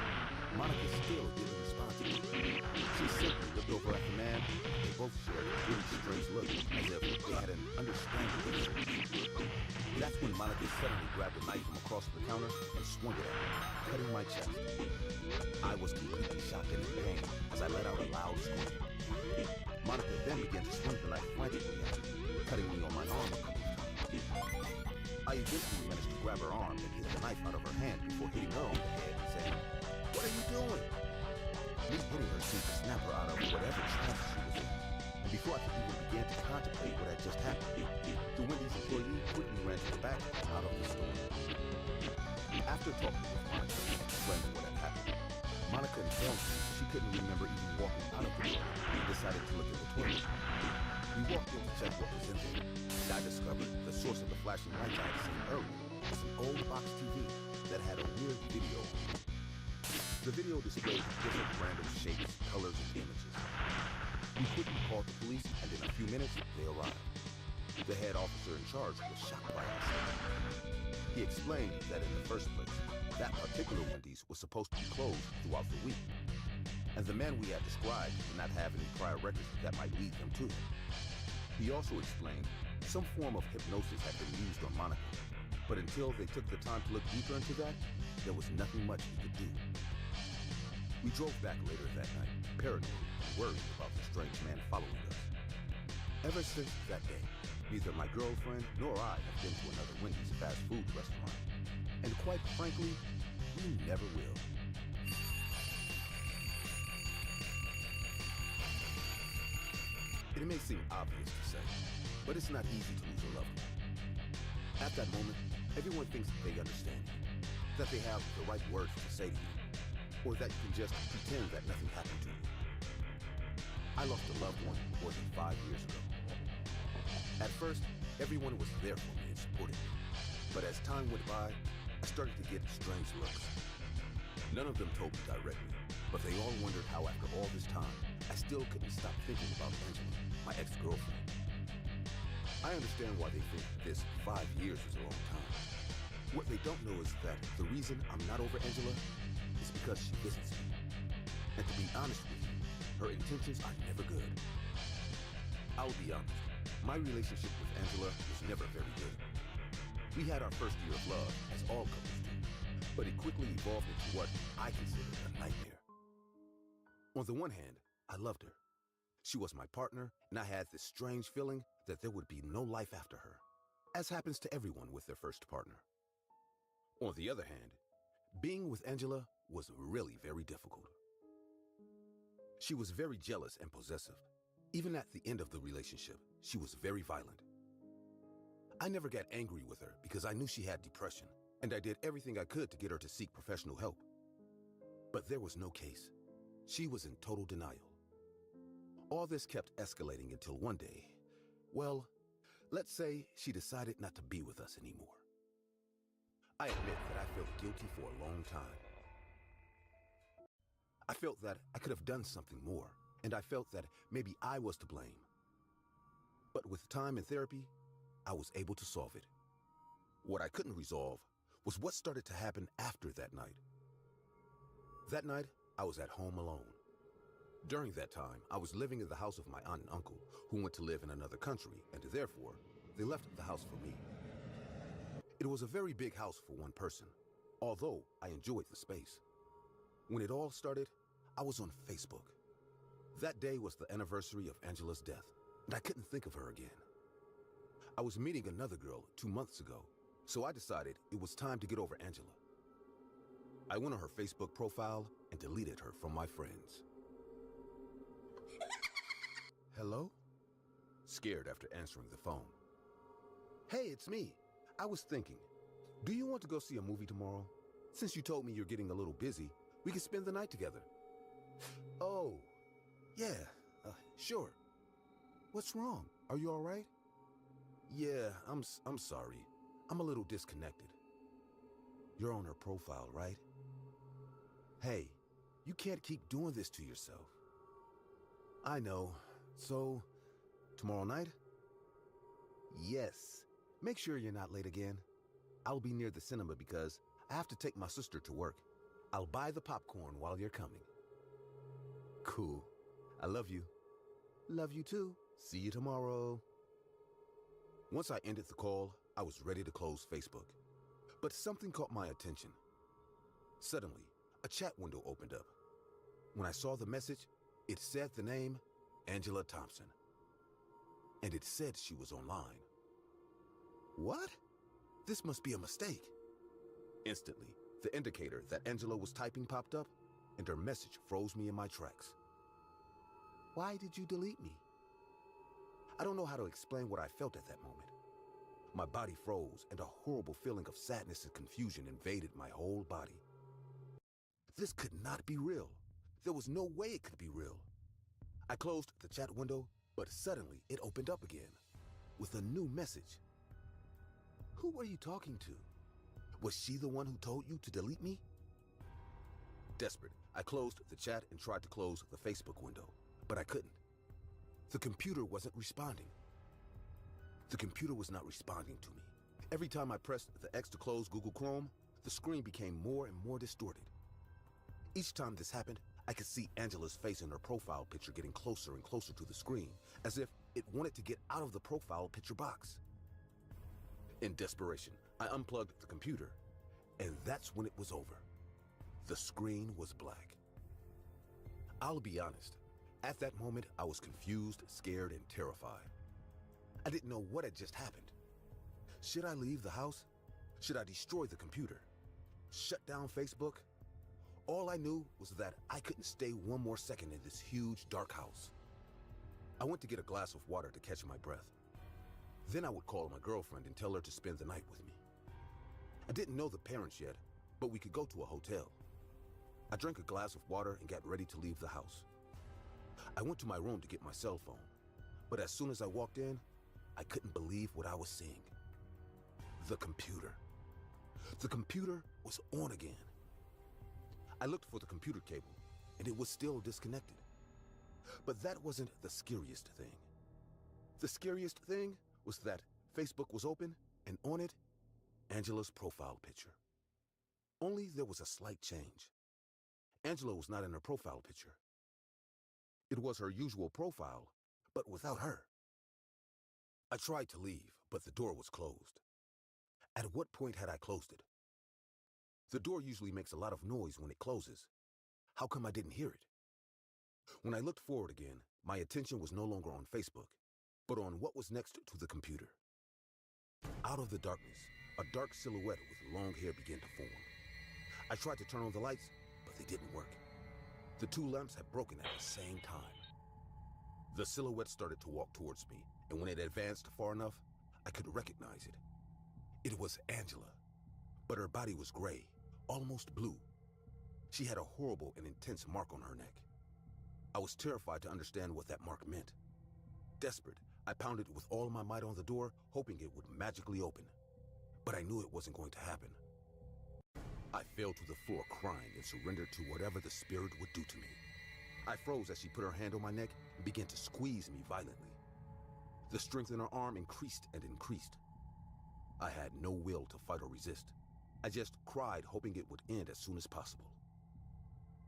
Monica still didn't respond to me. She simply looked over at the man. They both shared a really strange look, as if they had an understanding of each other. That's when Monica suddenly grabbed a knife from across the counter and swung it at me, cutting my chest. I was completely shocked and in pain as I let out a loud scream. Monica then began to swing the knife frantically at me, cutting me on my arm a couple of times. I eventually managed to grab her arm and get the knife out of her hand before hitting her on the head and saying, "What are you doing?" Me hitting her seemed to snap her out of whatever trance she was in. And before I could even begin to contemplate what had just happened, the Wendy's employee quickly ran to the back and out of the store. After talking with Monica and explaining what had happened, Monica informed me she couldn't remember even walking out of the door and decided to look at the toilet. We walked in to check what was in there, and I discovered the source of the flashing lights I had seen earlier was an old box TV that had a weird video on it. The video displayed different random shapes, colors, and images. We quickly called the police, and in a few minutes, they arrived. The head officer in charge was shocked by our sight. He explained that in the first place, that particular Wendy's was supposed to be closed throughout the week, and the man we had described did not have any prior records that might lead them to him. He also explained some form of hypnosis had been used on Monica, but until they took the time to look deeper into that, there was nothing much he could do. We drove back later that night, paranoid and worried about the strange man following us. Ever since that day, neither my girlfriend nor I have been to another Wendy's fast food restaurant. And quite frankly, we never will. It may seem obvious to say, but it's not easy to lose a loved one. At that moment, everyone thinks that they understand you, that they have the right words to say to you, or that you can just pretend that nothing happened to you. I lost a loved one more than 5 years ago. At first, everyone was there for me and supported me, but as time went by, I started to get strange looks. None of them told me directly, but they all wondered how after all this time, I still couldn't stop thinking about Angela, my ex-girlfriend. I understand why they think this 5 years is a long time. What they don't know is that the reason I'm not over Angela is because she visits me. And to be honest with you, her intentions are never good. I'll be honest, my relationship with Angela was never very good. We had our first year of love, as all couples do, but it quickly evolved into what I consider a nightmare. On the one hand, I loved her. She was my partner, and I had this strange feeling that there would be no life after her, as happens to everyone with their first partner. On the other hand, being with Angela was really very difficult. She was very jealous and possessive. Even at the end of the relationship, she was very violent. I never got angry with her because I knew she had depression, and I did everything I could to get her to seek professional help. But there was no case. She was in total denial. All this kept escalating until one day, well, let's say she decided not to be with us anymore. I admit that I felt guilty for a long time. I felt that I could have done something more, and I felt that maybe I was to blame. But with time and therapy, I was able to solve it. What I couldn't resolve was what started to happen after that night. That night, I was at home alone. During that time, I was living in the house of my aunt and uncle, who went to live in another country, and therefore, they left the house for me. It was a very big house for one person, although I enjoyed the space. When it all started, I was on Facebook. That day was the anniversary of Angela's death, and I couldn't think of her again. I was meeting another girl 2 months ago, so I decided it was time to get over Angela. I went on her Facebook profile and deleted her from my friends. Hello? Scared after answering the phone. Hey, it's me. I was thinking, do you want to go see a movie tomorrow? Since you told me you're getting a little busy, we could spend the night together. Oh, yeah, sure. What's wrong? Are you all right? Yeah, I'm sorry. I'm a little disconnected. You're on her profile, right? Hey, you can't keep doing this to yourself. I know. So, tomorrow night? Yes. Make sure you're not late again. I'll be near the cinema because I have to take my sister to work. I'll buy the popcorn while you're coming. Cool. I love you. Love you too. See you tomorrow. Once I ended the call, I was ready to close Facebook. But something caught my attention. Suddenly, a chat window opened up. When I saw the message, it said the name Angela Thompson. And it said she was online. What? This must be a mistake. Instantly, the indicator that Angela was typing popped up, and her message froze me in my tracks. Why did you delete me? I don't know how to explain what I felt at that moment. My body froze, and a horrible feeling of sadness and confusion invaded my whole body. This could not be real. There was no way it could be real. I closed the chat window, but suddenly it opened up again with a new message. Who were you talking to? Was she the one who told you to delete me? Desperate, I closed the chat and tried to close the Facebook window, but I couldn't. The computer wasn't responding. The computer was not responding to me. Every time I pressed the X to close Google Chrome, the screen became more and more distorted. Each time this happened, I could see Angela's face in her profile picture getting closer and closer to the screen, as if it wanted to get out of the profile picture box. In desperation, I unplugged the computer, and that's when it was over. The screen was black. I'll be honest, at that moment, I was confused, scared, and terrified. I didn't know what had just happened. Should I leave the house? Should I destroy the computer? Shut down Facebook? All I knew was that I couldn't stay one more second in this huge, dark house. I went to get a glass of water to catch my breath. Then I would call my girlfriend and tell her to spend the night with me. I didn't know the parents yet, but we could go to a hotel. I drank a glass of water and got ready to leave the house. I went to my room to get my cell phone, but as soon as I walked in, I couldn't believe what I was seeing. The computer. The computer was on again. I looked for the computer cable, and it was still disconnected. But that wasn't the scariest thing. The scariest thing was that Facebook was open, and on it, Angela's profile picture. Only there was a slight change. Angela was not in her profile picture. It was her usual profile, but without her. I tried to leave, but the door was closed. At what point had I closed it? The door usually makes a lot of noise when it closes. How come I didn't hear it? When I looked forward again, my attention was no longer on Facebook, but on what was next to the computer. Out of the darkness, a dark silhouette with long hair began to form. I tried to turn on the lights, but they didn't work. The two lamps had broken at the same time. The silhouette started to walk towards me, and when it advanced far enough, I could recognize it. It was Angela, but her body was gray, almost blue. She had a horrible and intense mark on her neck. I was terrified to understand what that mark meant. Desperate, I pounded with all my might on the door, hoping it would magically open. But I knew it wasn't going to happen. I fell to the floor crying and surrendered to whatever the spirit would do to me. I froze as she put her hand on my neck and began to squeeze me violently. The strength in her arm increased and increased. I had no will to fight or resist. I just cried, hoping it would end as soon as possible.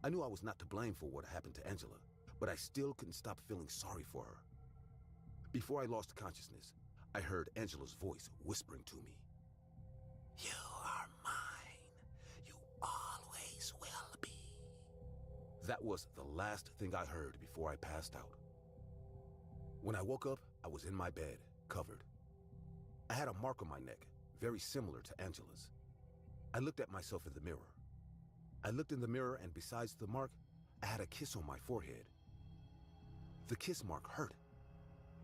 I knew I was not to blame for what happened to Angela, but I still couldn't stop feeling sorry for her. Before I lost consciousness, I heard Angela's voice whispering to me. "You are mine. You always will be." That was the last thing I heard before I passed out. When I woke up, I was in my bed, covered. I had a mark on my neck, very similar to Angela's. I looked at myself in the mirror. I looked in the mirror, and besides the mark, I had a kiss on my forehead. The kiss mark hurt,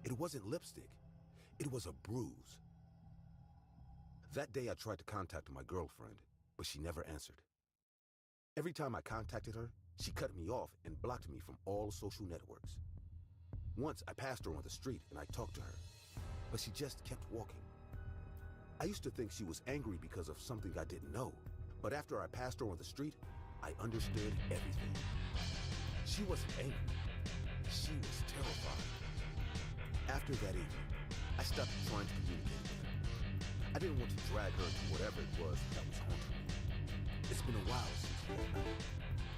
It wasn't lipstick. It was a bruise. That day I tried to contact my girlfriend, but she never answered. Every time I contacted her, she cut me off and blocked me from all social networks. Once I passed her on the street and I talked to her, but she just kept walking. I used to think she was angry because of something I didn't know, but after I passed her on the street, I understood everything. She wasn't angry. She was terrified. After that evening, I stopped trying to communicate with her. I didn't want to drag her into whatever it was that was haunting me. It's been a while since that night.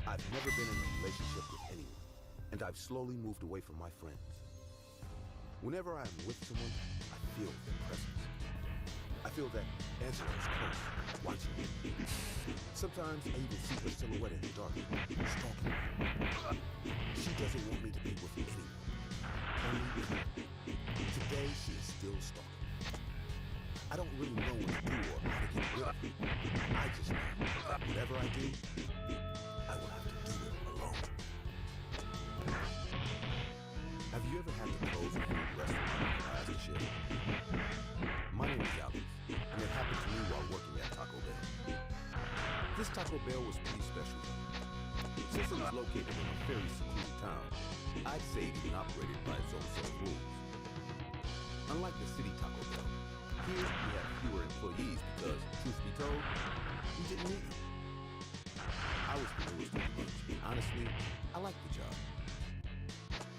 I've never been in a relationship with anyone, and I've slowly moved away from my friends. Whenever I'm with someone, I feel their presence. I feel that Angela is close, watching me. Sometimes I even see her silhouette in the dark, stalking me. She doesn't want me to be with anyone, only with her. Today, she is still stalking me. I don't really know what to do or how to get rid of her. I just know that whatever I do, I will have to do it alone. Have you ever had to close a food restaurant in the last shift? My name is Alex, and it happened to me while working at Taco Bell. This Taco Bell was pretty special. Since it was located in a very secluded town, I'd say it even operated by its own set of rules. Unlike the city Taco Bell, here we had fewer employees because, truth be told, we didn't need them. I was the newest in the bunch, and honestly, I liked the job.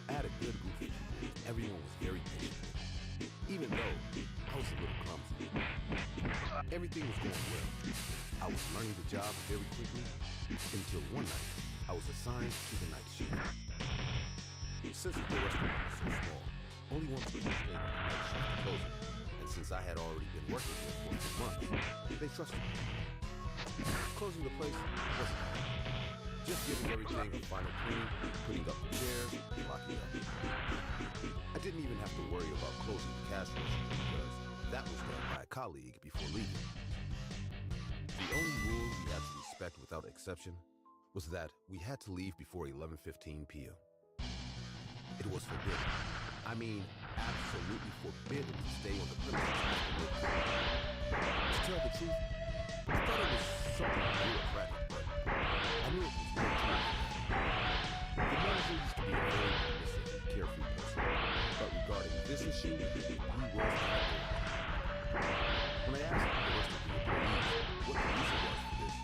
I had a good group of people. Everyone was very patient. Even though I was a little clumsy. Everything was going well. I was learning the job very quickly until one night I was assigned to the night shift. Since the restaurant was so small, only one person stayed on the night shift closing, and since I had already been working there for 2 months, they trusted me. Closing the place wasn't hard. Just giving everything a final clean, putting up the chairs, and locking up. I didn't even have to worry about closing the cash register because that was done by a colleague before leaving. The only rule we had to respect without exception was that we had to leave before 11:15 p.m. It was forbidden. I mean, absolutely forbidden to stay on the premises after midnight. To tell the truth, I thought it was something bureaucratic, but I knew it was more to it. The manager used to be a very permissive and carefree person, but regarding this issue, he was not there. When I asked the rest of the employees what the reason was for this,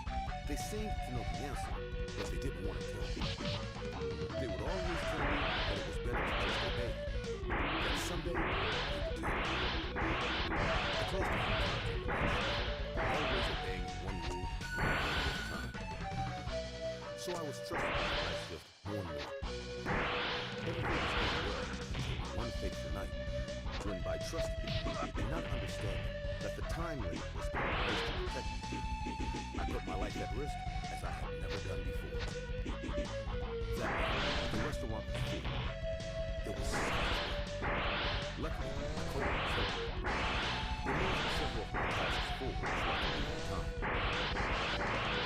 they seemed to know the answer, but they didn't want to tell me. They would always tell me that it was better to just obey, that someday they would tell me. I closed a few times on the night, always obeying one rule, one rule at a time. So I was trusted by the night shift more and more. Everything was going well until one fateful night, when by trusting and not understanding that the time limit was put in place to protect me, I put my life at risk as I had never done before. That night, the restaurant was full. There was silence. Luckily, I called myself. They moved several of my tasks forward so I could be on time.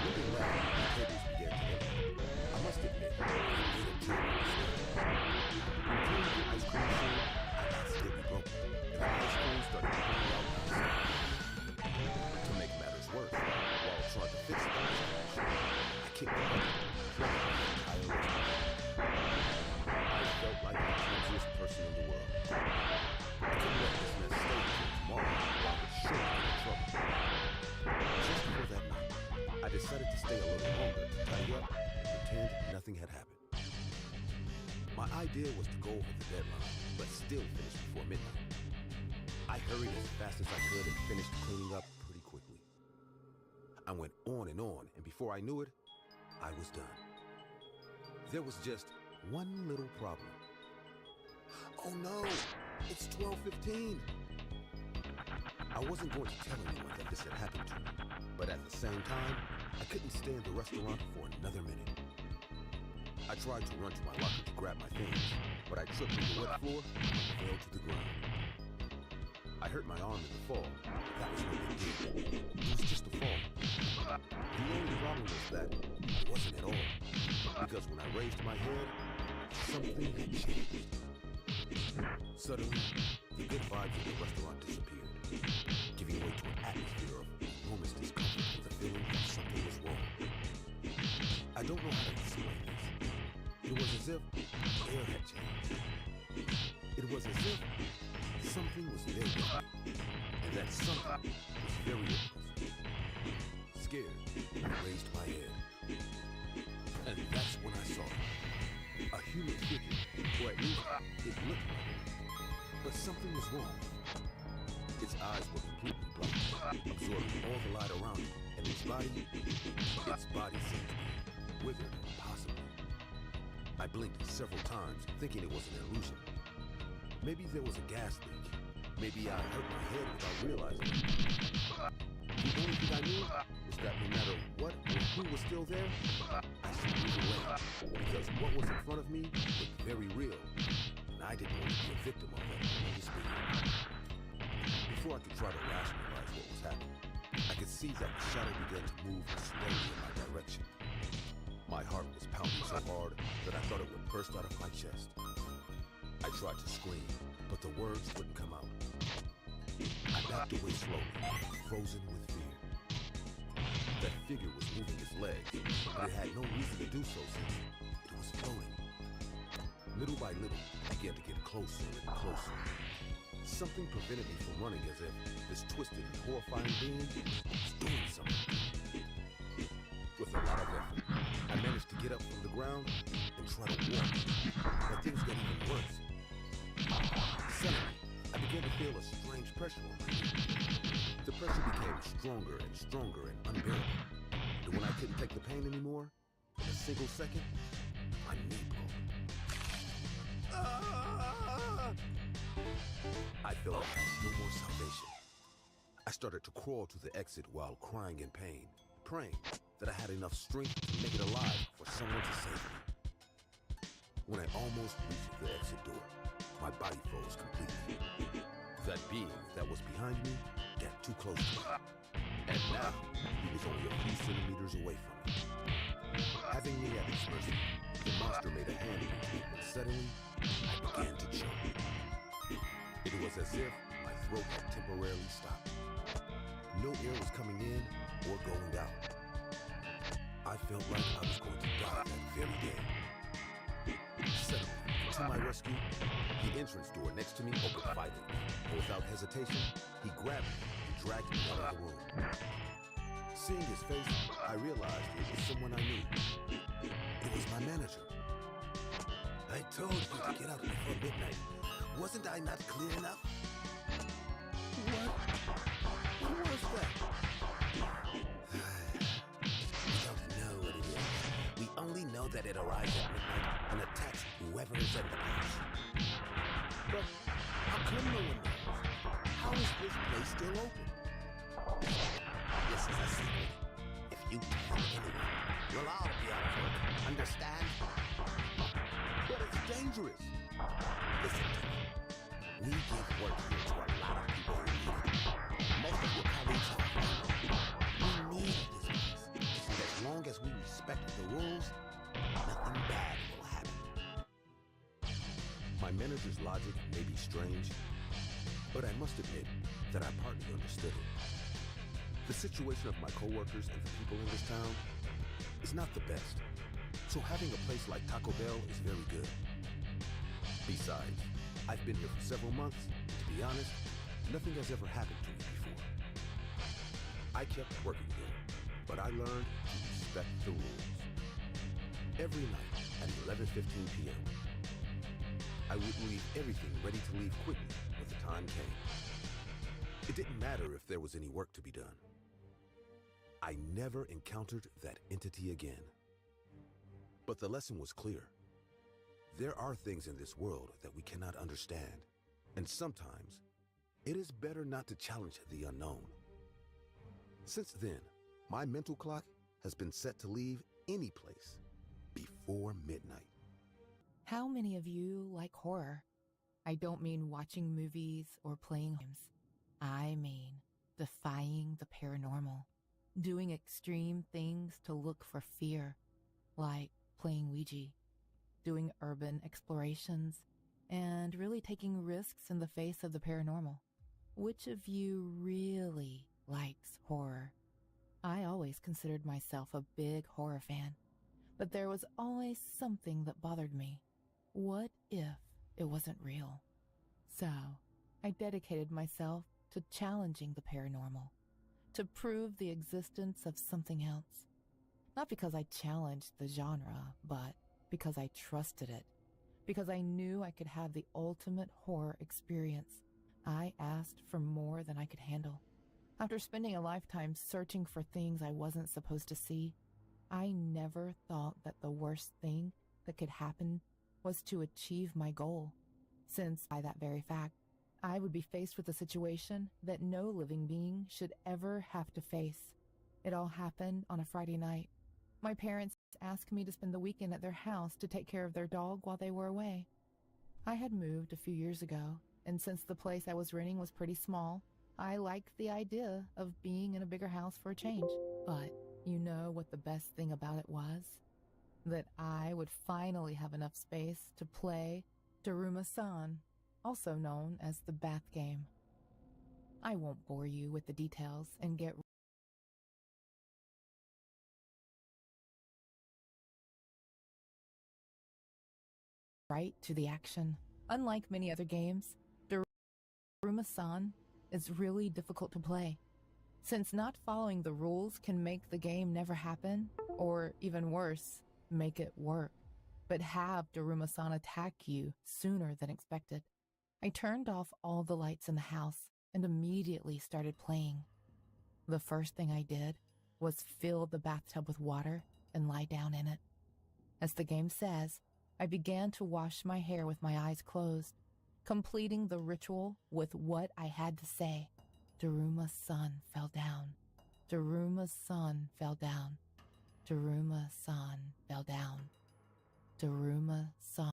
When they left, the tables began to empty. I must admit, it made a terrible mistake. When cleaning the ice cream machine, I accidentally broke it, and the ice cream started pouring out of the side. To make matters worse, while trying to fix the ice cream machine, I kicked the bucket, flooding the entire restaurant. I felt like the clumsiest person in the world. I couldn't let this mess stay until tomorrow, or I would surely get in trouble. Just before that night, I decided to stay a little longer to tidy up and pretend nothing had happened. My idea was to go over the deadline, but still finish before midnight. I hurried as fast as I could and finished cleaning up pretty quickly. I went on, and before I knew it, I was done. There was just one little problem. Oh no, it's 12:15. I wasn't going to tell anyone that this had happened to me, but at the same time, I couldn't stay in the restaurant for another minute. I tried to run to my locker to grab my things, but I tripped on the wet floor and fell to the ground. I hurt my arm in the fall, but that was no big deal. It was just a fall. The only problem was that it wasn't at all, because when I raised my head, something had changed. Suddenly, the good vibes of the restaurant disappeared, giving way to an atmosphere of enormous discomfort with the feeling that something was wrong. I don't know how to explain this. It was as if the air had changed. It was as if something was there with me, and that something was very oppressive. Scared, I raised my head. And that's when I saw it. A human figure, or at least it looked like it. But something was wrong. Its eyes were completely black, absorbing all the light around it, and its body seemed to be withered impossibly. I blinked several times, thinking it was an illusion. Maybe there was a gas leak. Maybe I hurt my head without realizing it. The only thing I knew was that no matter what or who was still there, I should move away, because what was in front of me looked very real, and I didn't want to be a victim of that tremendous being. Before I could try to rationalize what was happening, I could see that the shadow began to move slowly in my direction. My heart was pounding so hard that I thought it would burst out of my chest. I tried to scream, but the words wouldn't come out. I backed away slowly, frozen with fear. That figure was moving its legs, but it had no reason to do so since it was floating. Little by little, it began to get closer and closer. Something prevented me from running, as if this twisted and horrifying being was doing something. With a lot of effort, I managed to get up from the ground and try to walk, but things got even worse. Suddenly, I began to feel a strange pressure on my knee. The pressure became stronger and stronger and unbearable. And when I couldn't take the pain anymore, in a single second, my knee broke. I felt I had no more salvation. I started to crawl to the exit while crying in pain, praying that I had enough strength to make it alive for someone to save me. When I almost reached the exit door, my body froze completely. That being that was behind me got too close to me. And now, he was only a few centimeters away from me. Having me at its mercy, the monster made a hand into me, and suddenly, I began to choke. It was as if my throat had temporarily stopped. No air was coming in or going out. I felt like I was going to die that very day. Suddenly, to my rescue, the entrance door next to me opened violently. Without hesitation, he grabbed me and dragged me out of the room. Seeing his face, I realized it was someone I knew. It was my manager. I told you to get out before midnight. Wasn't I not clear enough? What? What was that? We don't know what it is. We only know that it arrives at midnight and attacks whoever is at the house. But how come no one knows? How is this place still open? This is a secret. If you tell anyone, we'll all be out of work. Understand? But it's dangerous. Listen to me. We give work here to a lot of people who need it. Most of your colleagues are family. We need this place. And as long as we respect the rules, nothing bad will happen. My manager's logic may be strange, but I must admit that I partly understood it. The situation of my coworkers and the people in this town is not the best, so having a place like Taco Bell is very good. Besides, I've been here for several months, and to be honest, nothing has ever happened to me before. I kept working here, but I learned to respect the rules. Every night at 11:15 p.m., I would leave everything ready to leave quickly when the time came. It didn't matter if there was any work to be done. I never encountered that entity again. But the lesson was clear. There are things in this world that we cannot understand, and sometimes it is better not to challenge the unknown. Since then, my mental clock has been set to leave any place before midnight. How many of you like horror? I don't mean watching movies or playing games. I mean defying the paranormal, doing extreme things to look for fear, like playing Ouija, doing urban explorations, and really taking risks in the face of the paranormal. Which of you really likes horror? I always considered myself a big horror fan, but there was always something that bothered me. What if it wasn't real? So, I dedicated myself to challenging the paranormal, to prove the existence of something else. Not because I challenged the genre, but because I trusted it, because I knew I could have the ultimate horror experience. I asked for more than I could handle. After spending a lifetime searching for things I wasn't supposed to see, I never thought that the worst thing that could happen was to achieve my goal, since by that very fact, I would be faced with a situation that no living being should ever have to face. It all happened on a Friday night. My parents asked me to spend the weekend at their house to take care of their dog while they were away. I had moved a few years ago, and since the place I was renting was pretty small, I liked the idea of being in a bigger house for a change. But you know what the best thing about it was? That I would finally have enough space to play Daruma-san, also known as the bath game. I won't bore you with the details and get right to the action. Unlike many other games, Daruma-san is really difficult to play, since not following the rules can make the game never happen, or even worse, make it work, but have Daruma-san attack you sooner than expected. I turned off all the lights in the house and immediately started playing. The first thing I did was fill the bathtub with water and lie down in it. As the game says, I began to wash my hair with my eyes closed, completing the ritual with what I had to say. Daruma-san fell down. Daruma-san fell down. Daruma-san fell down. Daruma-san.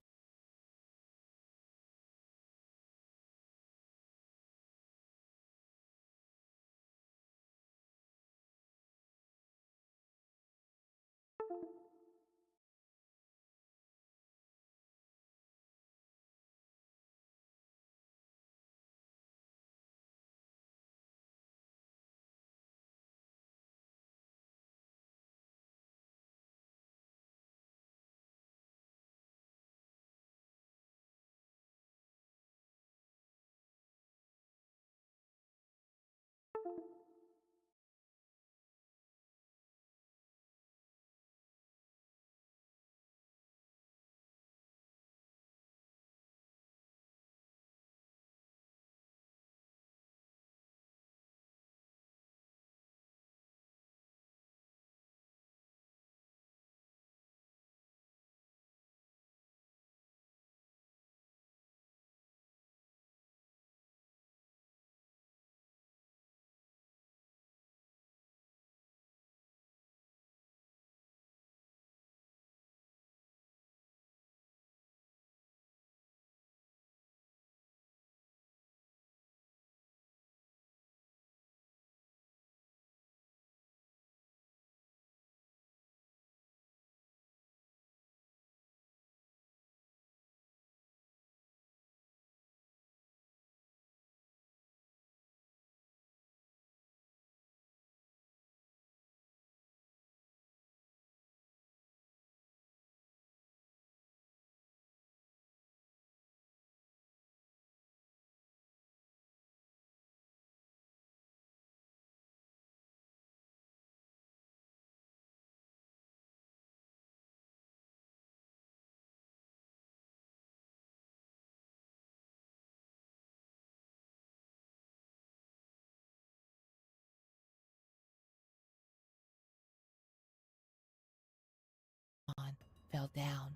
Fell down.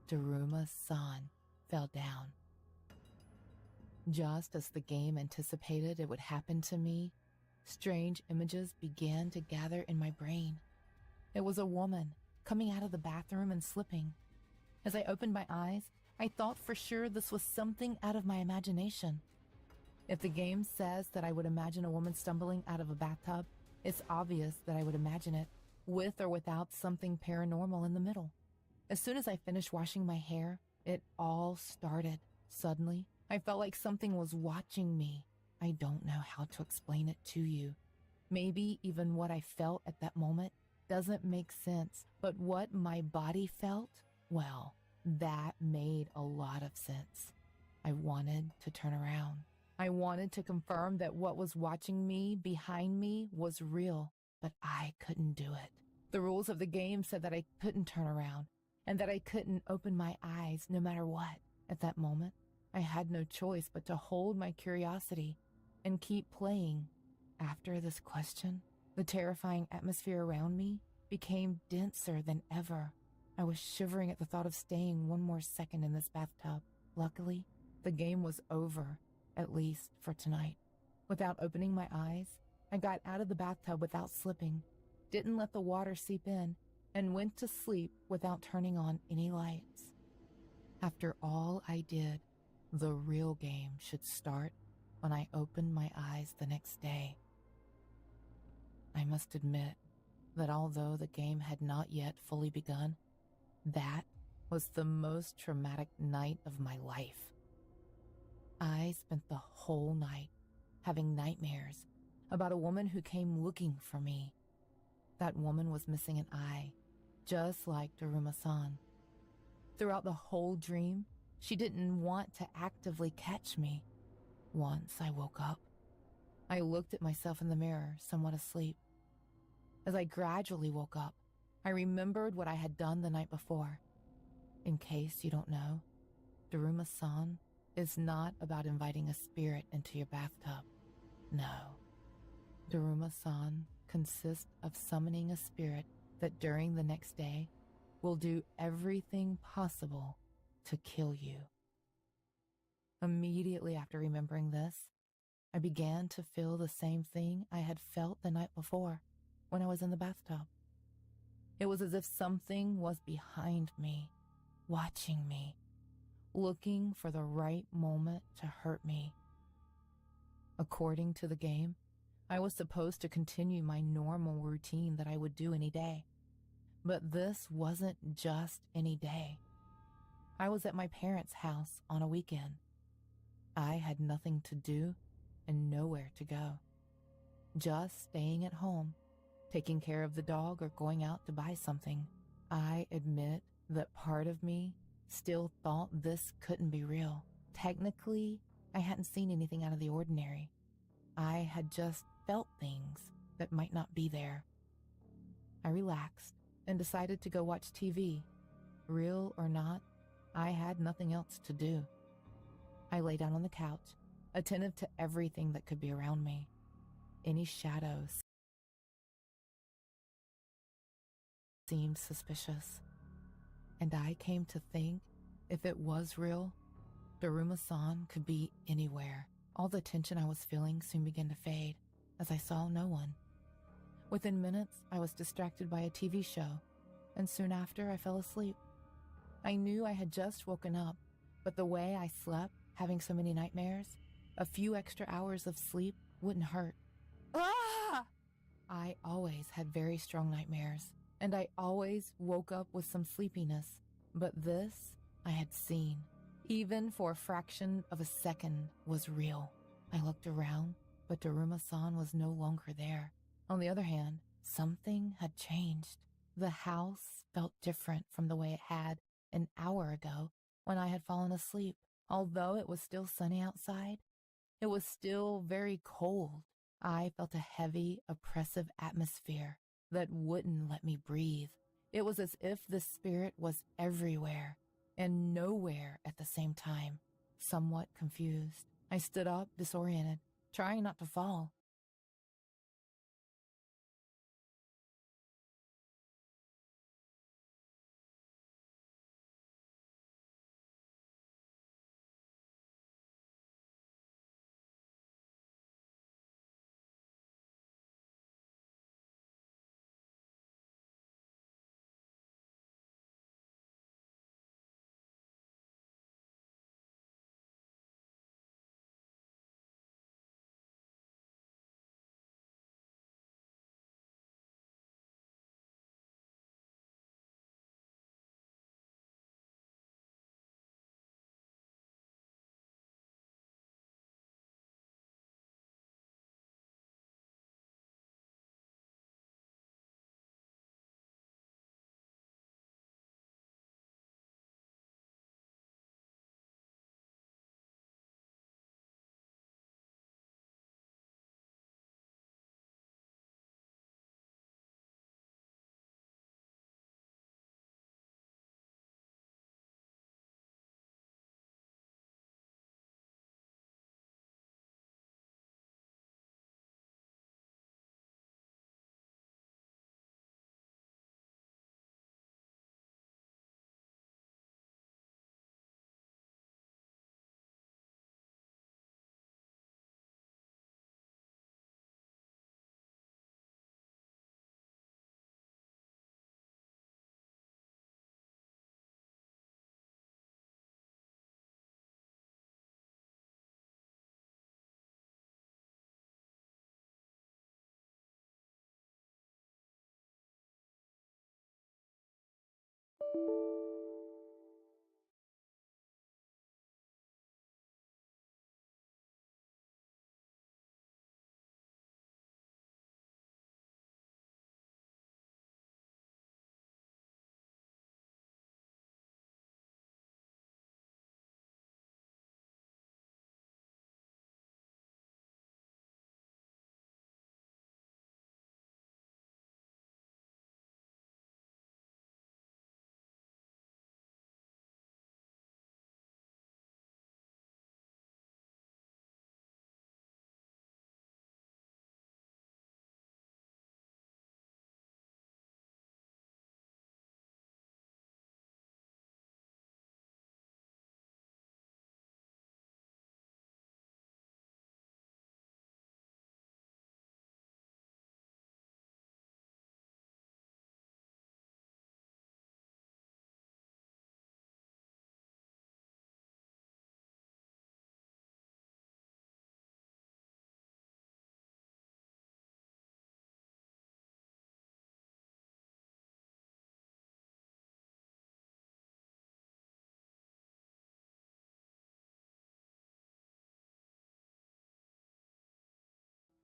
Daruma-san fell down. Just as the game anticipated it would happen to me, strange images began to gather in my brain. It was a woman coming out of the bathroom and slipping. As I opened my eyes, I thought for sure this was something out of my imagination. If the game says that I would imagine a woman stumbling out of a bathtub, it's obvious that I would imagine it, with or without something paranormal in the middle. As soon as I finished washing my hair, it all started. Suddenly, I felt like something was watching me. I don't know how to explain it to you. Maybe even what I felt at that moment doesn't make sense, but what my body felt, well, that made a lot of sense. I wanted to turn around. I wanted to confirm that what was watching me behind me was real, but I couldn't do it. The rules of the game said that I couldn't turn around and that I couldn't open my eyes no matter what. At that moment, I had no choice but to hold my curiosity and keep playing. After this question, the terrifying atmosphere around me became denser than ever. I was shivering at the thought of staying one more second in this bathtub. Luckily, the game was over, at least for tonight. Without opening my eyes, I got out of the bathtub without slipping, didn't let the water seep in, and went to sleep without turning on any lights. After all I did, the real game should start when I opened my eyes the next day. I must admit that although the game had not yet fully begun, that was the most traumatic night of my life. I spent the whole night having nightmares about a woman who came looking for me. That woman was missing an eye, just like Daruma-san. Throughout the whole dream, she didn't want to actively catch me. Once I woke up, I looked at myself in the mirror, somewhat asleep. As I gradually woke up, I remembered what I had done the night before. In case you don't know, Daruma-san is not about inviting a spirit into your bathtub. No. Daruma-san consists of summoning a spirit that during the next day will do everything possible to kill you. Immediately after remembering this, I began to feel the same thing I had felt the night before when I was in the bathtub. It was as if something was behind me, watching me, looking for the right moment to hurt me. According to the game, I was supposed to continue my normal routine that I would do any day. But this wasn't just any day. I was at my parents' house on a weekend. I had nothing to do and nowhere to go. Just staying at home, taking care of the dog or going out to buy something. I admit that part of me still thought this couldn't be real. Technically, I hadn't seen anything out of the ordinary. I had just felt things that might not be there. I relaxed and decided to go watch TV. Real or not, I had nothing else to do. I lay down on the couch, attentive to everything that could be around me. Any shadows seemed suspicious, and I came to think if it was real, Daruma-san could be anywhere. All the tension I was feeling soon began to fade as I saw no one. Within minutes, I was distracted by a TV show, and soon after I fell asleep. I knew I had just woken up, but the way I slept, having so many nightmares, a few extra hours of sleep wouldn't hurt. Ah! I always had very strong nightmares, and I always woke up with some sleepiness. But this I had seen, even for a fraction of a second, was real. I looked around, but Daruma-san was no longer there. On the other hand, something had changed. The house felt different from the way it had an hour ago when I had fallen asleep. Although it was still sunny outside, it was still very cold. I felt a heavy, oppressive atmosphere that wouldn't let me breathe. It was as if the spirit was everywhere and nowhere at the same time. Somewhat confused, I stood up, disoriented, trying not to fall.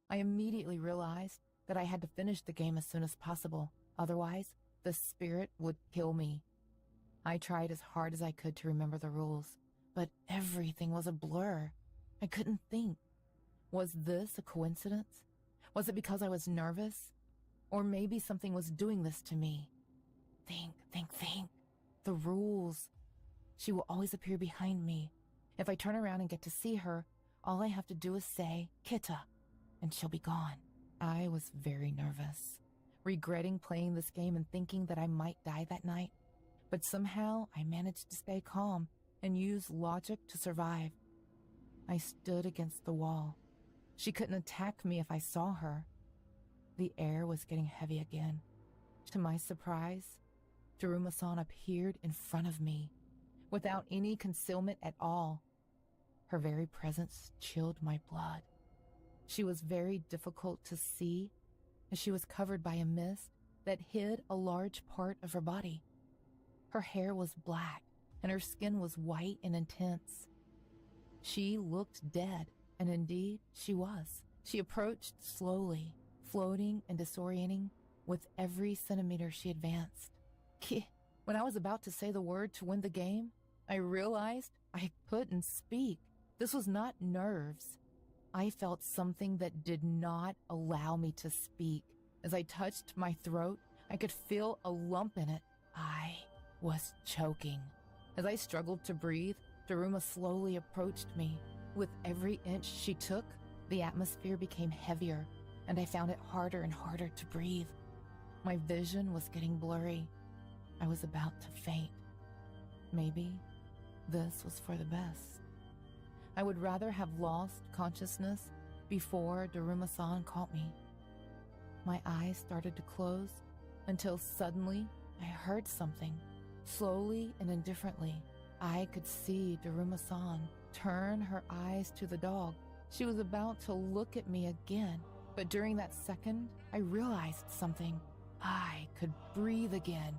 I immediately realized that I had to finish the game as soon as possible. Otherwise, the spirit would kill me. I tried as hard as I could to remember the rules, but everything was a blur. I couldn't think. Was this a coincidence? Was it because I was nervous? Or maybe something was doing this to me? Think. The rules. She will always appear behind me. If I turn around and get to see her, all I have to do is say, Kitta, and she'll be gone. I was very nervous, regretting playing this game and thinking that I might die that night. But somehow I managed to stay calm and use logic to survive. I stood against the wall. She couldn't attack me if I saw her. The air was getting heavy again. To my surprise, Daruma-san appeared in front of me, without any concealment at all. Her very presence chilled my blood. She was very difficult to see, as she was covered by a mist that hid a large part of her body. Her hair was black, and her skin was white and intense. She looked dead, and indeed she was. She approached slowly, floating and disorienting with every centimeter she advanced. When I was about to say the word to win the game, I realized I couldn't speak. This was not nerves. I felt something that did not allow me to speak. As I touched my throat, I could feel a lump in it. I was choking. As I struggled to breathe, Daruma slowly approached me. With every inch she took, the atmosphere became heavier, and I found it harder and harder to breathe. My vision was getting blurry. I was about to faint. Maybe this was for the best. I would rather have lost consciousness before Daruma-san caught me. My eyes started to close until suddenly I heard something. Slowly and indifferently, I could see Daruma-san turn her eyes to the dog. She was about to look at me again, but during that second, I realized something. I could breathe again.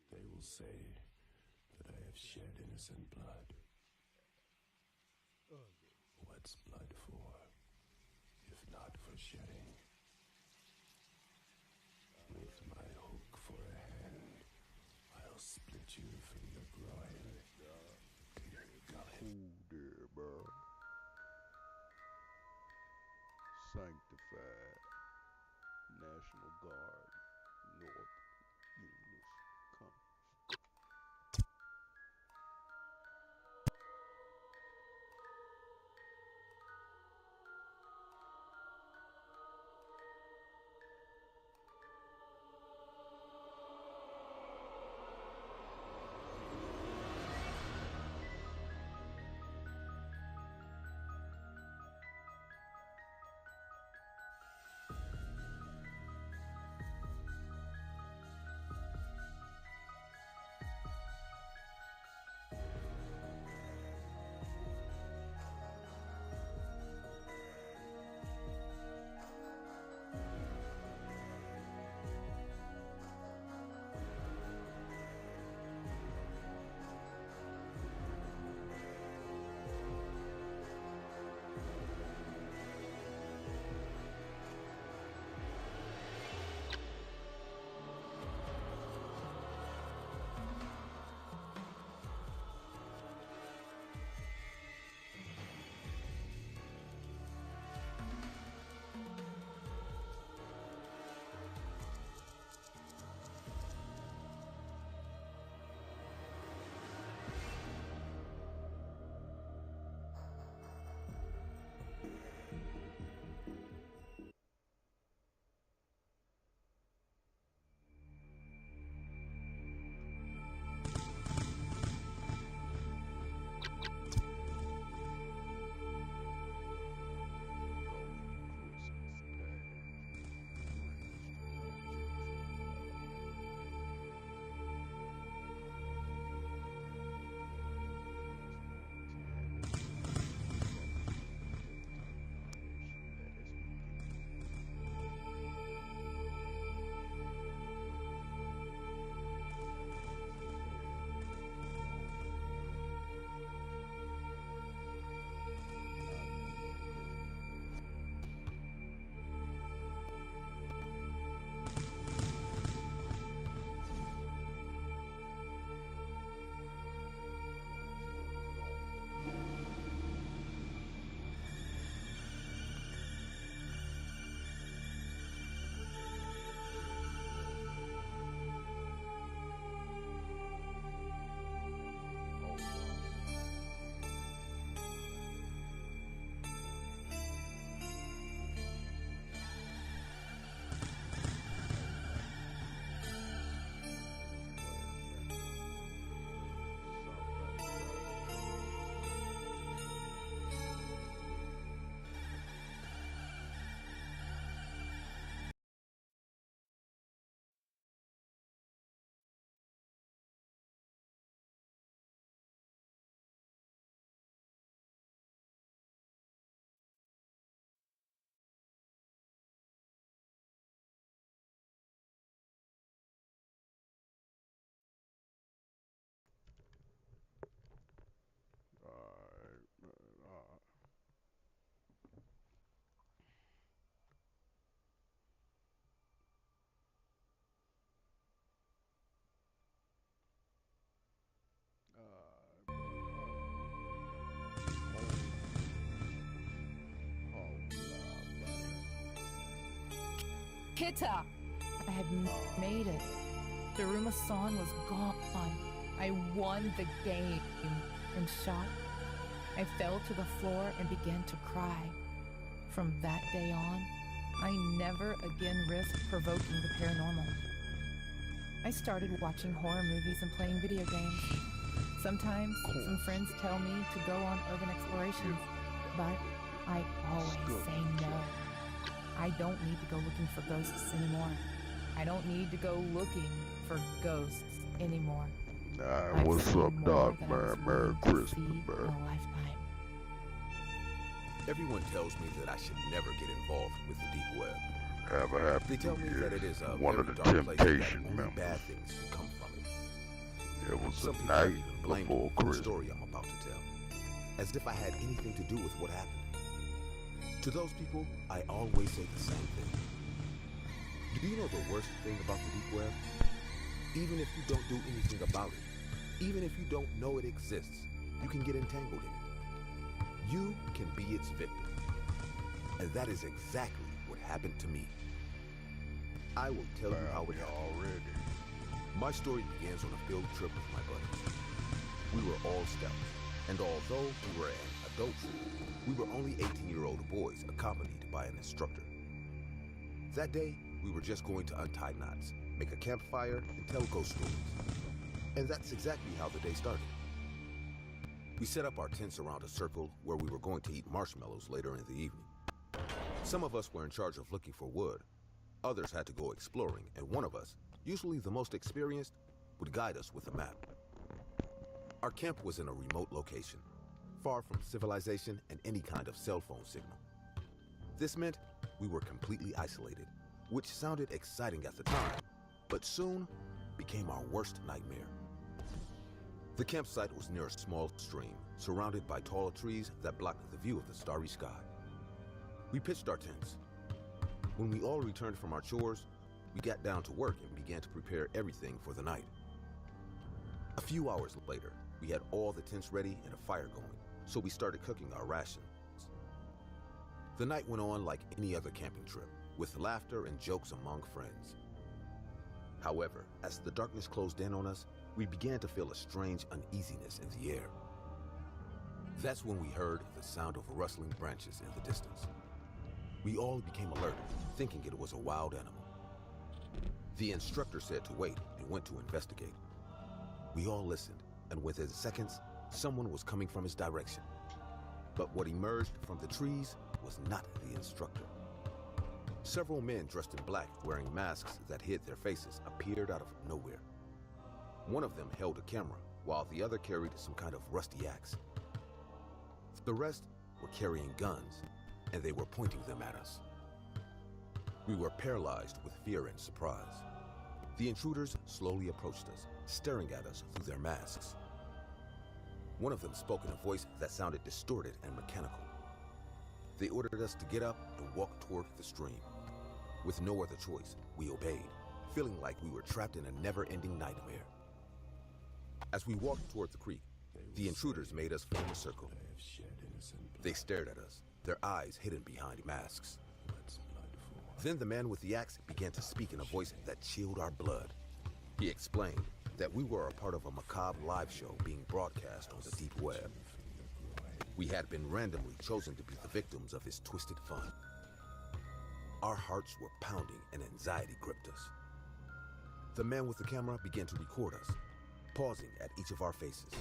They will say that I have shed innocent blood. What's blood for, if not for shedding? With my hook for a hand, I'll split you from your groin to your gullet. Ooh, there, bro. sanctified. National Guard, North English Company. Kita! I had made it. The Ruma-san was gone. I won the game. In shock, I fell to the floor and began to cry. From that day on, I never again risked provoking the paranormal. I started watching horror movies and playing video games. Sometimes some friends tell me to go on urban explorations, but I always say no. I don't need to go looking for ghosts anymore. I don't need to go looking for ghosts anymore. What's up, Doc, man? Merry Christmas, man. Everyone tells me that I should never get involved with the deep web. Have a happy They tell me that it is a one of very the dark place and that Temptation only members. bad things can come from it. It was Some a people have night even blamed before me for the Christmas. story I'm about to tell, as if I had anything to do with what happened. To those people, I always say the same thing. Do you know the worst thing about the deep web? Even if you don't do anything about it, even if you don't know it exists, you can get entangled in it. You can be its victim. And that is exactly what happened to me. I will tell you how it happened. Already. My story begins on a field trip with my buddies. We were all scouts, and although we were an adult troop, we were only 18-year-old boys accompanied by an instructor. That day, we were just going to untie knots, make a campfire, and tell ghost stories. And that's exactly how the day started. We set up our tents around a circle where we were going to eat marshmallows later in the evening. Some of us were in charge of looking for wood. Others had to go exploring, and one of us, usually the most experienced, would guide us with a map. Our camp was in a remote location, far from civilization and any kind of cell phone signal. This meant we were completely isolated, which sounded exciting at the time, but soon became our worst nightmare. The campsite was near a small stream, surrounded by tall trees that blocked the view of the starry sky. We pitched our tents. When we all returned from our chores, we got down to work and began to prepare everything for the night. A few hours later, we had all the tents ready and a fire going, so we started cooking our rations. The night went on like any other camping trip, with laughter and jokes among friends. However, as the darkness closed in on us, we began to feel a strange uneasiness in the air. That's when we heard the sound of rustling branches in the distance. We all became alert, thinking it was a wild animal. The instructor said to wait and went to investigate. We all listened, and within seconds, someone was coming from his direction. But what emerged from the trees was not the instructor. Several men dressed in black, wearing masks that hid their faces, appeared out of nowhere. One of them held a camera, while the other carried some kind of rusty axe. The rest were carrying guns, and they were pointing them at us. We were paralyzed with fear and surprise. The intruders slowly approached us, staring at us through their masks. One of them spoke in a voice that sounded distorted and mechanical. They ordered us to get up and walk toward the stream. With no other choice, we obeyed, feeling like we were trapped in a never-ending nightmare. As we walked toward the creek, the intruders made us form a circle. They stared at us, their eyes hidden behind masks. Then the man with the axe began to speak in a voice that chilled our blood. He explained that we were a part of a macabre live show being broadcast on the deep web. We had been randomly chosen to be the victims of his twisted fun. Our hearts were pounding and anxiety gripped us. The man with the camera began to record us, pausing at each of our faces.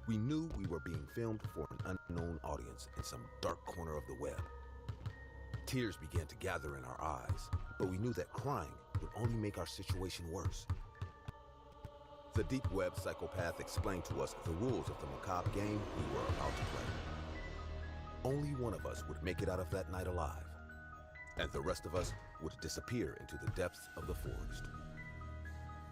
We knew we were being filmed for an unknown audience in some dark corner of the web. Tears began to gather in our eyes, but we knew that crying would only make our situation worse. The deep web psychopath explained to us the rules of the macabre game we were about to play. Only one of us would make it out of that night alive, and the rest of us would disappear into the depths of the forest.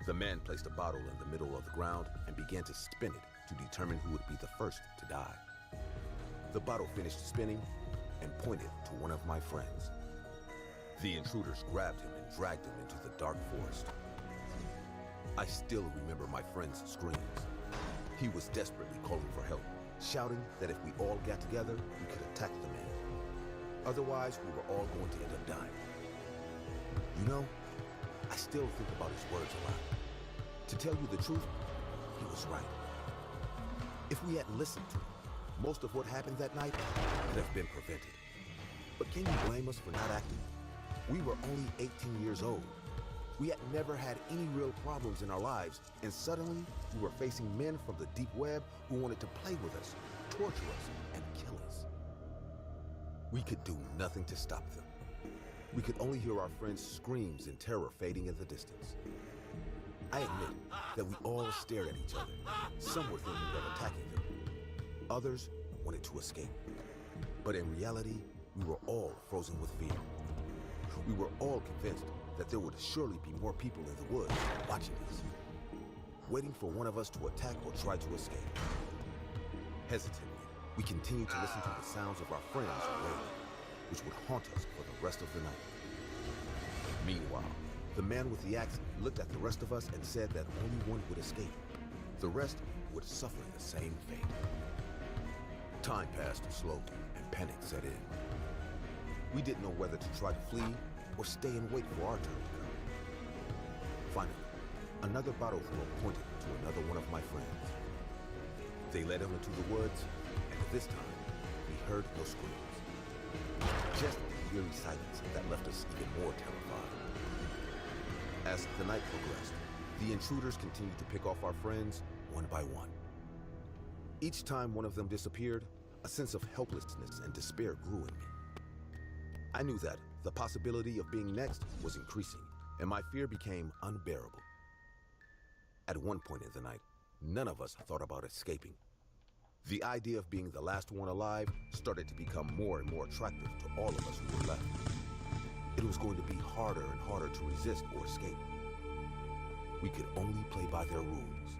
The man placed a bottle in the middle of the ground and began to spin it to determine who would be the first to die. The bottle finished spinning and pointed to one of my friends. The intruders grabbed him and dragged him into the dark forest. I still remember my friend's screams. He was desperately calling for help, shouting that if we all got together, we could attack the man. Otherwise, we were all going to end up dying. You know, I still think about his words a lot. To tell you the truth, he was right. If we had listened to him, most of what happened that night could have been prevented. But can you blame us for not acting? We were only 18 years old. We had never had any real problems in our lives, and suddenly we were facing men from the deep web who wanted to play with us, torture us, and kill us. We could do nothing to stop them. We could only hear our friends' screams and terror fading in the distance. I admit that we all stared at each other. Some were thinking of attacking them. Others wanted to escape. But in reality, we were all frozen with fear. We were all convinced that there would surely be more people in the woods watching us, waiting for one of us to attack or try to escape. Hesitantly, we continued to listen to the sounds of our friends wailing, which would haunt us for the rest of the night. Meanwhile, the man with the axe looked at the rest of us and said that only one would escape. The rest would suffer the same fate. Time passed slowly and panic set in. We didn't know whether to try to flee or stay and wait for our turn to come. Finally, another bottle thrower pointed to another one of my friends. They led him into the woods, and this time, we heard no screams. Just an eerie silence that left us even more terrified. As the night progressed, the intruders continued to pick off our friends one by one. Each time one of them disappeared, a sense of helplessness and despair grew in me. I knew that the possibility of being next was increasing, and my fear became unbearable. At one point in the night, none of us thought about escaping. The idea of being the last one alive started to become more and more attractive to all of us who were left. It was going to be harder and harder to resist or escape. We could only play by their rules.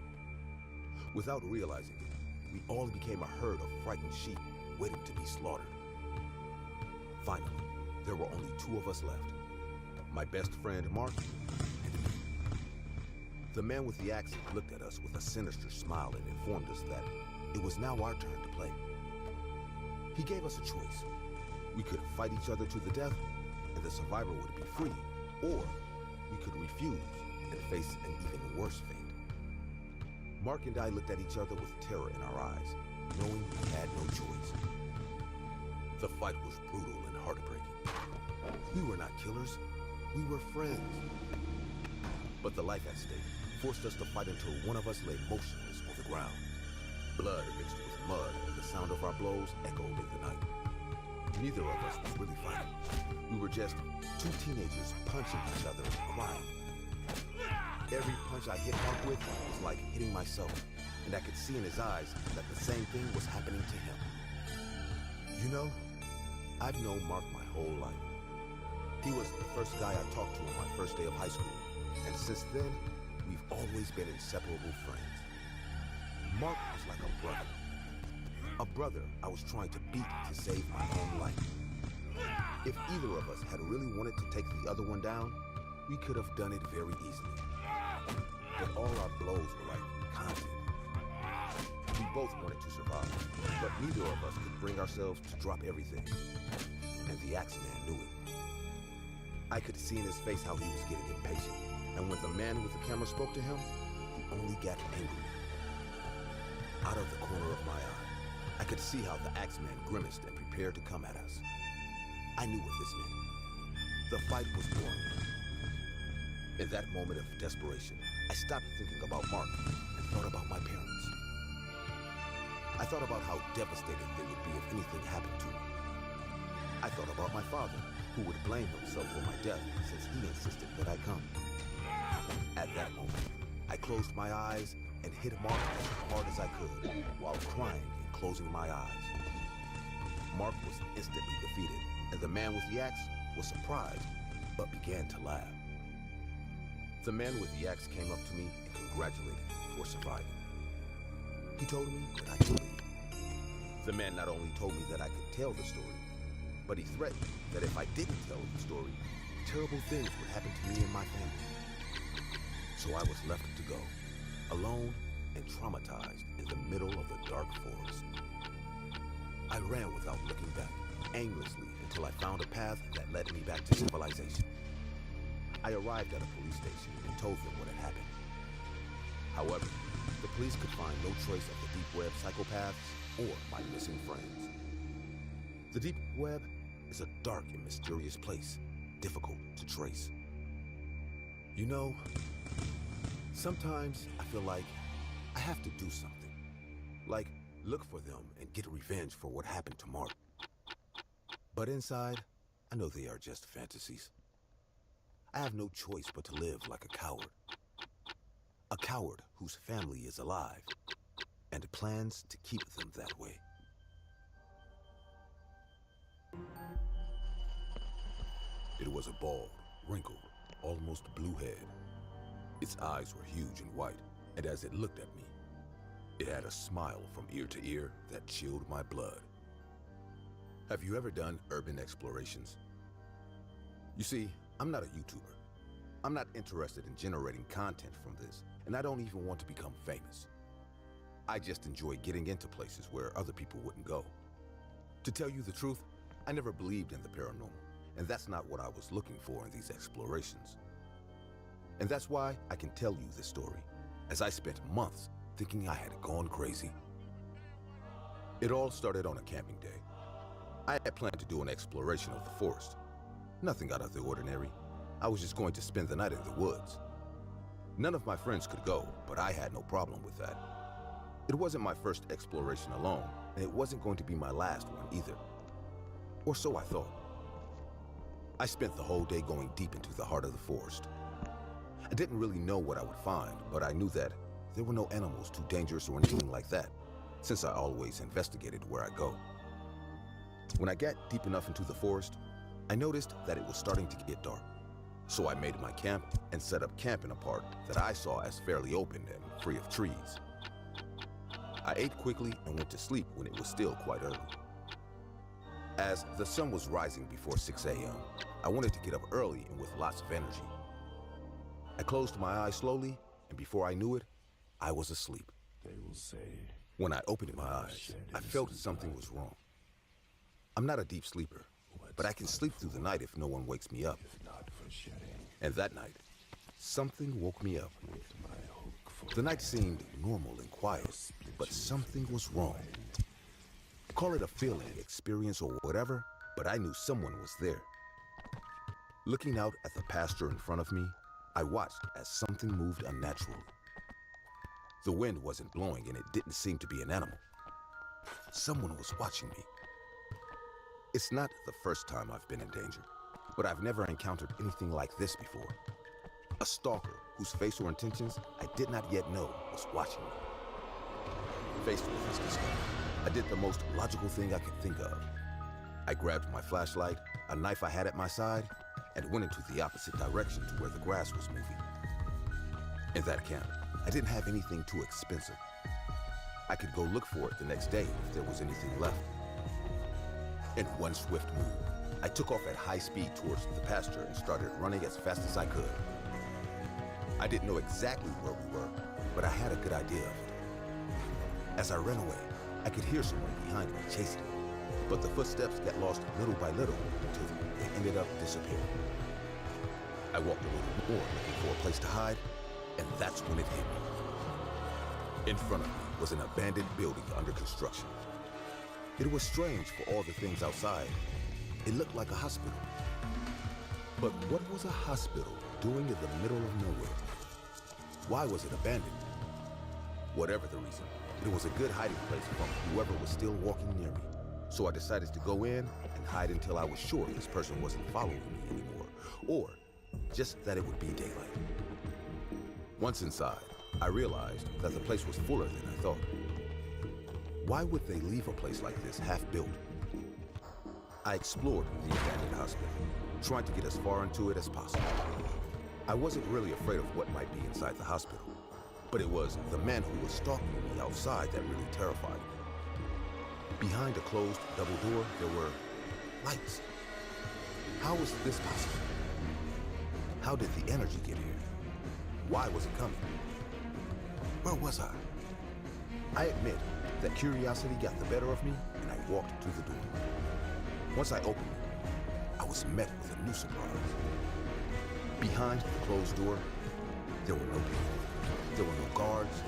Without realizing it, we all became a herd of frightened sheep waiting to be slaughtered. Finally, there were only two of us left. My best friend, Mark, and me. The man with the axe looked at us with a sinister smile and informed us that it was now our turn to play. He gave us a choice. We could fight each other to the death, and the survivor would be free, or we could refuse and face an even worse fate. Mark and I looked at each other with terror in our eyes, knowing we had no choice. The fight was brutal and heartbreaking. We were not killers, we were friends. But the life at stake forced us to fight until one of us lay motionless on the ground. Blood mixed with mud, and the sound of our blows echoed in the night. Neither of us was really fighting. We were just two teenagers punching each other and crying. Every punch I hit Mark with was like hitting myself, and I could see in his eyes that the same thing was happening to him. You know, I've known Mark my whole life. He was the first guy I talked to on my first day of high school, and since then, we've always been inseparable friends. Mark was like a brother. A brother I was trying to beat to save my own life. If either of us had really wanted to take the other one down, we could have done it very easily. But all our blows were like constant. We both wanted to survive, but neither of us could bring ourselves to drop everything. And the Axeman knew it. I could see in his face how he was getting impatient, and when the man with the camera spoke to him, he only got angry. Out of the corner of my eye, I could see how the Axeman grimaced and prepared to come at us. I knew what this meant. The fight was born. In that moment of desperation, I stopped thinking about Mark and thought about my parents. I thought about how devastated they would be if anything happened to me. I thought about my father, who would blame himself for my death since he insisted that I come. At that moment, I closed my eyes and hit Mark as hard as I could while crying and closing my eyes. Mark was instantly defeated, and the man with the axe was surprised but began to laugh. The man with the axe came up to me and congratulated me for surviving. He told me that I could leave. The man not only told me that I could tell the story, but he threatened that if I didn't tell the story, terrible things would happen to me and my family. So I was left to go, alone and traumatized in the middle of the dark forest. I ran without looking back, aimlessly, until I found a path that led me back to civilization. I arrived at a police station and told them what had happened. However, the police could find no trace of the deep web psychopaths or my missing friends. The deep web is a dark and mysterious place, difficult to trace. You know, sometimes I feel like I have to do something. Like, look for them and get revenge for what happened to Mark. But inside, I know they are just fantasies. I have no choice but to live like a coward. A coward whose family is alive and plans to keep them that way. It was a bald, wrinkled, almost blue head. Its eyes were huge and white, and as it looked at me, it had a smile from ear to ear that chilled my blood. Have you ever done urban explorations? You see, I'm not a YouTuber. I'm not interested in generating content from this, and I don't even want to become famous. I just enjoy getting into places where other people wouldn't go. To tell you the truth, I never believed in the paranormal, and that's not what I was looking for in these explorations. And that's why I can tell you this story, as I spent months thinking I had gone crazy. It all started on a camping day. I had planned to do an exploration of the forest. Nothing out of the ordinary. I was just going to spend the night in the woods. None of my friends could go, but I had no problem with that. It wasn't my first exploration alone, and it wasn't going to be my last one either. Or so I thought. I spent the whole day going deep into the heart of the forest. I didn't really know what I would find, but I knew that there were no animals too dangerous or anything like that, since I always investigated where I go. When I got deep enough into the forest, I noticed that it was starting to get dark. So I made my camp and set up camp in a part that I saw as fairly open and free of trees. I ate quickly and went to sleep when it was still quite early. As the sun was rising before 6 a.m., I wanted to get up early and with lots of energy. I closed my eyes slowly, and before I knew it, I was asleep. They will say, When I opened my eyes, I felt something was wrong. I'm not a deep sleeper, but I can sleep through the night if no one wakes me up. if not for shedding, And that night, something woke me up. with my hook for The night seemed normal and quiet, but something was wrong. Call it a feeling, experience, or whatever, but I knew someone was there. Looking out at the pasture in front of me, I watched as something moved unnaturally. The wind wasn't blowing and it didn't seem to be an animal. Someone was watching me. It's not the first time I've been in danger, but I've never encountered anything like this before. A stalker whose face or intentions I did not yet know was watching me. Faced with this discovery, I did the most logical thing I could think of. I grabbed my flashlight, a knife I had at my side, and went into the opposite direction to where the grass was moving. In that camp, I didn't have anything too expensive. I could go look for it the next day if there was anything left. In one swift move, I took off at high speed towards the pasture and started running as fast as I could. I didn't know exactly where we were, but I had a good idea of it. As I ran away, I could hear someone behind me chasing me, but the footsteps got lost little by little until they ended up disappearing. I walked a little more looking for a place to hide, and that's when it hit me. In front of me was an abandoned building under construction. It was strange for all the things outside. It looked like a hospital. But what was a hospital doing in the middle of nowhere? Why was it abandoned? Whatever the reason, it was a good hiding place from whoever was still walking near me. So I decided to go in and hide until I was sure this person wasn't following me anymore, or just that it would be daylight. Once inside, I realized that the place was fuller than I thought. Why would they leave a place like this half-built? I explored the abandoned hospital, trying to get as far into it as possible. I wasn't really afraid of what might be inside the hospital, but it was the man who was stalking me outside that really terrified me. Behind a closed double door, there were lights. How was this possible? How did the energy get here? Why was it coming? Where was I? I admit that curiosity got the better of me, and I walked to the door. Once I opened it, I was met with a new surprise. Behind the closed door, there were no people. There were no guards,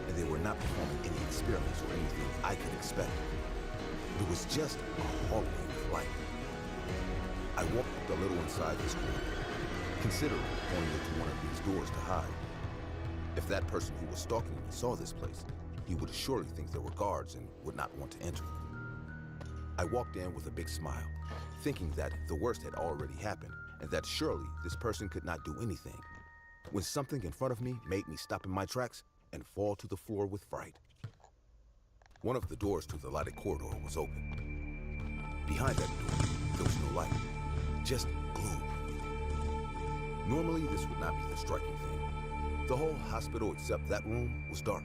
and they were not performing any experiments or anything I could expect. It was just a hallway with light. I walked a little inside this corridor, considering going into one of these doors to hide. If that person who was stalking me saw this place, he would surely think there were guards and would not want to enter. I walked in with a big smile, thinking that the worst had already happened and that surely this person could not do anything, when something in front of me made me stop in my tracks and fall to the floor with fright. One of the doors to the lighted corridor was open. Behind that door, there was no light, just gloom. Normally, this would not be the striking thing. The whole hospital except that room was dark.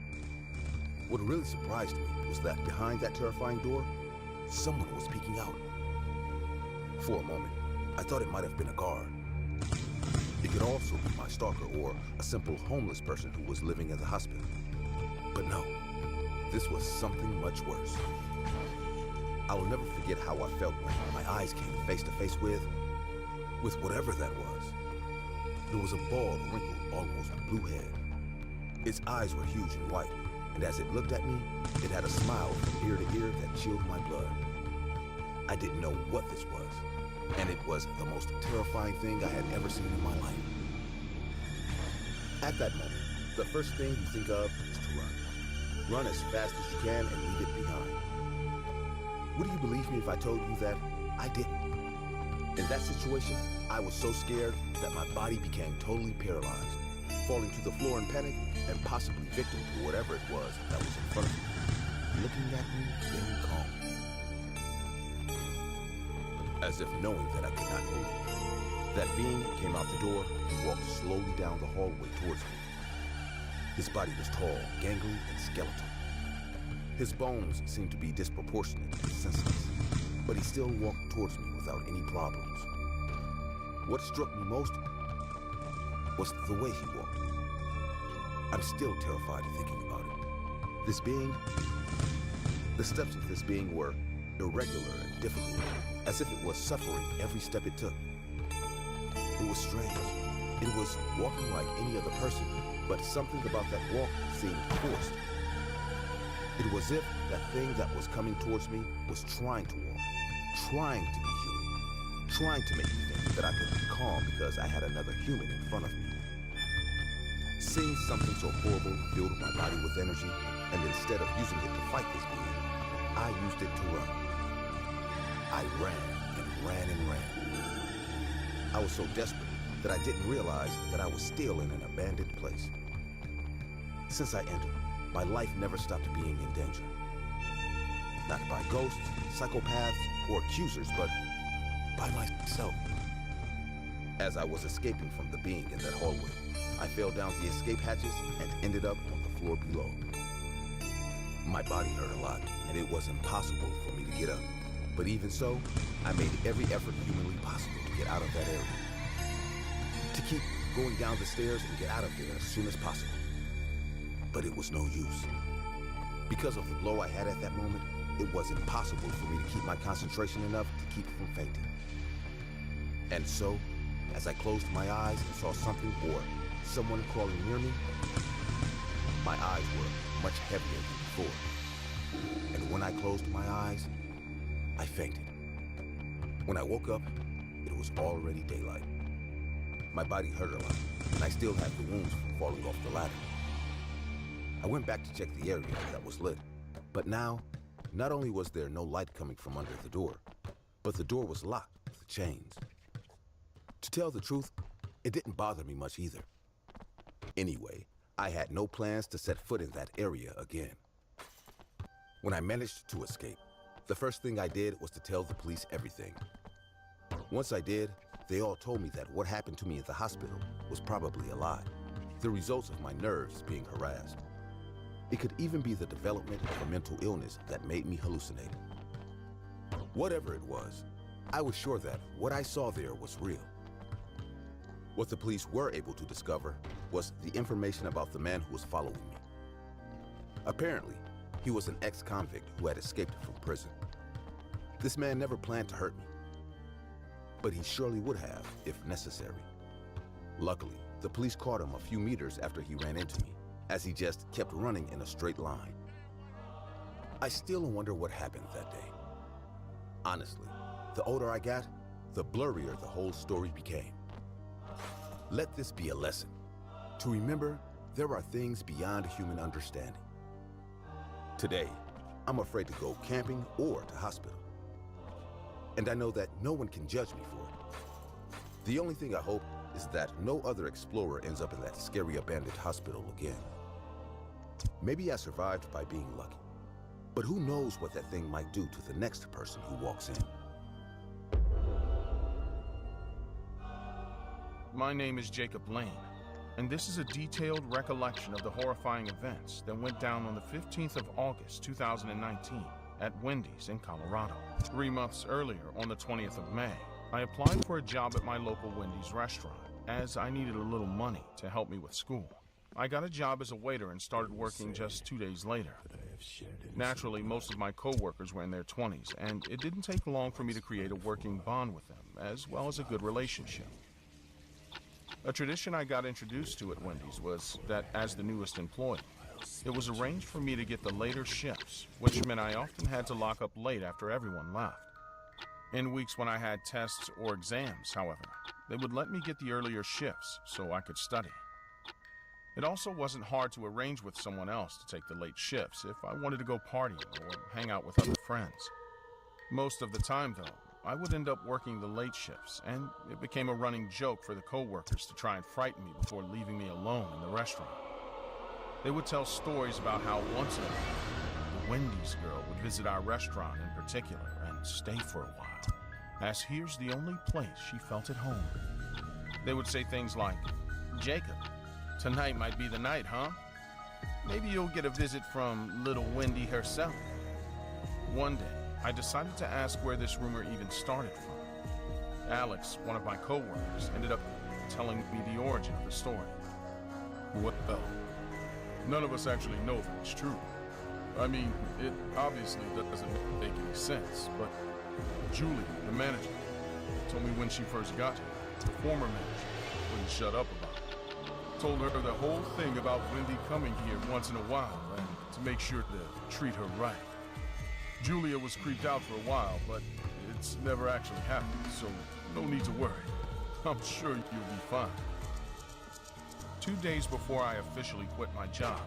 What really surprised me was that behind that terrifying door, someone was peeking out. For a moment, I thought it might have been a guard. It could also be my stalker or a simple homeless person who was living in the hospital. But no, this was something much worse. I will never forget how I felt when my eyes came face to face with whatever that was. There was a bald, wrinkled, almost blue head. Its eyes were huge and white, and as it looked at me, it had a smile from ear to ear that chilled my blood. I didn't know what this was, and it was the most terrifying thing I had ever seen in my life. At that moment, the first thing you think of is to run. Run as fast as you can and leave it behind. Would you believe me if I told you that I didn't? In that situation, I was so scared that my body became totally paralyzed, falling to the floor in panic and possibly victim to whatever it was that was in front of me, looking at me very calm. As if knowing that I could not move. That being came out the door and walked slowly down the hallway towards me. His body was tall, gangly, and skeletal. His bones seemed to be disproportionate and senseless, but he still walked towards me without any problems. What struck me most was the way he walked. I'm still terrified thinking about it. This being, the steps of this being were irregular and difficult, as if it was suffering every step it took. It was strange. It was walking like any other person, but something about that walk seemed forced. It was as if that thing that was coming towards me was trying to walk, trying to be human, trying to make me think that I could be calm because I had another human in front of me. Seeing something so horrible filled my body with energy, and instead of using it to fight this being, I used it to run. I ran and ran and ran. I was so desperate that I didn't realize that I was still in an abandoned place. Since I entered, my life never stopped being in danger. Not by ghosts, psychopaths, or accusers, but by myself. As I was escaping from the being in that hallway, I fell down the escape hatches and ended up on the floor below. My body hurt a lot, and it was impossible for me to get up. But even so, I made every effort humanly possible to get out of that area. To keep going down the stairs and get out of there as soon as possible. But it was no use. Because of the blow I had at that moment, it was impossible for me to keep my concentration enough to keep from fainting. And so, as I closed my eyes and saw something or someone crawling near me, my eyes were much heavier than before. And when I closed my eyes, I fainted. When I woke up, it was already daylight. My body hurt a lot, and I still had the wounds from falling off the ladder. I went back to check the area that was lit, but now, not only was there no light coming from under the door, but the door was locked with chains. To tell the truth, it didn't bother me much either. Anyway, I had no plans to set foot in that area again. When I managed to escape, the first thing I did was to tell the police everything. Once I did, they all told me that what happened to me at the hospital was probably a lie, the results of my nerves being harassed. It could even be the development of a mental illness that made me hallucinate. Whatever it was, I was sure that what I saw there was real. What the police were able to discover was the information about the man who was following me. Apparently, he was an ex-convict who had escaped from prison. This man never planned to hurt me, but he surely would have if necessary. Luckily, the police caught him a few meters after he ran into me, as he just kept running in a straight line. I still wonder what happened that day. Honestly, the older I got, the blurrier the whole story became. Let this be a lesson. To remember, there are things beyond human understanding. Today, I'm afraid to go camping or to hospital. And I know that no one can judge me for it. The only thing I hope is that no other explorer ends up in that scary abandoned hospital again. Maybe I survived by being lucky, but who knows what that thing might do to the next person who walks in. My name is Jacob Lane, and this is a detailed recollection of the horrifying events that went down on the 15th of August, 2019, at Wendy's in Colorado. 3 months earlier, on the 20th of May, I applied for a job at my local Wendy's restaurant, as I needed a little money to help me with school. I got a job as a waiter and started working just 2 days later. I've shared in Naturally, most of my co-workers were in their 20s, and it didn't take long for me to create a working bond with them, as well as a good relationship. A tradition I got introduced to at Wendy's was that as the newest employee, it was arranged for me to get the later shifts, which meant I often had to lock up late after everyone left. In weeks when I had tests or exams, however, they would let me get the earlier shifts so I could study. It also wasn't hard to arrange with someone else to take the late shifts if I wanted to go partying or hang out with other friends. Most of the time, though, I would end up working the late shifts, and it became a running joke for the co-workers to try and frighten me before leaving me alone in the restaurant. They would tell stories about how once in a while, the Wendy's girl would visit our restaurant in particular and stay for a while, as here's the only place she felt at home. They would say things like, "Jacob, tonight might be the night, huh? Maybe you'll get a visit from little Wendy herself." One day, I decided to ask where this rumor even started from. Alex, one of my co-workers, ended up telling me the origin of the story. Well, none of us actually know if it's true. I mean, it obviously doesn't make any sense, but Julie, the manager, told me when she first got here, the former manager wouldn't shut up about it. Told her the whole thing about Wendy coming here once in a while and to make sure to treat her right. Julia was creeped out for a while, but it's never actually happened, so no need to worry. I'm sure you'll be fine. 2 days before I officially quit my job,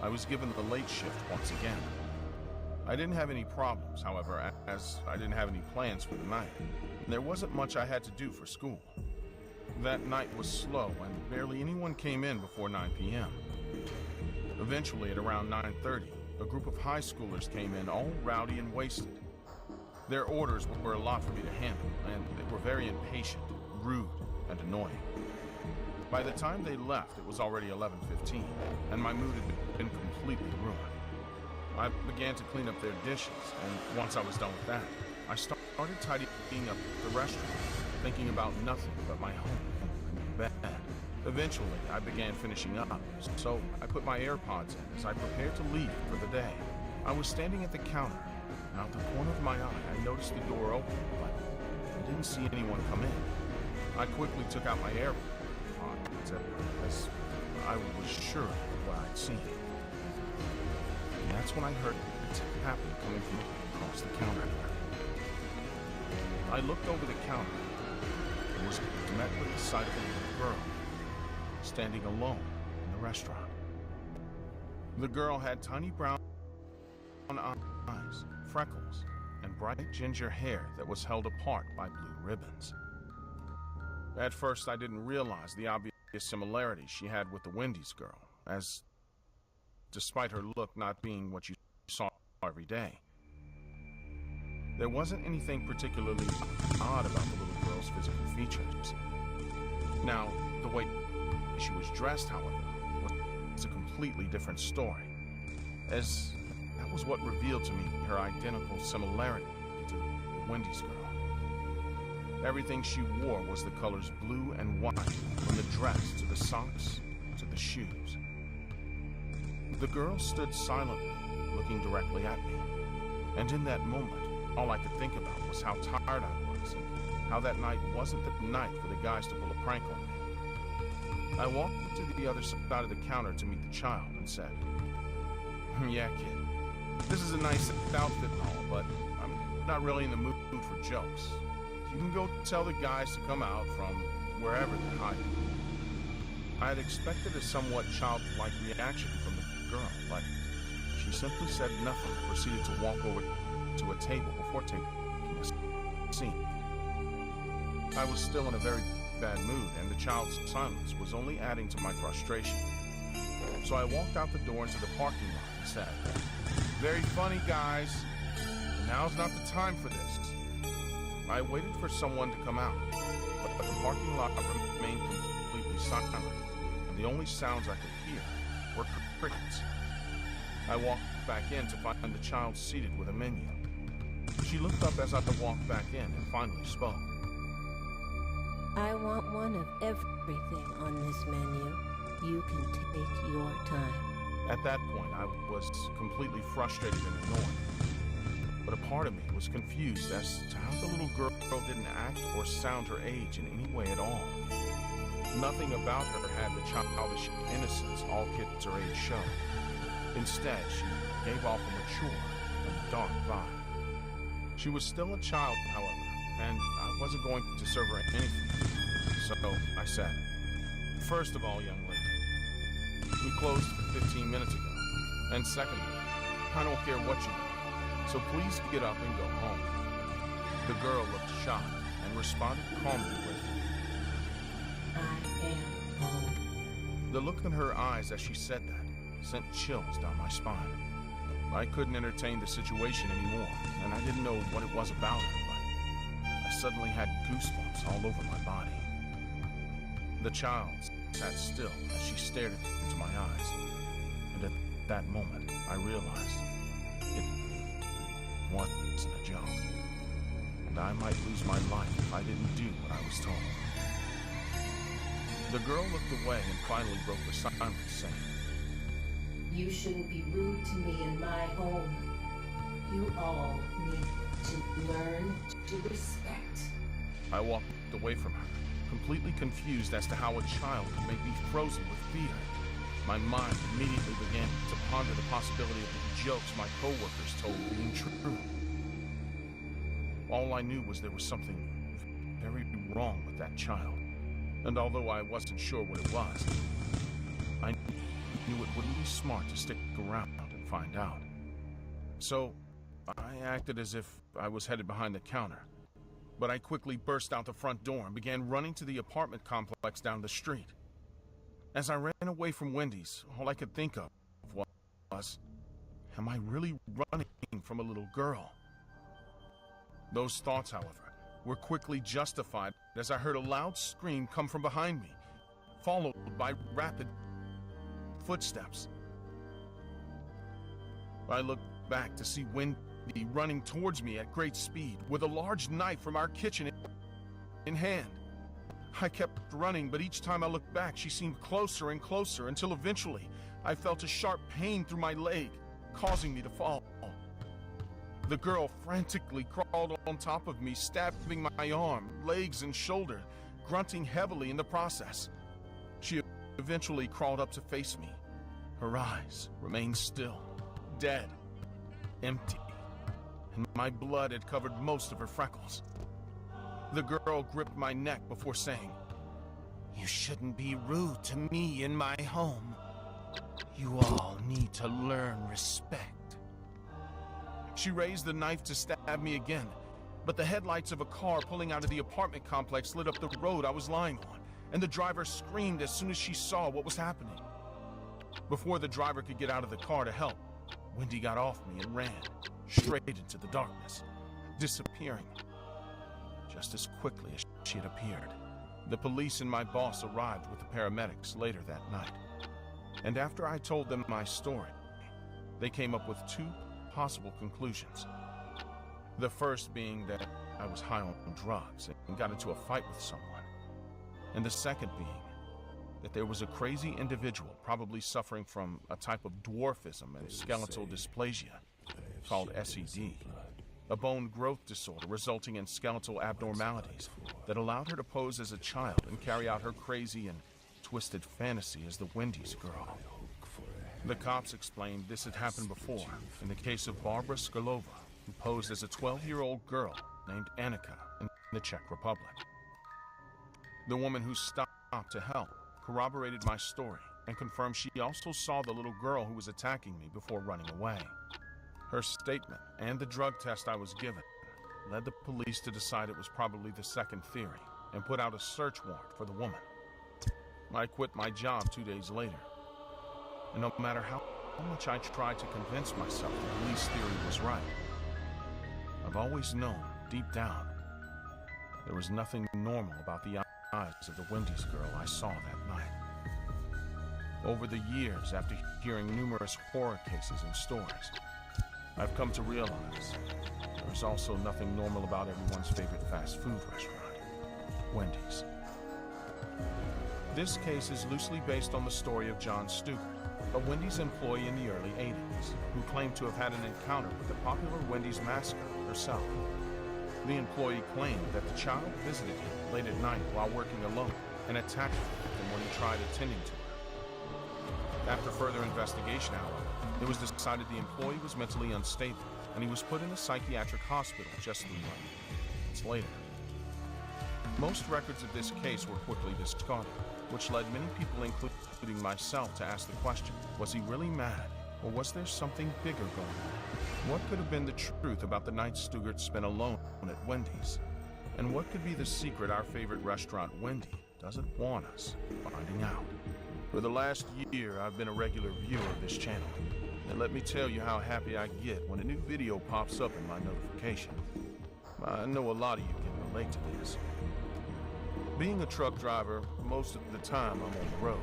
I was given the late shift once again. I didn't have any problems, however, as I didn't have any plans for the night. There wasn't much I had to do for school. That night was slow, and barely anyone came in before 9 p.m. Eventually, at around 9:30, a group of high schoolers came in all rowdy and wasted. Their orders were a lot for me to handle, and they were very impatient, rude, and annoying. By the time they left, it was already 11:15, and my mood had been completely ruined. I began to clean up their dishes, and once I was done with that, I started tidying up the restaurant, thinking about nothing but my home and bed. Eventually, I began finishing up, so I put my AirPods in as I prepared to leave for the day. I was standing at the counter, and out the corner of my eye, I noticed the door open, but I didn't see anyone come in. I quickly took out my AirPods as I was sure of what I'd seen. And that's when I heard a tapping coming from across the counter. I looked over the counter and was met with the sight of a little girl standing alone in the restaurant. The girl had tiny brown eyes, freckles, and bright ginger hair that was held apart by blue ribbons. At first, I didn't realize the obvious similarity she had with the Wendy's girl, as despite her look not being what you saw every day, there wasn't anything particularly odd about the little girl's physical features. Now, the way she was dressed, however, was a completely different story, as that was what revealed to me her identical similarity to the Wendy's girl. Everything she wore was the colors blue and white, from the dress to the socks to the shoes. The girl stood silently, looking directly at me, and in that moment, all I could think about was how tired I was and how that night wasn't the night for the guys to pull a prank on me. I walked to the other side of the counter to meet the child and said, "Yeah, kid, this is a nice outfit and all, but I'm not really in the mood for jokes. You can go tell the guys to come out from wherever they're hiding." I had expected a somewhat childlike reaction from the girl, but she simply said nothing and proceeded to walk over to a table before taking a seat. I was still in a very bad mood, and the child's silence was only adding to my frustration. So I walked out the door into the parking lot and said, "Very funny, guys. Now's not the time for this." I waited for someone to come out, but the parking lot remained completely silent, and the only sounds I could hear were crickets. I walked back in to find the child seated with a menu. She looked up as I walked back in and finally spoke. "I want one of everything on this menu. You can take your time." At that point, I was completely frustrated and annoyed. But a part of me was confused as to how the little girl didn't act or sound her age in any way at all. Nothing about her had the childish innocence all kids her age show. Instead, she gave off a mature and dark vibe. She was still a child, however, and I wasn't going to serve her anything. So I said, "First of all, young lady, we closed 15 minutes ago. And secondly, I don't care what you want, so please get up and go home." The girl looked shocked and responded calmly with, I am home. The look in her eyes as she said that sent chills down my spine. I couldn't entertain the situation anymore, and I didn't know what it was about her, but I suddenly had goosebumps all over my body. The child sat still as she stared into my eyes, and at that moment, I realized it wasn't a joke, and I might lose my life if I didn't do what I was told. The girl looked away and finally broke the silence, saying, You shouldn't be rude to me in my home. You all need to learn to respect. I walked away from her, completely confused as to how a child could make me frozen with fear. My mind immediately began to ponder the possibility of the jokes my coworkers told being true. All I knew was there was something very wrong with that child, and although I wasn't sure what it was, I knew it wouldn't be smart to stick around and find out. So I acted as if I was headed behind the counter, but I quickly burst out the front door and began running to the apartment complex down the street. As I ran away from Wendy's, all I could think of was, am I really running from a little girl? Those thoughts, however, were quickly justified as I heard a loud scream come from behind me, followed by rapid footsteps. I looked back to see Wendy running towards me at great speed with a large knife from our kitchen in hand. I kept running, but each time I looked back, she seemed closer and closer until eventually I felt a sharp pain through my leg, causing me to fall. The girl frantically crawled on top of me, stabbing my arm, legs, and shoulder, grunting heavily in the process. She eventually crawled up to face me. Her eyes remained still, dead, empty, and my blood had covered most of her freckles. The girl gripped my neck before saying, "You shouldn't be rude to me in my home. You all need to learn respect." She raised the knife to stab me again, but the headlights of a car pulling out of the apartment complex lit up the road I was lying on, and the driver screamed as soon as she saw what was happening. Before the driver could get out of the car to help, Wendy got off me and ran straight into the darkness, disappearing just as quickly as she had appeared. The police and my boss arrived with the paramedics later that night, and after I told them my story, they came up with two possible conclusions. The first being that I was high on drugs and got into a fight with someone, and the second being that there was a crazy individual probably suffering from a type of dwarfism and skeletal dysplasia called SED, a bone growth disorder resulting in skeletal abnormalities that allowed her to pose as a child and carry out her crazy and twisted fantasy as the Wendy's girl. The cops explained this had happened before in the case of Barbara Skolova, who posed as a 12-year-old girl named Annika in the Czech Republic. The woman who stopped to help corroborated my story and confirmed she also saw the little girl who was attacking me before running away. Her statement and the drug test I was given led the police to decide it was probably the second theory and put out a search warrant for the woman. I quit my job 2 days later, and no matter how much I tried to convince myself the police theory was right, I've always known, deep down, there was nothing normal about the eyes of the Wendy's girl I saw that night. Over the years, after hearing numerous horror cases and stories, I've come to realize there's also nothing normal about everyone's favorite fast food restaurant, Wendy's. This case is loosely based on the story of John Stugart, a Wendy's employee in the early 80s who claimed to have had an encounter with the popular Wendy's mascot herself. The employee claimed that the child visited him late at night while working alone and attacked him when he tried attending to her. After further investigation, however, it was decided the employee was mentally unstable and he was put in a psychiatric hospital just 3 months later. Most records of this case were quickly discarded, which led many people, including myself, to ask the question, was he really mad, or was there something bigger going on? What could have been the truth about the night Stugart spent alone at Wendy's? And what could be the secret our favorite restaurant, Wendy, doesn't want us finding out? For the last year, I've been a regular viewer of this channel, and let me tell you how happy I get when a new video pops up in my notification. I know a lot of you can relate to this. Being a truck driver, most of the time I'm on the road.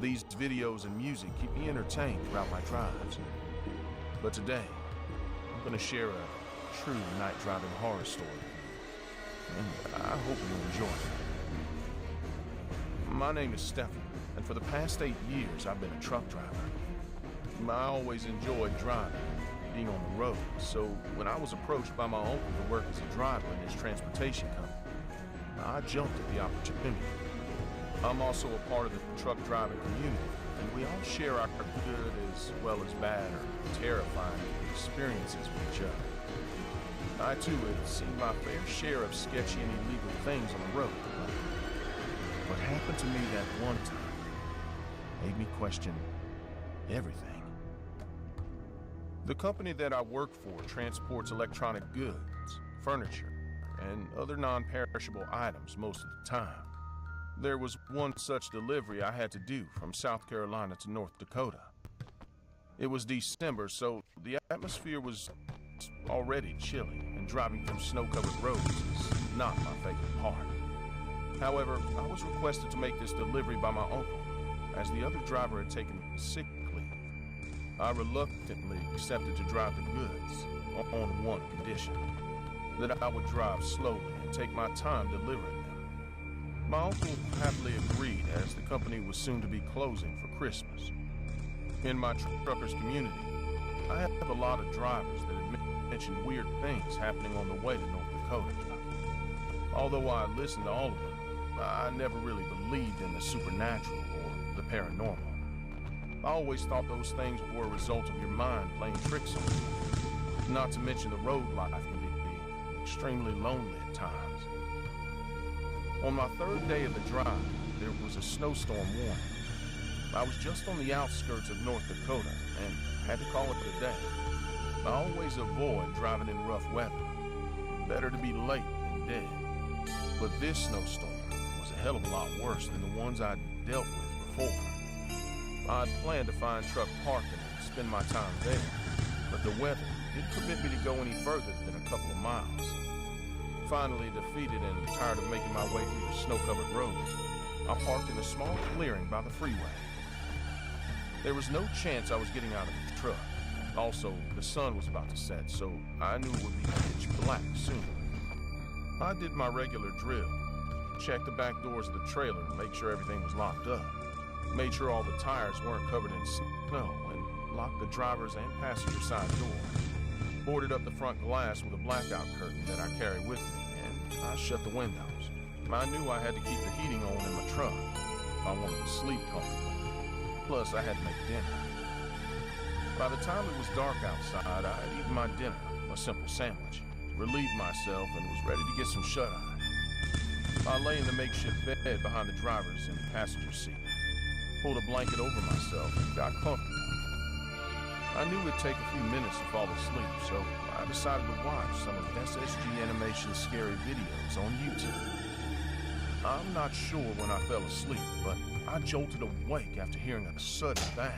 These videos and music keep me entertained throughout my drives. But today, I'm going to share a true night driving horror story with you, and I hope you enjoy it. My name is Stefan, and for the past 8 years I've been a truck driver. I always enjoyed driving, being on the road, so when I was approached by my uncle to work as a driver in his transportation company, I jumped at the opportunity. I'm also a part of the truck driving community, and we all share our good as well as bad or terrifying experiences with each other. I too have seen my fair share of sketchy and illegal things on the road, but what happened to me that one time made me question everything. The company that I work for transports electronic goods, furniture, and other non-perishable items most of the time. There was one such delivery I had to do from South Carolina to North Dakota. It was December, so the atmosphere was already chilly, and driving through snow-covered roads is not my favorite part. However, I was requested to make this delivery by my uncle, as the other driver had taken sick leave. I reluctantly accepted to drive the goods on one condition: that I would drive slowly and take my time delivering them. My uncle happily agreed, as the company was soon to be closing for Christmas. In my truckers community, I have a lot of drivers that have mentioned weird things happening on the way to North Dakota. Although I listened to all of them, I never really believed in the supernatural or the paranormal. I always thought those things were a result of your mind playing tricks on you. Not to mention the road life can be extremely lonely at times. On my third day of the drive, there was a snowstorm warning. I was just on the outskirts of North Dakota and had to call it a day. I always avoid driving in rough weather. Better to be late than dead. But this snowstorm was a hell of a lot worse than the ones I'd dealt with before. I'd planned to find truck parking and spend my time there, but the weather didn't permit me to go any further than a couple of miles. Finally defeated and tired of making my way through the snow-covered roads, I parked in a small clearing by the freeway. There was no chance I was getting out of the truck. Also, the sun was about to set, so I knew it would be pitch black soon. I did my regular drill, checked the back doors of the trailer and made sure everything was locked up, made sure all the tires weren't covered in snow, and locked the driver's and passenger side door. Boarded up the front glass with a blackout curtain that I carry with me, and I shut the windows. I knew I had to keep the heating on in my truck if I wanted to sleep comfortably. Plus, I had to make dinner. By the time it was dark outside, I had eaten my dinner, a simple sandwich, relieved myself, and was ready to get some shut-eye. I lay in the makeshift bed behind the driver's and passenger seat, pulled a blanket over myself, and got comfortable. I knew it'd take a few minutes to fall asleep, so I decided to watch some of SSG Animation's scary videos on YouTube. I'm not sure when I fell asleep, but I jolted awake after hearing a sudden bang.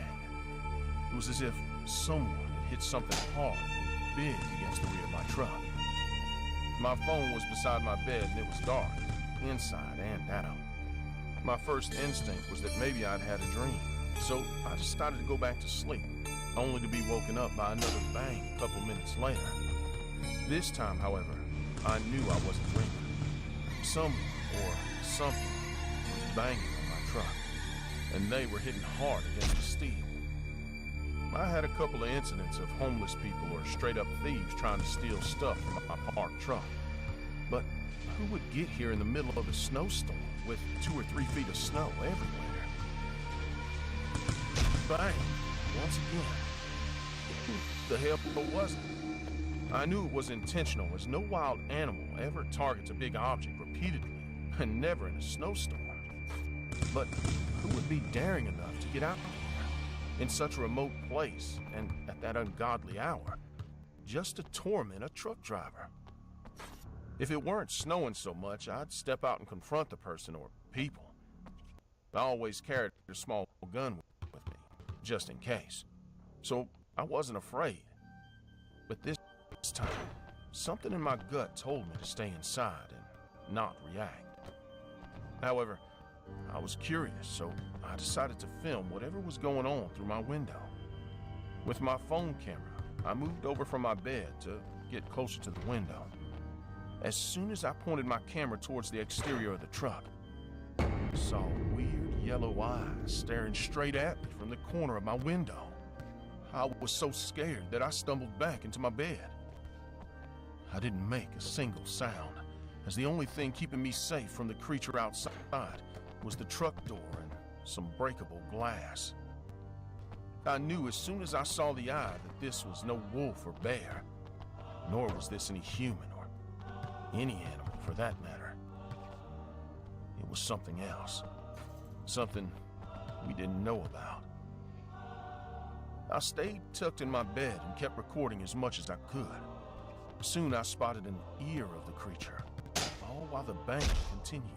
It was as if someone had hit something hard and big against the rear of my truck. My phone was beside my bed and it was dark, inside and out. My first instinct was that maybe I'd had a dream, so I decided to go back to sleep, only to be woken up by another bang a couple minutes later. This time, however, I knew I wasn't dreaming. Someone or something was banging on my truck, and they were hitting hard against the steel. I had a couple of incidents of homeless people or straight-up thieves trying to steal stuff from my parked truck. But who would get here in the middle of a snowstorm with 2 or 3 feet of snow everywhere? Bang! Once again. Who the hell was it? I knew it was intentional, as no wild animal ever targets a big object repeatedly, and never in a snowstorm. But who would be daring enough to get out here, in such a remote place, and at that ungodly hour, just to torment a truck driver? If it weren't snowing so much, I'd step out and confront the person or people. I always carried a small gun with me, just in case. So I wasn't afraid. But this time, something in my gut told me to stay inside and not react. However, I was curious, so I decided to film whatever was going on through my window. With my phone camera, I moved over from my bed to get closer to the window. As soon as I pointed my camera towards the exterior of the truck, I saw weird yellow eyes staring straight at me from the corner of my window. I was so scared that I stumbled back into my bed. I didn't make a single sound, as the only thing keeping me safe from the creature outside was the truck door and some breakable glass. I knew as soon as I saw the eye that this was no wolf or bear, nor was this any human or any animal for that matter. It was something else, something we didn't know about. I stayed tucked in my bed and kept recording as much as I could. Soon I spotted an ear of the creature, all while the bang continued.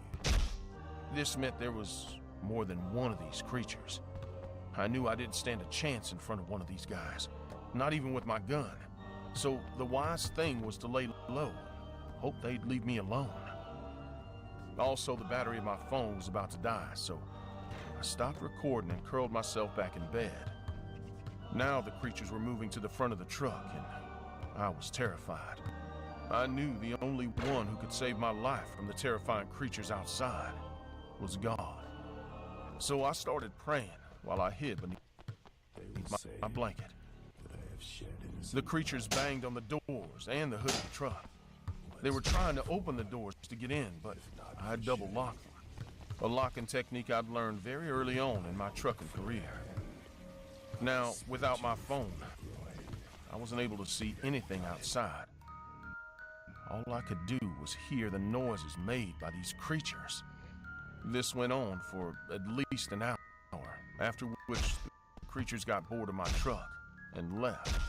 This meant there was more than one of these creatures. I knew I didn't stand a chance in front of one of these guys, not even with my gun. So the wise thing was to lay low, hope they'd leave me alone. Also, the battery of my phone was about to die, so I stopped recording and curled myself back in bed. Now the creatures were moving to the front of the truck, and I was terrified. I knew the only one who could save my life from the terrifying creatures outside was God. So I started praying while I hid beneath my blanket. The creatures banged on the doors and the hood of the truck. They were trying to open the doors to get in, but I double locked them. A locking technique I'd learned very early on in my trucking career. Now, without my phone, I wasn't able to see anything outside. All I could do was hear the noises made by these creatures. This went on for at least an hour, after which the creatures got bored of my truck and left.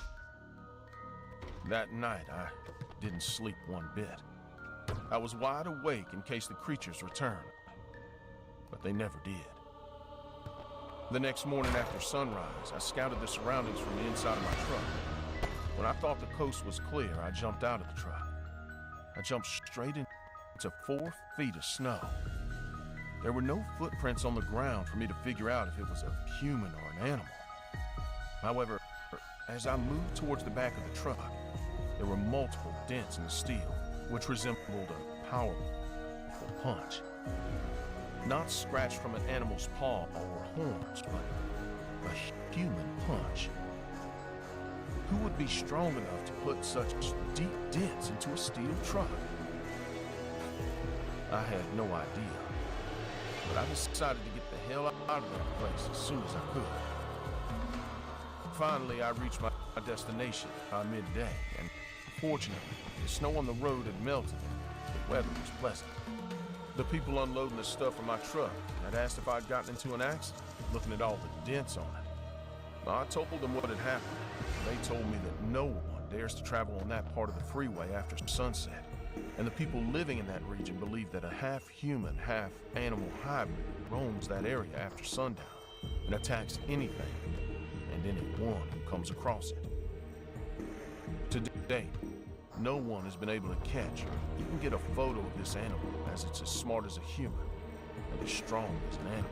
That night, I didn't sleep one bit. I was wide awake in case the creatures returned, but they never did. The next morning after sunrise, I scouted the surroundings from the inside of my truck. When I thought the coast was clear, I jumped out of the truck. I jumped straight into 4 feet of snow. There were no footprints on the ground for me to figure out if it was a human or an animal. However, as I moved towards the back of the truck, there were multiple dents in the steel, which resembled a powerful punch. Not scratched from an animal's paw or horns, but a human punch. Who would be strong enough to put such deep dents into a steel truck? I had no idea, but I decided to get the hell out of that place as soon as I could. Finally, I reached my destination by midday, and fortunately, the snow on the road had melted and the weather was pleasant. The people unloading the stuff from my truck had asked if I'd gotten into an accident, looking at all the dents on it. I told them what had happened. They told me that no one dares to travel on that part of the freeway after sunset, and the people living in that region believe that a half-human, half-animal hybrid roams that area after sundown and attacks anything and anyone who comes across it. To date, no one has been able to catch or even get a photo of this animal, as it's as smart as a human and as strong as an animal.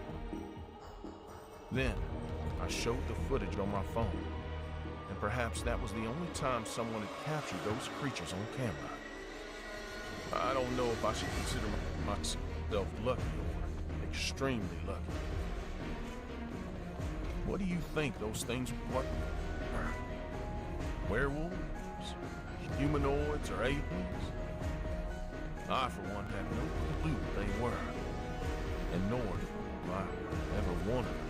Then, I showed the footage on my phone, and perhaps that was the only time someone had captured those creatures on camera. I don't know if I should consider myself lucky or extremely lucky. What do you think those things were? were. Werewolves, humanoids, or aliens? I, for one, had no clue what they were, and nor do I ever wanted to know.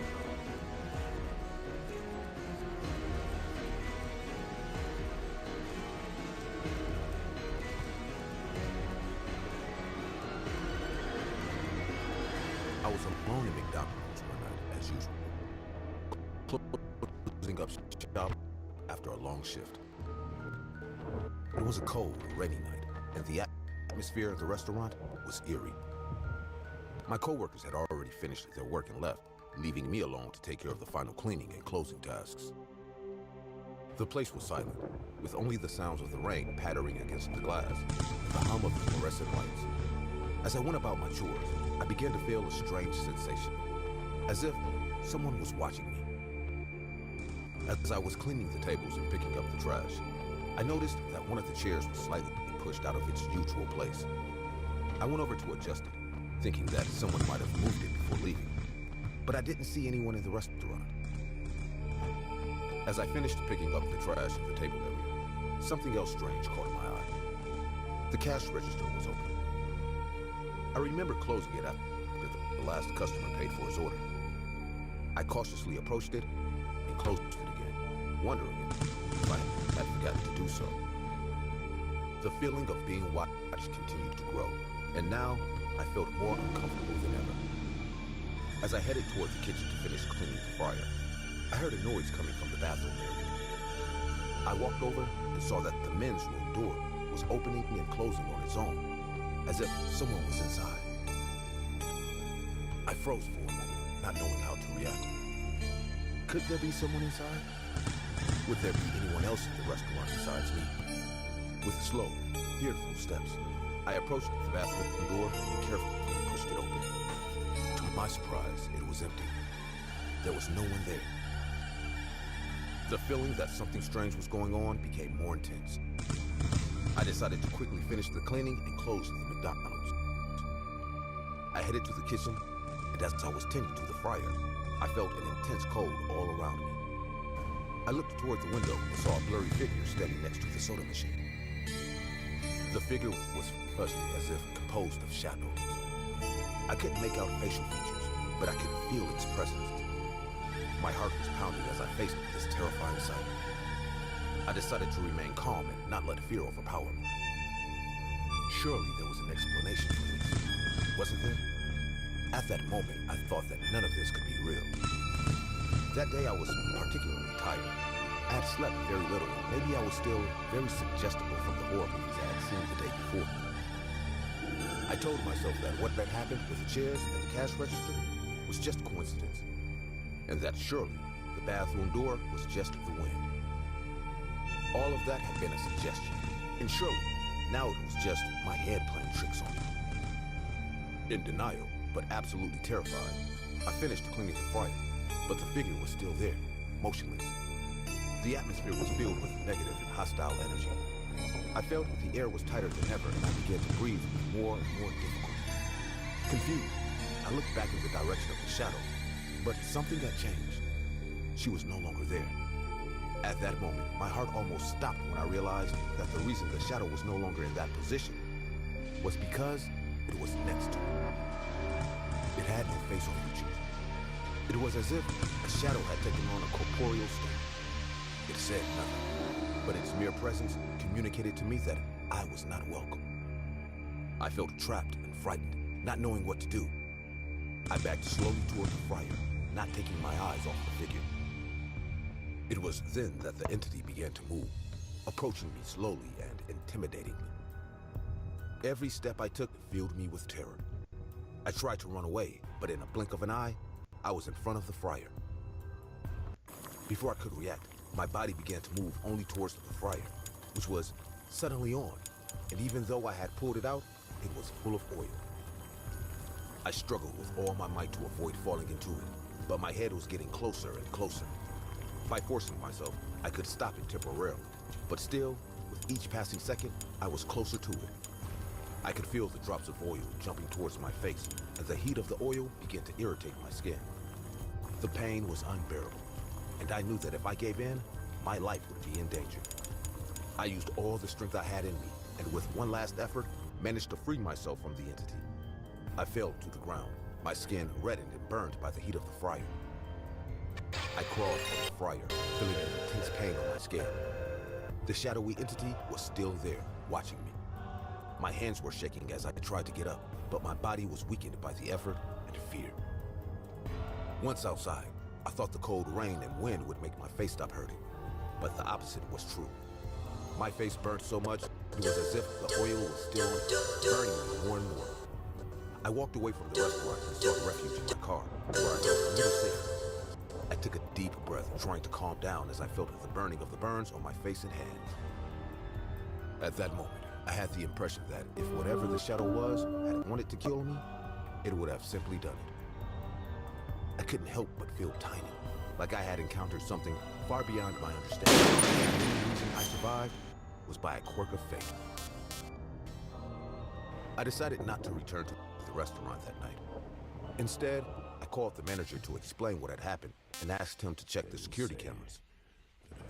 I was alone in McDonald's one night, as usual, closing up shop after a long shift. It was a cold, rainy night, and the atmosphere of the restaurant was eerie. My coworkers had already finished their work and left, leaving me alone to take care of the final cleaning and closing tasks. The place was silent, with only the sounds of the rain pattering against the glass and the hum of the fluorescent lights. As I went about my chores, I began to feel a strange sensation, as if someone was watching me. As I was cleaning the tables and picking up the trash, I noticed that one of the chairs was slightly pushed out of its usual place. I went over to adjust it, thinking that someone might have moved it before leaving, but I didn't see anyone in the restaurant. As I finished picking up the trash in the table area, something else strange caught my eye. The cash register was open. I remember closing it after the last customer paid for his order. I cautiously approached it and closed it again, wondering if I had forgotten to do so. The feeling of being watched continued to grow, and now I felt more uncomfortable than ever. As I headed toward the kitchen to finish cleaning the fryer, I heard a noise coming from the bathroom area. I walked over and saw that the men's room door was opening and closing on its own, as if someone was inside. I froze for a moment, not knowing how to react. Could there be someone inside? Would there be anyone else in the restaurant besides me? With slow, fearful steps, I approached the bathroom door and carefully pushed it open. To my surprise, it was empty. There was no one there. The feeling that something strange was going on became more intense. I decided to quickly finish the cleaning and close the McDonald's. I headed to the kitchen, and as I was tending to the fryer, I felt an intense cold all around me. I looked toward the window and saw a blurry figure standing next to the soda machine. The figure was fuzzy, as if composed of shadows. I couldn't make out facial features, but I could feel its presence. My heart was pounding as I faced this terrifying sight. I decided to remain calm and not let fear overpower me. Surely there was an explanation for this, wasn't there? At that moment, I thought that none of this could be real. That day I was particularly tired. I had slept very little, and maybe I was still very suggestible from the horror movies I had seen the day before. I told myself that what had happened with the chairs and the cash register was just coincidence, and that surely the bathroom door was just the wind. All of that had been a suggestion, and surely now it was just my head playing tricks on me. In denial, but absolutely terrified, I finished cleaning the fryer, but the figure was still there, motionless. The atmosphere was filled with negative and hostile energy. I felt the air was tighter than ever, and I began to breathe with more and more difficulty. Confused, I looked back in the direction of the shadow, but something had changed. She was no longer there. At that moment, my heart almost stopped when I realized that the reason the shadow was no longer in that position was because it was next to me. It had no face or features. It was as if a shadow had taken on a corporeal state. It said nothing, but its mere presence communicated to me that I was not welcome. I felt trapped and frightened, not knowing what to do. I backed slowly toward the fryer, not taking my eyes off the figure. It was then that the entity began to move, approaching me slowly and intimidatingly. Every step I took filled me with terror. I tried to run away, but in a blink of an eye, I was in front of the fryer. Before I could react, my body began to move only towards the fryer, which was suddenly on, and even though I had pulled it out, it was full of oil. I struggled with all my might to avoid falling into it, but my head was getting closer and closer. By forcing myself, I could stop it temporarily, but still, with each passing second, I was closer to it. I could feel the drops of oil jumping towards my face, and the heat of the oil began to irritate my skin. The pain was unbearable, and I knew that if I gave in, my life would be in danger. I used all the strength I had in me, and with one last effort, managed to free myself from the entity. I fell to the ground, my skin reddened and burned by the heat of the fryer. I crawled from the fryer, feeling an intense pain on my skin. The shadowy entity was still there, watching me. My hands were shaking as I tried to get up, but my body was weakened by the effort and fear. Once outside, I thought the cold rain and wind would make my face stop hurting, but the opposite was true. My face burned so much, it was as if the oil was still on it, burning me more and more. I walked away from the restaurant and sought refuge in my car, where I felt a little safer. I took a deep breath, trying to calm down as I felt the burning of the burns on my face and hands. At that moment, I had the impression that if whatever the shadow was had wanted to kill me, it would have simply done it. I couldn't help but feel tiny, like I had encountered something far beyond my understanding. And the only reason I survived was by a quirk of fate. I decided not to return to the restaurant that night. Instead, I called the manager to explain what had happened and asked him to check the security cameras.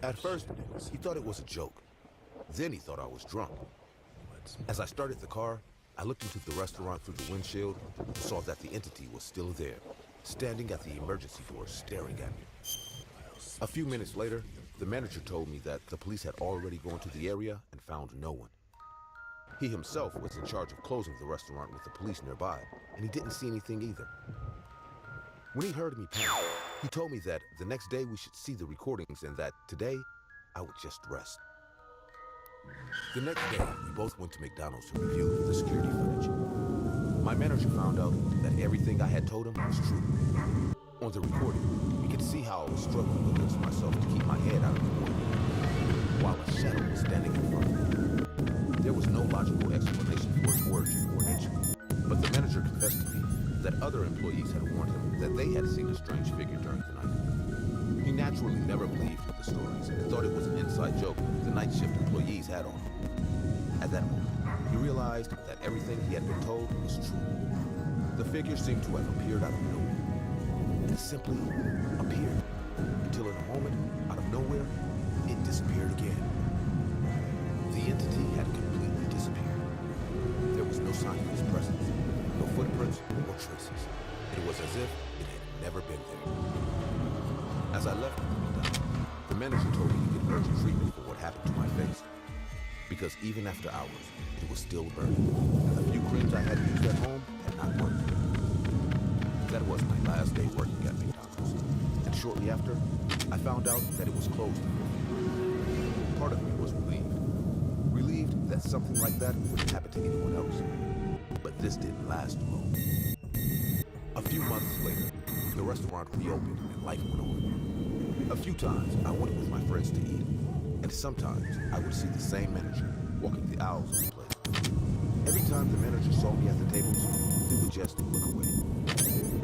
At first, he thought it was a joke. Then he thought I was drunk. As I started the car, I looked into the restaurant through the windshield and saw that the entity was still there, standing at the emergency door staring at me. A few minutes later, the manager told me that the police had already gone to the area and found no one. He himself was in charge of closing the restaurant with the police nearby, and he didn't see anything either. When he heard me panic, he told me that the next day we should see the recordings and that today I would just rest. The next day, we both went to McDonald's to review the security footage. My manager found out that everything I had told him was true. On the recording, we could see how I was struggling against myself to keep my head out of the water, while a shadow was standing in front of me. There was no logical explanation for its origin or nature, but the manager confessed to me that other employees had warned him that they had seen a strange figure during the night. He naturally never believed the stories and thought it was an inside joke the night shift employees had on him. At that moment, he realized that everything he had been told was true. The figure seemed to have appeared out of nowhere. It simply appeared, until in a moment, out of nowhere, it disappeared again. The entity had completely disappeared. There was no sign of his presence, no footprints or traces. It was as if it had never been there. As I left the manager told me to get urgent treatment for what happened to my face, because even after hours, it was still burning, and the few creams I had used at home had not worked. That was my last day working at McDonald's, and shortly after, I found out that it was closed. Part of me was relieved that something like that wouldn't happen to anyone else. But this didn't last long. A few months later, the restaurant reopened and life went on. A few times, I went with my friends to eat, and sometimes I would see the same manager walking the aisles of the place. Every time the manager saw me at the tables, he would just look away.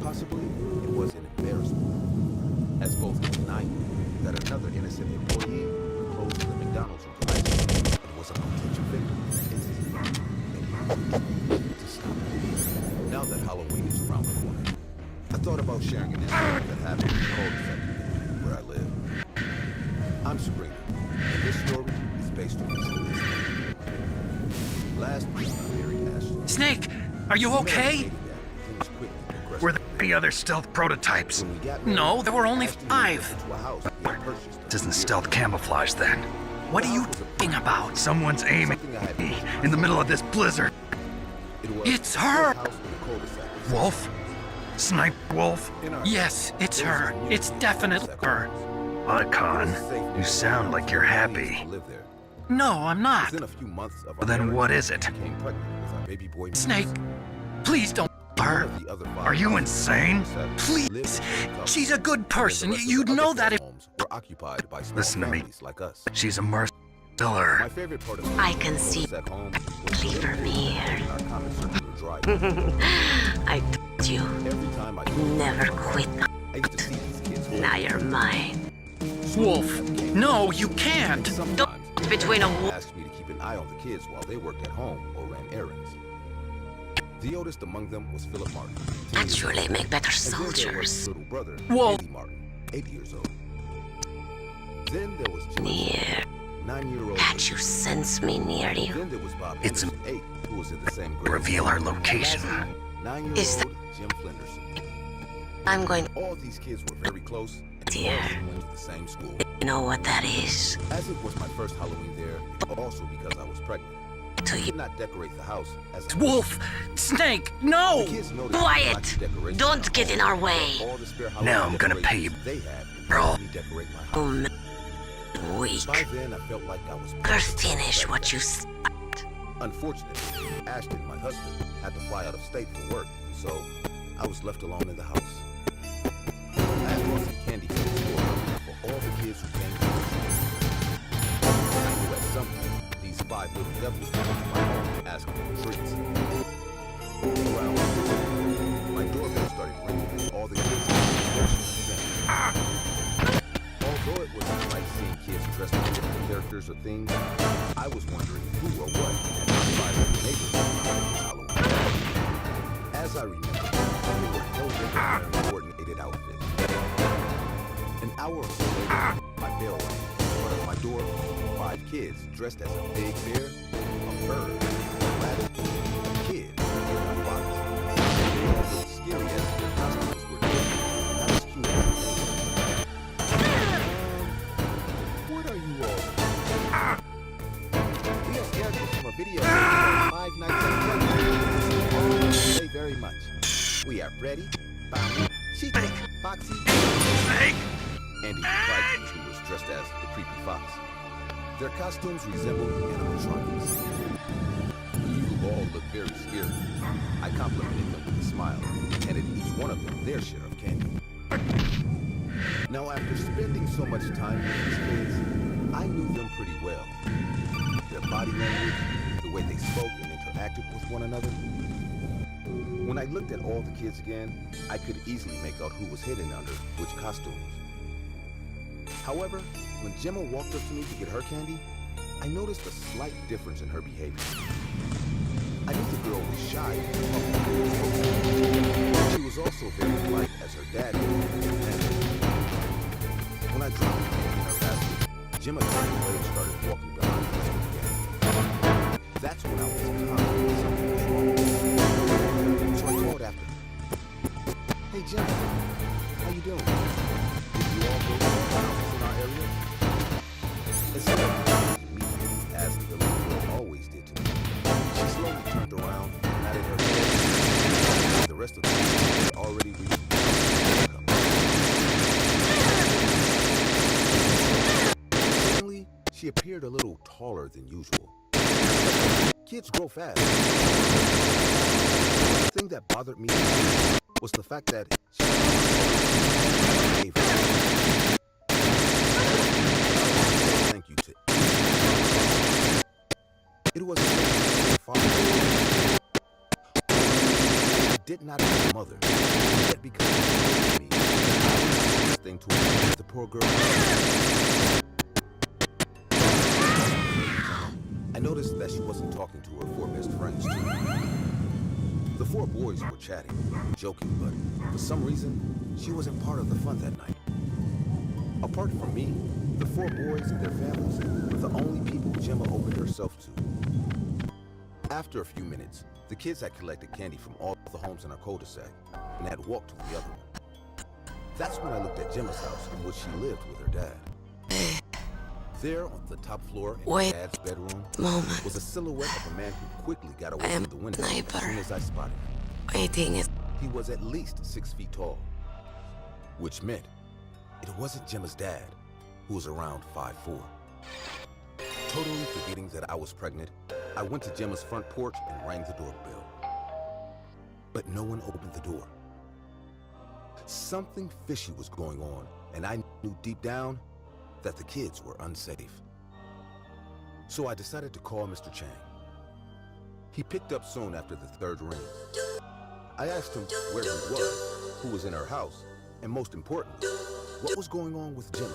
Possibly, it was an embarrassment, as both he denied that another innocent employee closed the McDonald's with the lights and was a potential victim of the entity, and he to stop it. Now that Halloween is around the corner, I thought about sharing an incident that happened in the cul-de-sac where I live. I'm Sabrina, and this story is based on this incident. Last week, I married Ashley. Snake, are you okay? Were there any other stealth prototypes? No, there were only 5. This isn't stealth camouflage then. What are you talking about? Someone's aiming at me in the middle of this blizzard. It's her! Wolf? Snipe Wolf? Yes, it's her. It's definitely her. Icon, you sound like you're happy. No, I'm not. Then what is it? Snake, please don't her. Are you insane? Please. She's a good person. You'd know that if... Listen to me. She's a merciless. I can see cleaver mirror. I told you, never quit. Now you're mine. Wolf, no, you can't. Don't between a wolf. Asked me to keep an eye on the kids while they worked at home or ran errands. The oldest among them was Philip Martin. Actually make better soldiers. Little brother, Wolf. Eddie Martin, 8 years old. Then there was Jim, near. 9-year-old. Can't you sense me near you? Then there was Bob It's Anderson, 8, who was in the same grade. Reveal our location. 9-year-old Is that- Jim Flenderson. I'm going. All these kids were very close and Dear. all went to the same school. You know what that is? As it was my first Halloween there, and also because I was pregnant, To I you. did not decorate the house as a Wolf! Snake! No! The kids noticed Quiet! lots of decorations Don't around get in our way. all the spare Now Halloween I'm gonna pay you, decorations they had and girl. helped me decorate my Oh, house. man. Weak. By then, I felt like I was Better finish what you s. Unfortunately, Ashton, my husband, had to fly out of state for work, so I was left alone in the house. I had brought some candy from the store for all the kids who came to visit. I knew at some point these 5 little devils would come to my home asking for treats. Around 6 my doorbell started ringing and all the kids Although it was like seeing kids dressed as different characters or things, I was wondering who or what had inspired the neighbors around this Halloween. As I remember, they were hell-bent wearing coordinated outfits. An hour or so later, my bell rang in front of my door. 5 kids dressed as a big bear, a bird, a rabbit, a kid, and a fox. They all looked scary as their costumes were different, not as cute as they were. What are you all doing? We are characters from a video game 5 Nights at Freddy's. Thank you very much. We are Freddy, Bonnie, Chica, Foxy, Snake! Andy McCarthy, who was dressed as the creepy fox. Their costumes resembled animatronics. You all look very scary. I complimented them with a smile and handed each one of them their share of candy. Now, after spending so much time with these kids, I knew them pretty well. Their body language, the way they spoke and interacted with one another. When I looked at all the kids again, I could easily make out who was hidden under which costumes. However, when Gemma walked up to me to get her candy, I noticed a slight difference in her behavior. I knew the girl was shy and puffy. She was also very polite as her dad was. When I dropped the candy in her basket, Gemma turned away and started walking behind us again. That's when I was confident something was wrong. So I called after her. Hey Gemma, how you doing? Did you all go to the houses in our area? Instead of immediately, as the little girl always did to me, she slowly turned around, patted her head. The rest of the people had already reached the outcome. Suddenly, she appeared a little taller than usual. Kids grow fast. The thing that bothered me was the fact that she gave thank you to. It was her father. I did not have a mother, yet because of me, this thing to her, the poor girl. I noticed that she wasn't talking to her 4 best friends, too. The 4 boys were chatting, joking, but for some reason, she wasn't part of the fun that night. Apart from me, the 4 boys and their families were the only people Gemma opened herself to. After a few minutes, the kids had collected candy from all the homes in our cul-de-sac and had walked to the other one. That's when I looked at Gemma's house in which she lived with her dad. There, on the top floor in her dad's bedroom, was a silhouette of a man who quickly got away from the window as soon as I spotted him. He was at least 6 feet tall, which meant it wasn't Gemma's dad, who was around 5'4". Totally forgetting that I was pregnant, I went to Gemma's front porch and rang the doorbell. But no one opened the door. Something fishy was going on, and I knew deep down that the kids were unsafe. So I decided to call Mr. Chang. He picked up soon after the 3rd ring. I asked him where he was, who was in her house, and most importantly, what was going on with Gemma.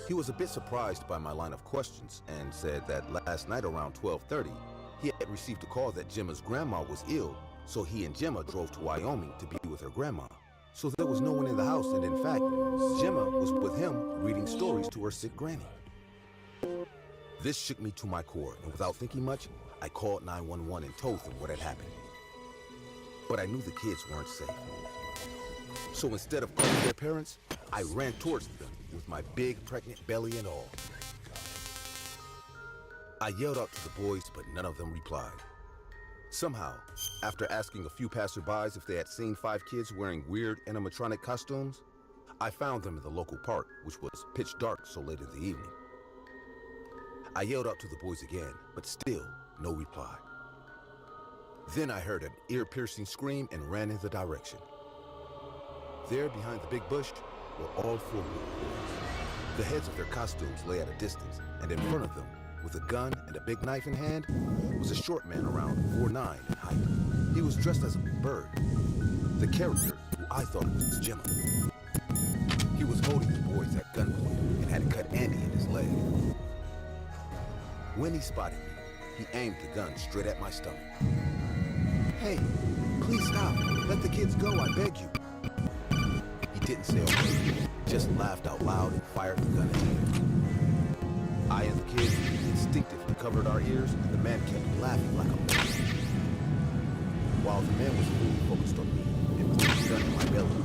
He was a bit surprised by my line of questions and said that last night around 12:30, he had received a call that Gemma's grandma was ill, so he and Gemma drove to Wyoming to be with her grandma. So there was no one in the house, and in fact, Gemma was with him reading stories to her sick granny. This shook me to my core, and without thinking much, I called 911 and told them what had happened. But I knew the kids weren't safe. So instead of calling their parents, I ran towards them with my big pregnant belly and all. I yelled out to the boys, but none of them replied. Somehow, after asking a few passerbys if they had seen 5 kids wearing weird animatronic costumes, I found them in the local park, which was pitch dark so late in the evening. I yelled out to the boys again, but still no reply. Then I heard an ear-piercing scream and ran in the direction. There, behind the big bush, were all 4 little boys. The heads of their costumes lay at a distance, and in front of them, with a gun and a big knife in hand, was a short man around 4'9" in height. He was dressed as a bird, the character who I thought was Gemma. He was holding the boys at gunpoint and had cut Andy in his leg. When he spotted me, he aimed the gun straight at my stomach. "Hey, please stop. Let the kids go, I beg you." He didn't say okay, just laughed out loud and fired the gun at me. I and the kids instinctively covered our ears, and the man kept laughing like a monkey. While the man was fully focused on me and put his gun in my belly,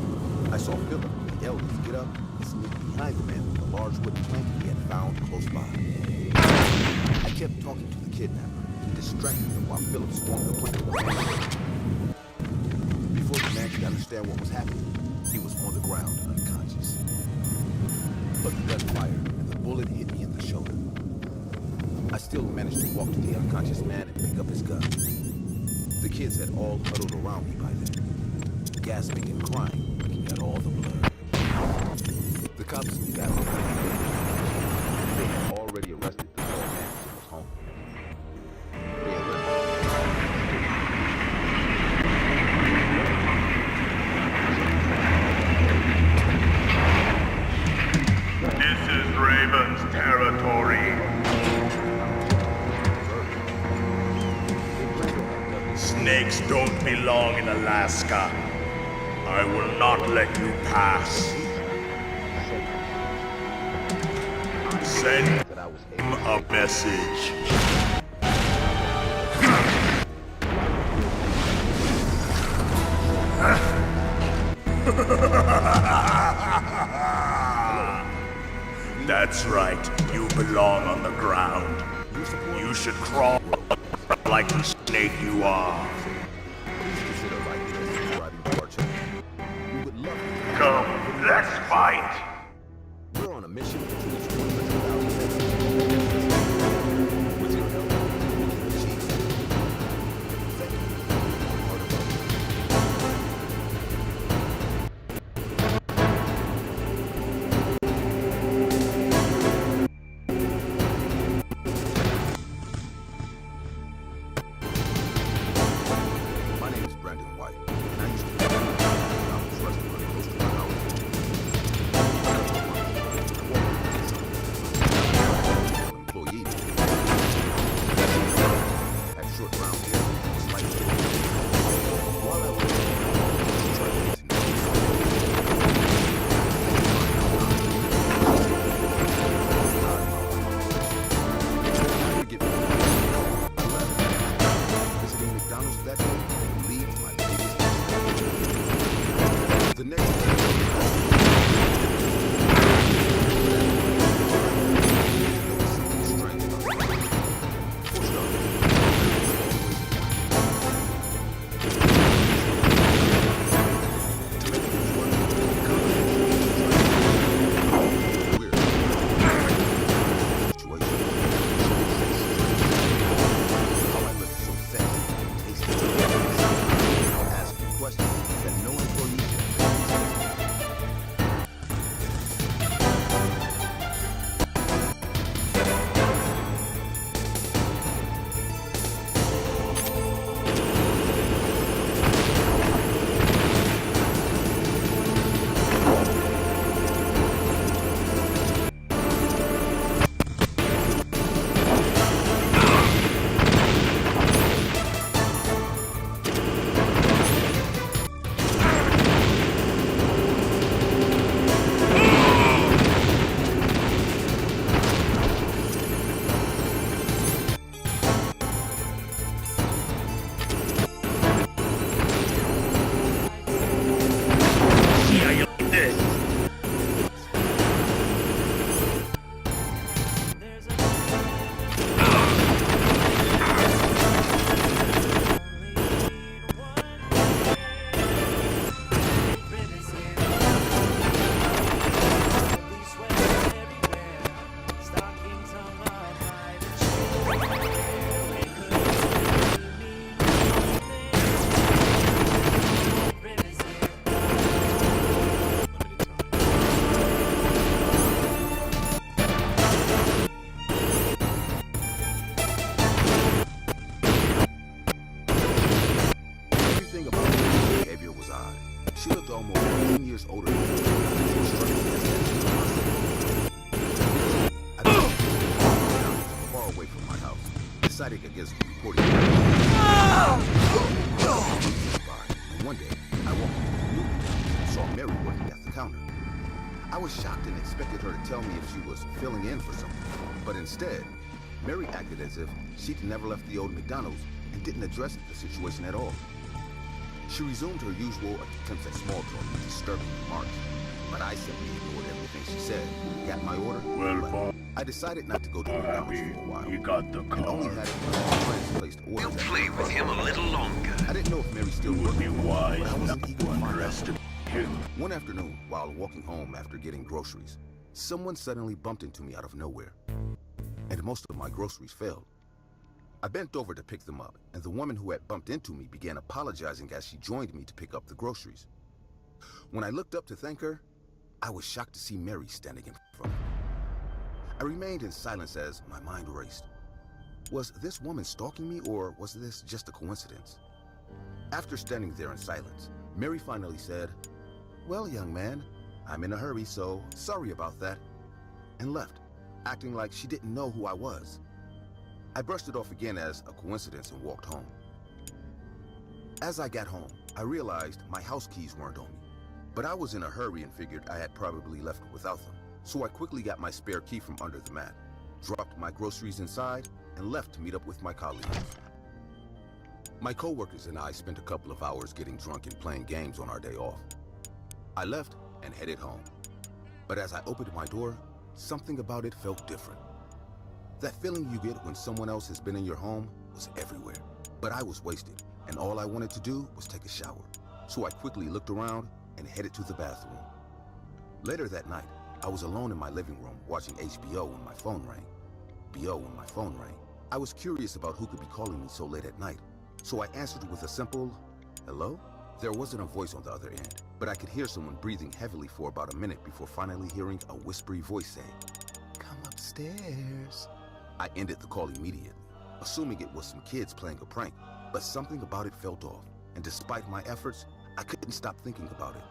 I saw Philip, the eldest, get up and sneak behind the man with a large wooden plank he had found close by. I kept talking to the kidnapper, distracting him while Philip swung the plank around. Before the man could understand what was happening, he was on the ground, unconscious. But the gun fired, and the bullet hit me in the shoulder. I still managed to walk to the unconscious man and pick up his gun. The kids had all huddled around me by then, gasping and crying, looking at all the blood. The cops knew that was they had already arrested the poor man who was home. They This is Raven's territory. Snakes don't belong in Alaska. I will not let you pass. Send him a message. That's right, you belong on the ground. You should crawl like the snake you are. Come, let's fight. We're on a mission to reach 'Cause almost 10 years older than me. I got far away from my house, deciding against reporting. And one day, I walked into the room and saw Mary working at the counter. I was shocked and expected her to tell me if she was filling in for something, but instead, Mary acted as if she'd never left the old McDonald's and didn't address the situation at all. She resumed her usual attempts at small talk and disturbing remarks, but I simply ignored everything she said, got my order, Well, Bob, I decided not to go to McDonald's for a while. you got the And only car. had it when my friends placed orders. We'll play with him a little longer. I didn't know if Mary still You would be worked, wise but I not wasn't to eager to find out. underestimate him. One afternoon, while walking home after getting groceries, someone suddenly bumped into me out of nowhere, and most of my groceries failed. I bent over to pick them up, and the woman who had bumped into me began apologizing as she joined me to pick up the groceries. When I looked up to thank her, I was shocked to see Mary standing in front of me. I remained in silence as my mind raced. Was this woman stalking me, or was this just a coincidence? After standing there in silence, Mary finally said, "Well, young man, I'm in a hurry, so sorry about that," and left, acting like she didn't know who I was. I brushed it off again as a coincidence and walked home. As I got home, I realized my house keys weren't on me, but I was in a hurry and figured I had probably left without them. So I quickly got my spare key from under the mat, dropped my groceries inside, and left to meet up with my colleagues. My coworkers and I spent a couple of hours getting drunk and playing games on our day off. I left and headed home. But as I opened my door, something about it felt different. That feeling you get when someone else has been in your home was everywhere. But I was wasted, and all I wanted to do was take a shower. So I quickly looked around and headed to the bathroom. Later that night, I was alone in my living room watching HBO when my phone rang. I was curious about who could be calling me so late at night, so I answered with a simple, "Hello?" There wasn't a voice on the other end, but I could hear someone breathing heavily for about a minute before finally hearing a whispery voice saying, "Come upstairs." I ended the call immediately, assuming it was some kids playing a prank, but something about it felt off, and despite my efforts, I couldn't stop thinking about it,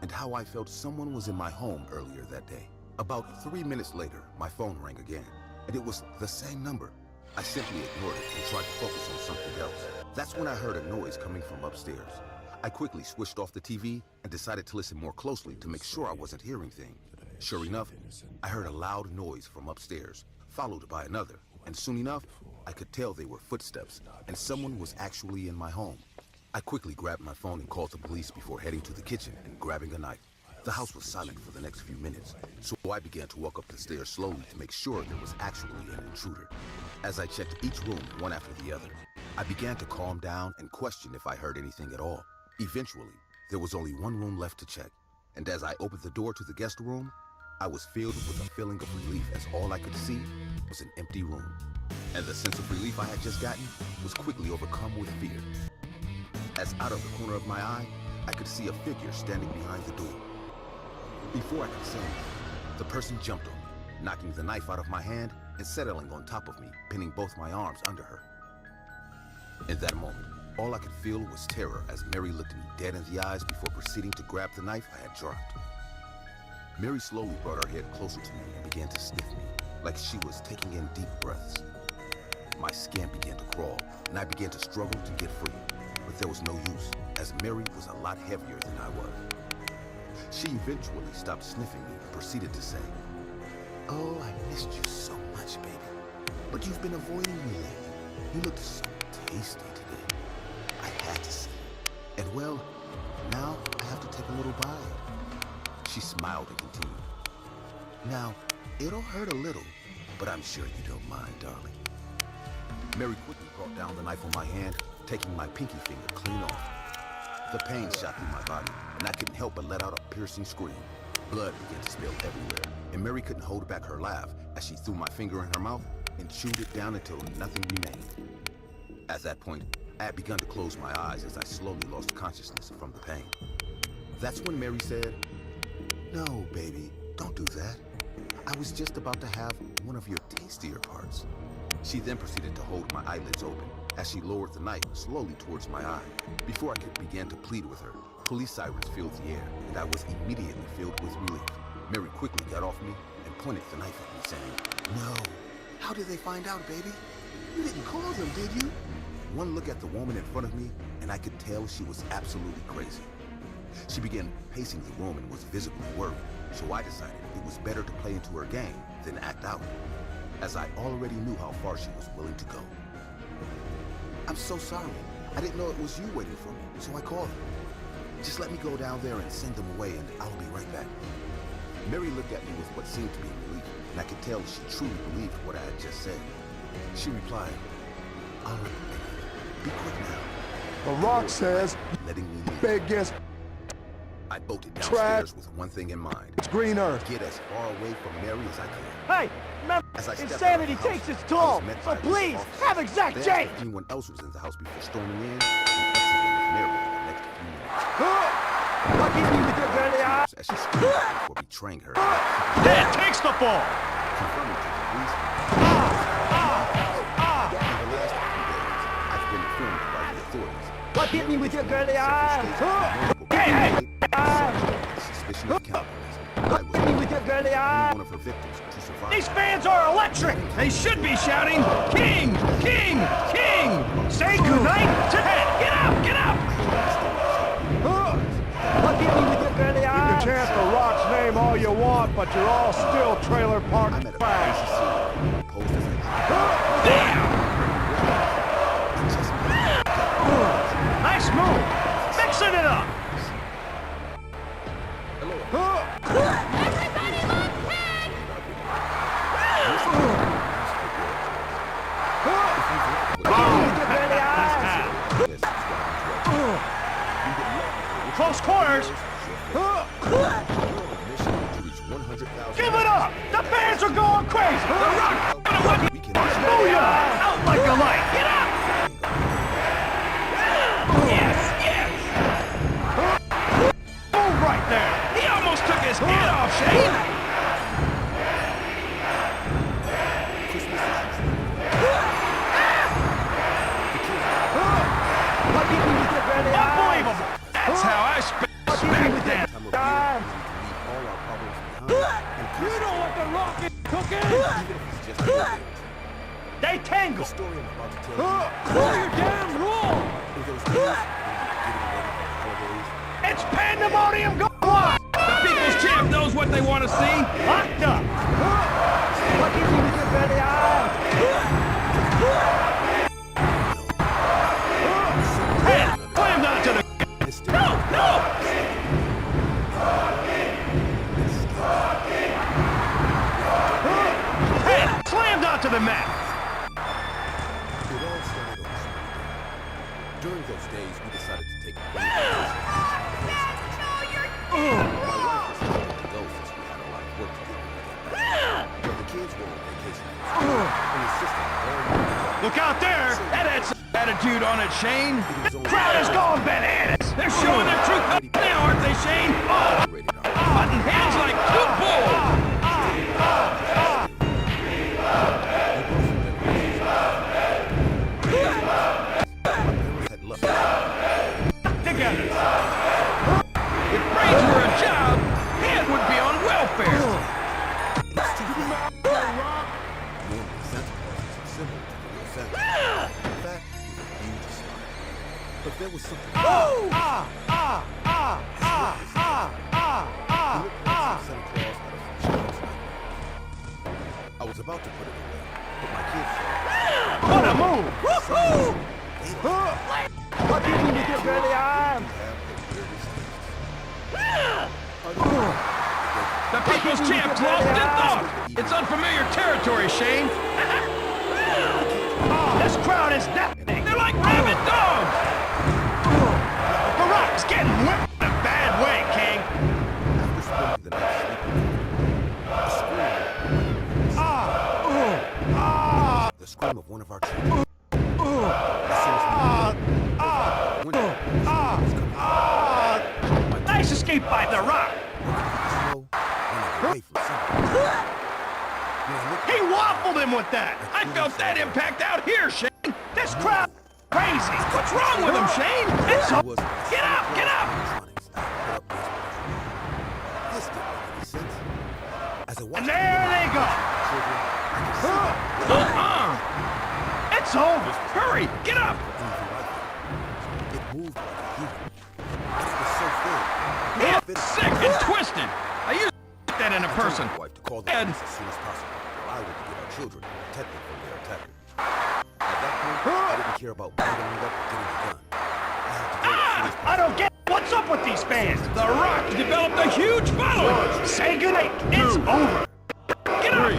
and how I felt someone was in my home earlier that day. About 3 minutes later, my phone rang again, and it was the same number. I simply ignored it and tried to focus on something else. That's when I heard a noise coming from upstairs. I quickly switched off the TV and decided to listen more closely to make sure I wasn't hearing things. Sure enough, I heard a loud noise from upstairs, followed by another, and soon enough, I could tell they were footsteps, and someone was actually in my home. I quickly grabbed my phone and called the police before heading to the kitchen and grabbing a knife. The house was silent for the next few minutes, so I began to walk up the stairs slowly to make sure there was actually an intruder. As I checked each room one after the other, I began to calm down and question if I heard anything at all. Eventually, there was only one room left to check, and as I opened the door to the guest room, I was filled with a feeling of relief as all I could see was an empty room. And the sense of relief I had just gotten was quickly overcome with fear. As out of the corner of my eye, I could see a figure standing behind the door. Before I could say anything, the person jumped on me, knocking the knife out of my hand and settling on top of me, pinning both my arms under her. In that moment, all I could feel was terror as Mary looked me dead in the eyes before proceeding to grab the knife I had dropped. Mary slowly brought her head closer to me and began to sniff me, like she was taking in deep breaths. My skin began to crawl, and I began to struggle to get free, but there was no use, as Mary was a lot heavier than I was. She eventually stopped sniffing me and proceeded to say, "Oh, I missed you so much, baby. But you've been avoiding me lately. You looked so tasty today. I had to see you. And well, now I have to take a little bite." She smiled and continued, "Now, it'll hurt a little, but I'm sure you don't mind, darling." Mary quickly brought down the knife on my hand, taking my pinky finger clean off. The pain shot through my body, and I couldn't help but let out a piercing scream. Blood began to spill everywhere, and Mary couldn't hold back her laugh as she threw my finger in her mouth and chewed it down until nothing remained. At that point, I had begun to close my eyes as I slowly lost consciousness from the pain. That's when Mary said, "No, baby, don't do that. I was just about to have one of your tastier parts." She then proceeded to hold my eyelids open as she lowered the knife slowly towards my eye. Before I could begin to plead with her, Police sirens filled the air, and I was immediately filled with relief. Mary quickly got off me and pointed the knife at me, saying, "No. How did they find out, baby? You didn't call them, did you?" One look at the woman in front of me, and I could tell she was absolutely crazy. She began pacing the room and was visibly worried, so I decided it was better to play into her game than act out, as I already knew how far she was willing to go. "I'm so sorry. I didn't know it was you waiting for me, so I called them. Just let me go down there and send them away, and I'll be right back." Mary looked at me with what seemed to be relief, and I could tell she truly believed what I had just said. She replied, "All right, be quick now." The Rock says, letting me leave. "Big guess." I bolted downstairs with one thing in mind. It's Green Earth. Get as far away from Mary as I could. Hey, remember, insanity takes its toll, so please, have exact change! If anyone else was in the house before storming in, and exiting with Mary in the next few minutes. Lucky me with your girly eye! As she screamed for betraying her. Dad takes the ball! Confirming to the police. In the last few days, I've been informed by the authorities. What hit me with your girly eye? Hey! Suspicion of cannibalism. What hit me with your girly eye? One of her victims to survive. These fans are electric! They should be shouting, "King! King! King!" Say goodnight to Ted! Get up! Get up! What hit me with your girly eye? You can chant the Rock's name all you want, but you're all still trailer park trash. Damn! Nice move! Mixing it up! Everybody look Ted! Close quarters! Give it up! The fans are going crazy! The Rock gonna win! Booyah! Out like a light! Get up! Yes! Yes! Move right there! He almost took his head off, Shane! Unbelievable! That's how I spent SmackDown! You know what the Rock is cooking? They tangle! Pull your damn roll! It's pandemonium going on! The People's Champ knows what they want to see! Locked up! What is he with your belly eye? Hey! Slammed onto the... No! No! Hey! Slammed onto the mat! It all started on SmackDown. During those days, we decided to take a break. My wife was supposed to go since we had a lot of work to do when we got back. But the kids were on vacation. And the system Look out there! That had some attitude on it, Shane! The crowd is going bananas! They're showing their true colors now, aren't they, Shane? Oh! Button heads like two bulls! Together! If brains were a job, head would be on welfare! But there was something. I was about to put it away, but my kids said, "What a move! Woohoo! What did you with your girly arm?" The People's Champ's lost in thought! It's unfamiliar territory, Shane! This crowd is deafening! They're like rabid dogs! The Rock's getting whipped in a bad way, King! After spending the night sleeping, the scream of one of our children. Nice escape by The Rock! He waffled him with that! I felt that impact out here, Shane! This crowd crazy! What's wrong with him, Shane? It's all... Get up! Get up! And there they go. It's over. Hurry, get up. It moved like a human. It was so thin. It's sick and twisted. I used to that in a person. I wife to call the police as soon as possible. I would get our children and protect them from their attacker. At that point, I didn't care about bundling up or getting a gun. I had to go as soon as possible. I don't get what's up with these fans. The Rock developed a huge following. Say goodnight. It's over. Get up.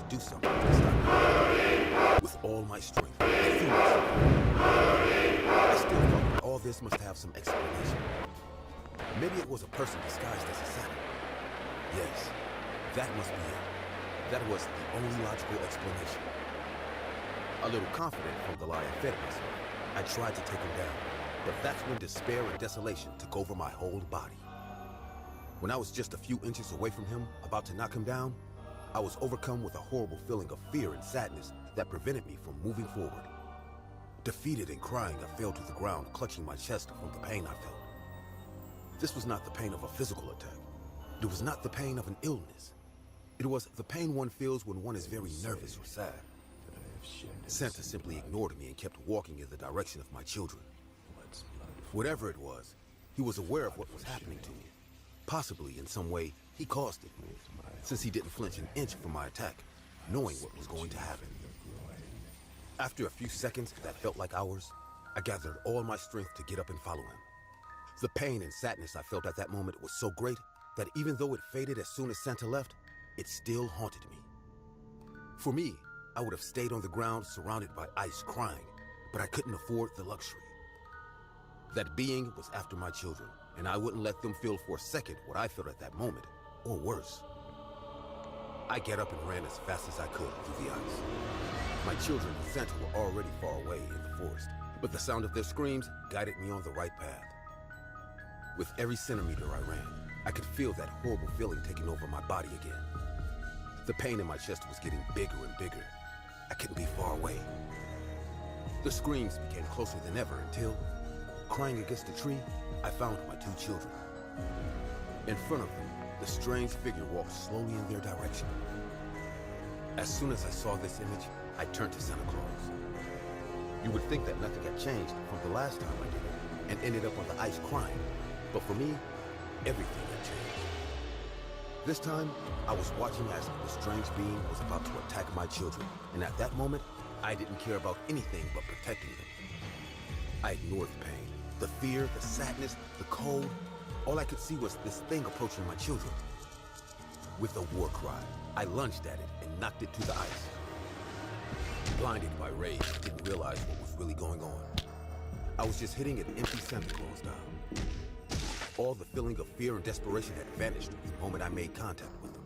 Do something to stop me. With all my strength, I threw myself. I still thought that all this must have some explanation. Maybe it was a person disguised as a Santa. Yes, that must be it. That was the only logical explanation. A little confident from the lie I fed myself, I tried to take him down, but that's when despair and desolation took over my whole body. When I was just a few inches away from him, about to knock him down, I was overcome with a horrible feeling of fear and sadness that prevented me from moving forward. Defeated and crying, I fell to the ground, clutching my chest from the pain I felt. This was not the pain of a physical attack. It was not the pain of an illness. It was the pain one feels when one is very nervous or sad. Santa simply ignored me and kept walking in the direction of my children. Whatever it was, he was aware of what was happening to me. Possibly, in some way, he caused it, since he didn't flinch an inch from my attack, knowing what was going to happen. After a few seconds that felt like hours, I gathered all my strength to get up and follow him. The pain and sadness I felt at that moment was so great that even though it faded as soon as Santa left, it still haunted me. For me, I would have stayed on the ground surrounded by ice crying, but I couldn't afford the luxury. That being was after my children, and I wouldn't let them feel for a second what I felt at that moment, or worse. I got up and ran as fast as I could through the ice. My children and Santa were already far away in the forest, but the sound of their screams guided me on the right path. With every centimeter I ran, I could feel that horrible feeling taking over my body again. The pain in my chest was getting bigger and bigger. I couldn't be far away. The screams became closer than ever until, crying against a tree, I found my two children. In front of them, the strange figure walked slowly in their direction. As soon as I saw this image, I turned to Santa Claus. You would think that nothing had changed from the last time I did it and ended up on the ice crying, but for me, everything had changed. This time, I was watching as the strange being was about to attack my children, and at that moment, I didn't care about anything but protecting them. I ignored the pain, the fear, the sadness, the cold. All I could see was this thing approaching my children. With a war cry, I lunged at it and knocked it to the ice. Blinded by rage, I didn't realize what was really going on. I was just hitting an empty Santa Claus doll. All the feeling of fear and desperation had vanished the moment I made contact with them.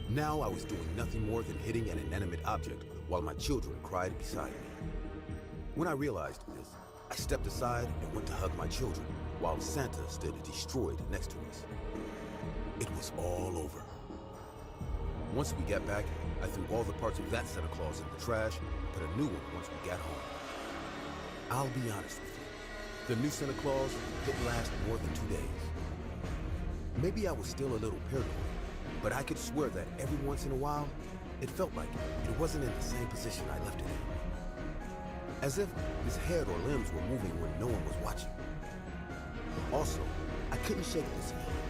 Now I was doing nothing more than hitting an inanimate object while my children cried beside me. When I realized this, I stepped aside and went to hug my children while Santa stood destroyed next to us. It was all over. Once we got back, I threw all the parts of that Santa Claus in the trash and put a new one once we got home. I'll be honest with you. The new Santa Claus didn't last more than 2 days. Maybe I was still a little paranoid, but I could swear that every once in a while, it felt like it wasn't in the same position I left it in. As if his head or limbs were moving when no one was watching. Also, I couldn't shake this feeling.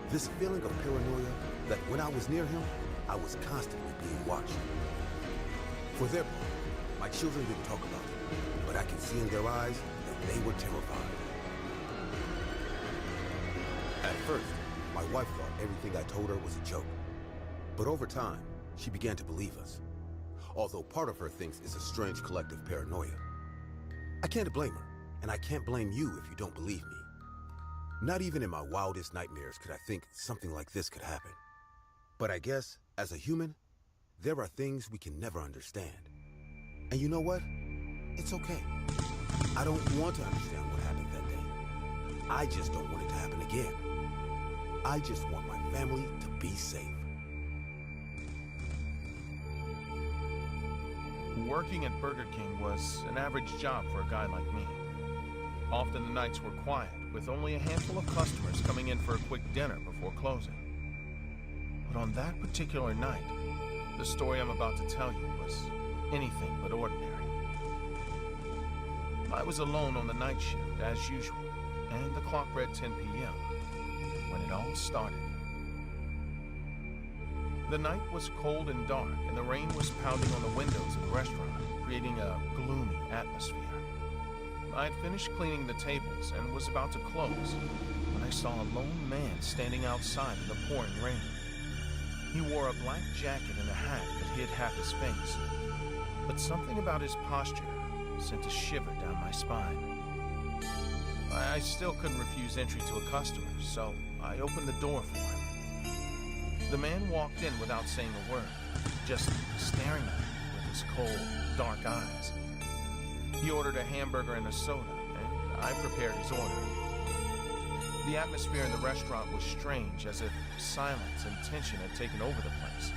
This feeling of paranoia that when I was near him, I was constantly being watched. For their part, my children didn't talk about it, but I could see in their eyes that they were terrified. At first, my wife thought everything I told her was a joke. But over time, she began to believe us. Although part of her thinks it's a strange collective paranoia. I can't blame her, and I can't blame you if you don't believe me. Not even in my wildest nightmares could I think something like this could happen. But I guess, as a human, there are things we can never understand. And you know what? It's okay. I don't want to understand what happened that day. I just don't want it to happen again. I just want my family to be safe. Working at Burger King was an average job for a guy like me. Often the nights were quiet, with only a handful of customers coming in for a quick dinner before closing. But on that particular night, the story I'm about to tell you was anything but ordinary. I was alone on the night shift, as usual, and the clock read 10 p.m. when it all started. The night was cold and dark, and the rain was pounding on the windows of the restaurant, creating a gloomy atmosphere. I had finished cleaning the tables and was about to close when I saw a lone man standing outside in the pouring rain. He wore a black jacket and a hat that hid half his face, but something about his posture sent a shiver down my spine. I still couldn't refuse entry to a customer, so I opened the door for him. The man walked in without saying a word, just staring at me with his cold, dark eyes. He ordered a hamburger and a soda, and I prepared his order. The atmosphere in the restaurant was strange, as if silence and tension had taken over the place.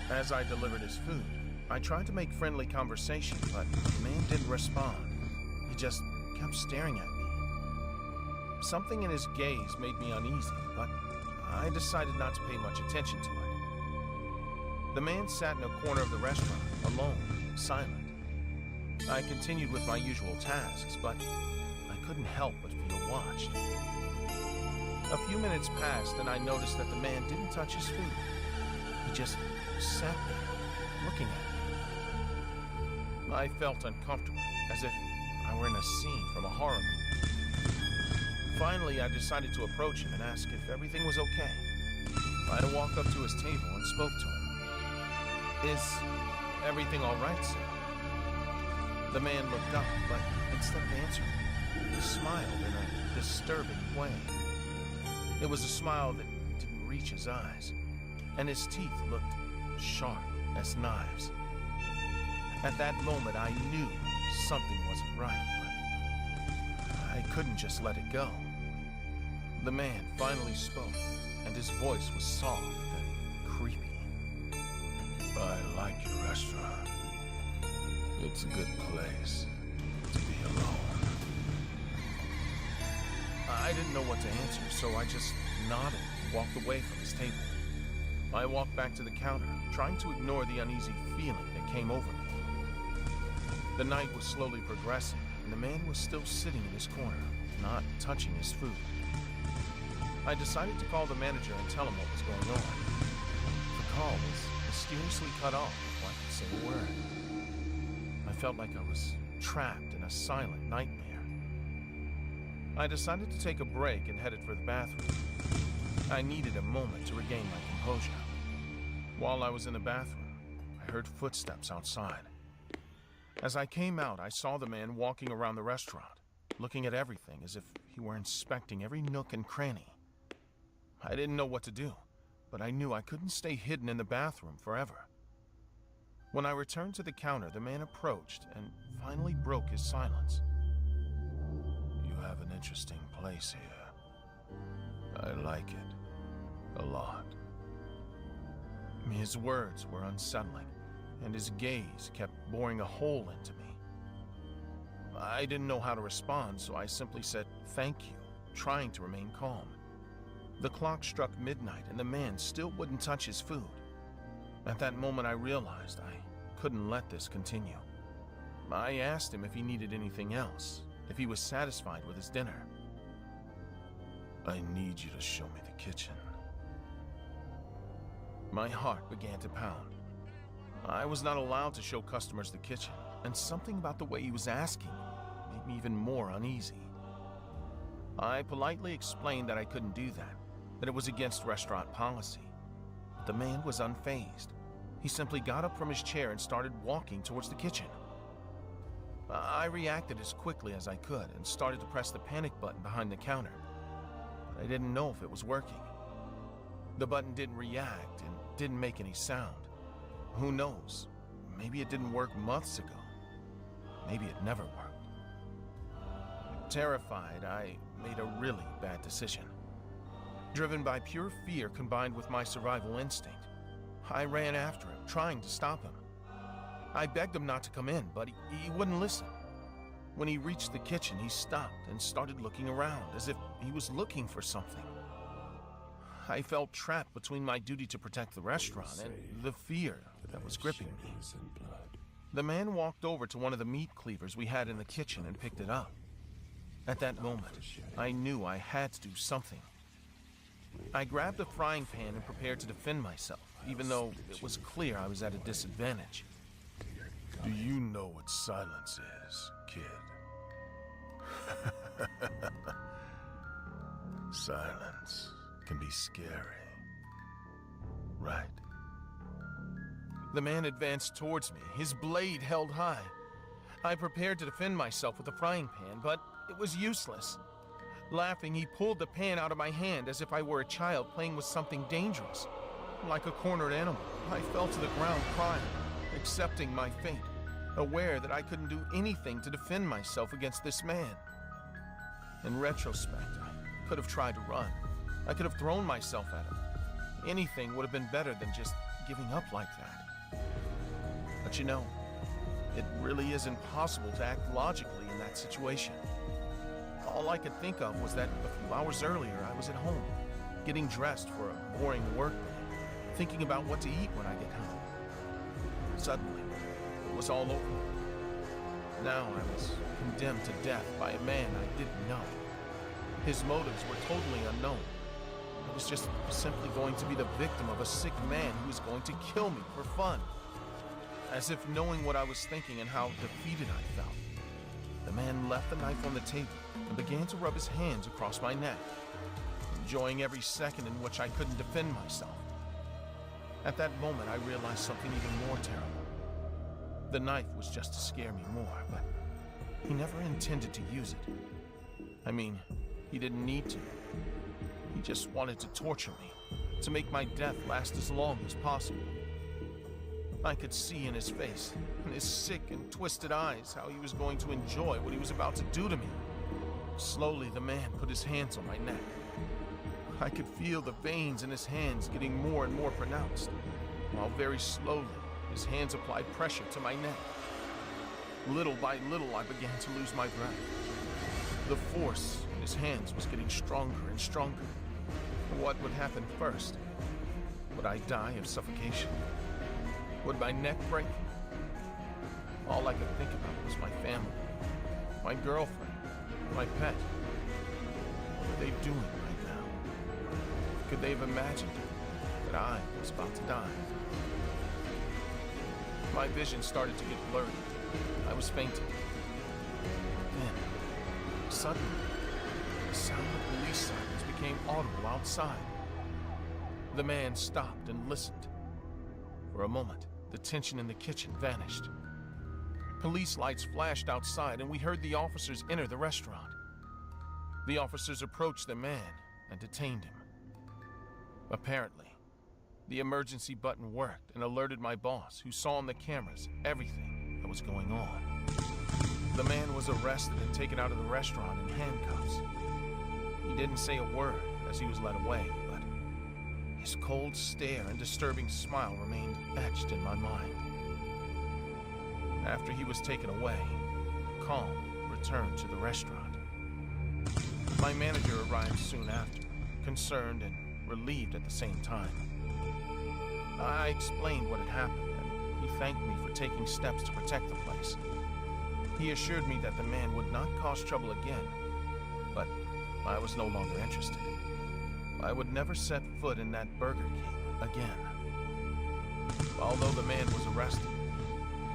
As I delivered his food, I tried to make friendly conversation, but the man didn't respond. He just kept staring at me. Something in his gaze made me uneasy, but I decided not to pay much attention to it. The man sat in a corner of the restaurant, alone, silent. I continued with my usual tasks, but I couldn't help but feel watched. A few minutes passed, and I noticed that the man didn't touch his food. He just sat there, looking at me. I felt uncomfortable, as if I were in a scene from a horror movie. Finally, I decided to approach him and ask if everything was okay. I walked up to his table and spoke to him. "Is everything all right, sir?" The man looked up, but instead of answering, he smiled in a disturbing way. It was a smile that didn't reach his eyes, and his teeth looked sharp as knives. At that moment, I knew something wasn't right, but I couldn't just let it go. The man finally spoke, and his voice was soft and creepy. "I like your restaurant. It's a good place to be alone." I didn't know what to answer, so I just nodded and walked away from his table. I walked back to the counter, trying to ignore the uneasy feeling that came over me. The night was slowly progressing, and the man was still sitting in his corner, not touching his food. I decided to call the manager and tell him what was going on. The call was mysteriously cut off before I could say a word. I felt like I was trapped in a silent nightmare. I decided to take a break and headed for the bathroom. I needed a moment to regain my composure. While I was in the bathroom, I heard footsteps outside. As I came out, I saw the man walking around the restaurant, looking at everything as if he were inspecting every nook and cranny. I didn't know what to do, but I knew I couldn't stay hidden in the bathroom forever. When I returned to the counter, the man approached and finally broke his silence. "You have an interesting place here. I like it a lot." His words were unsettling, and his gaze kept boring a hole into me. I didn't know how to respond, so I simply said thank you, trying to remain calm. The clock struck midnight, and the man still wouldn't touch his food. At that moment, I realized I couldn't let this continue. I asked him if he needed anything else, if he was satisfied with his dinner. "I need you to show me the kitchen." My heart began to pound. I was not allowed to show customers the kitchen, and something about the way he was asking made me even more uneasy. I politely explained that I couldn't do that it was against restaurant policy. But the man was unfazed. He simply got up from his chair and started walking towards the kitchen. I reacted as quickly as I could and started to press the panic button behind the counter. But I didn't know if it was working. The button didn't react and didn't make any sound. Who knows? Maybe it didn't work months ago. Maybe it never worked. Terrified, I made a really bad decision. Driven by pure fear combined with my survival instinct, I ran after him, trying to stop him. I begged him not to come in, but he wouldn't listen. When he reached the kitchen, he stopped and started looking around as if he was looking for something. I felt trapped between my duty to protect the restaurant and the fear that was gripping me. The man walked over to one of the meat cleavers we had in the kitchen and picked it up. At that moment, I knew I had to do something. I grabbed a frying pan and prepared to defend myself, even though it was clear I was at a disadvantage. Do you know what silence is, kid? Silence can be scary, right? The man advanced towards me, his blade held high. I prepared to defend myself with the frying pan, but it was useless. Laughing, he pulled the pan out of my hand as if I were a child playing with something dangerous. Like a cornered animal, I fell to the ground crying, accepting my fate, aware that I couldn't do anything to defend myself against this man. In retrospect, I could have tried to run. I could have thrown myself at him. Anything would have been better than just giving up like that. But you know, it really is impossible to act logically in that situation. All I could think of was that a few hours earlier I was at home, getting dressed for a boring work day, thinking about what to eat when I get home. Suddenly, it was all over. Now I was condemned to death by a man I didn't know. His motives were totally unknown. I was just simply going to be the victim of a sick man who was going to kill me for fun. As if knowing what I was thinking and how defeated I felt, the man left the knife on the table and began to rub his hands across my neck, enjoying every second in which I couldn't defend myself. At that moment, I realized something even more terrible. The knife was just to scare me more, but he never intended to use it. I mean, he didn't need to. He just wanted to torture me, to make my death last as long as possible. I could see in his face, in his sick and twisted eyes, how he was going to enjoy what he was about to do to me. Slowly, the man put his hands on my neck. I could feel the veins in his hands getting more and more pronounced, while very slowly, his hands applied pressure to my neck. Little by little, I began to lose my breath. The force in his hands was getting stronger and stronger. What would happen first? Would I die of suffocation? Would my neck break? All I could think about was my family, my girlfriend, my pet. What were they doing right now? Could they have imagined that I was about to die? My vision started to get blurry. I was fainting. Then, suddenly, the sound of police sirens became audible outside. The man stopped and listened. For a moment, the tension in the kitchen vanished. Police lights flashed outside, and we heard the officers enter the restaurant. The officers approached the man and detained him. Apparently, the emergency button worked and alerted my boss, who saw on the cameras everything that was going on. The man was arrested and taken out of the restaurant in handcuffs. He didn't say a word as he was led away, but his cold stare and disturbing smile remained etched in my mind. After he was taken away, calm returned to the restaurant. My manager arrived soon after, concerned and relieved at the same time. I explained what had happened, and he thanked me for taking steps to protect the place. He assured me that the man would not cause trouble again, but I was no longer interested. I would never set foot in that Burger King again. Although the man was arrested,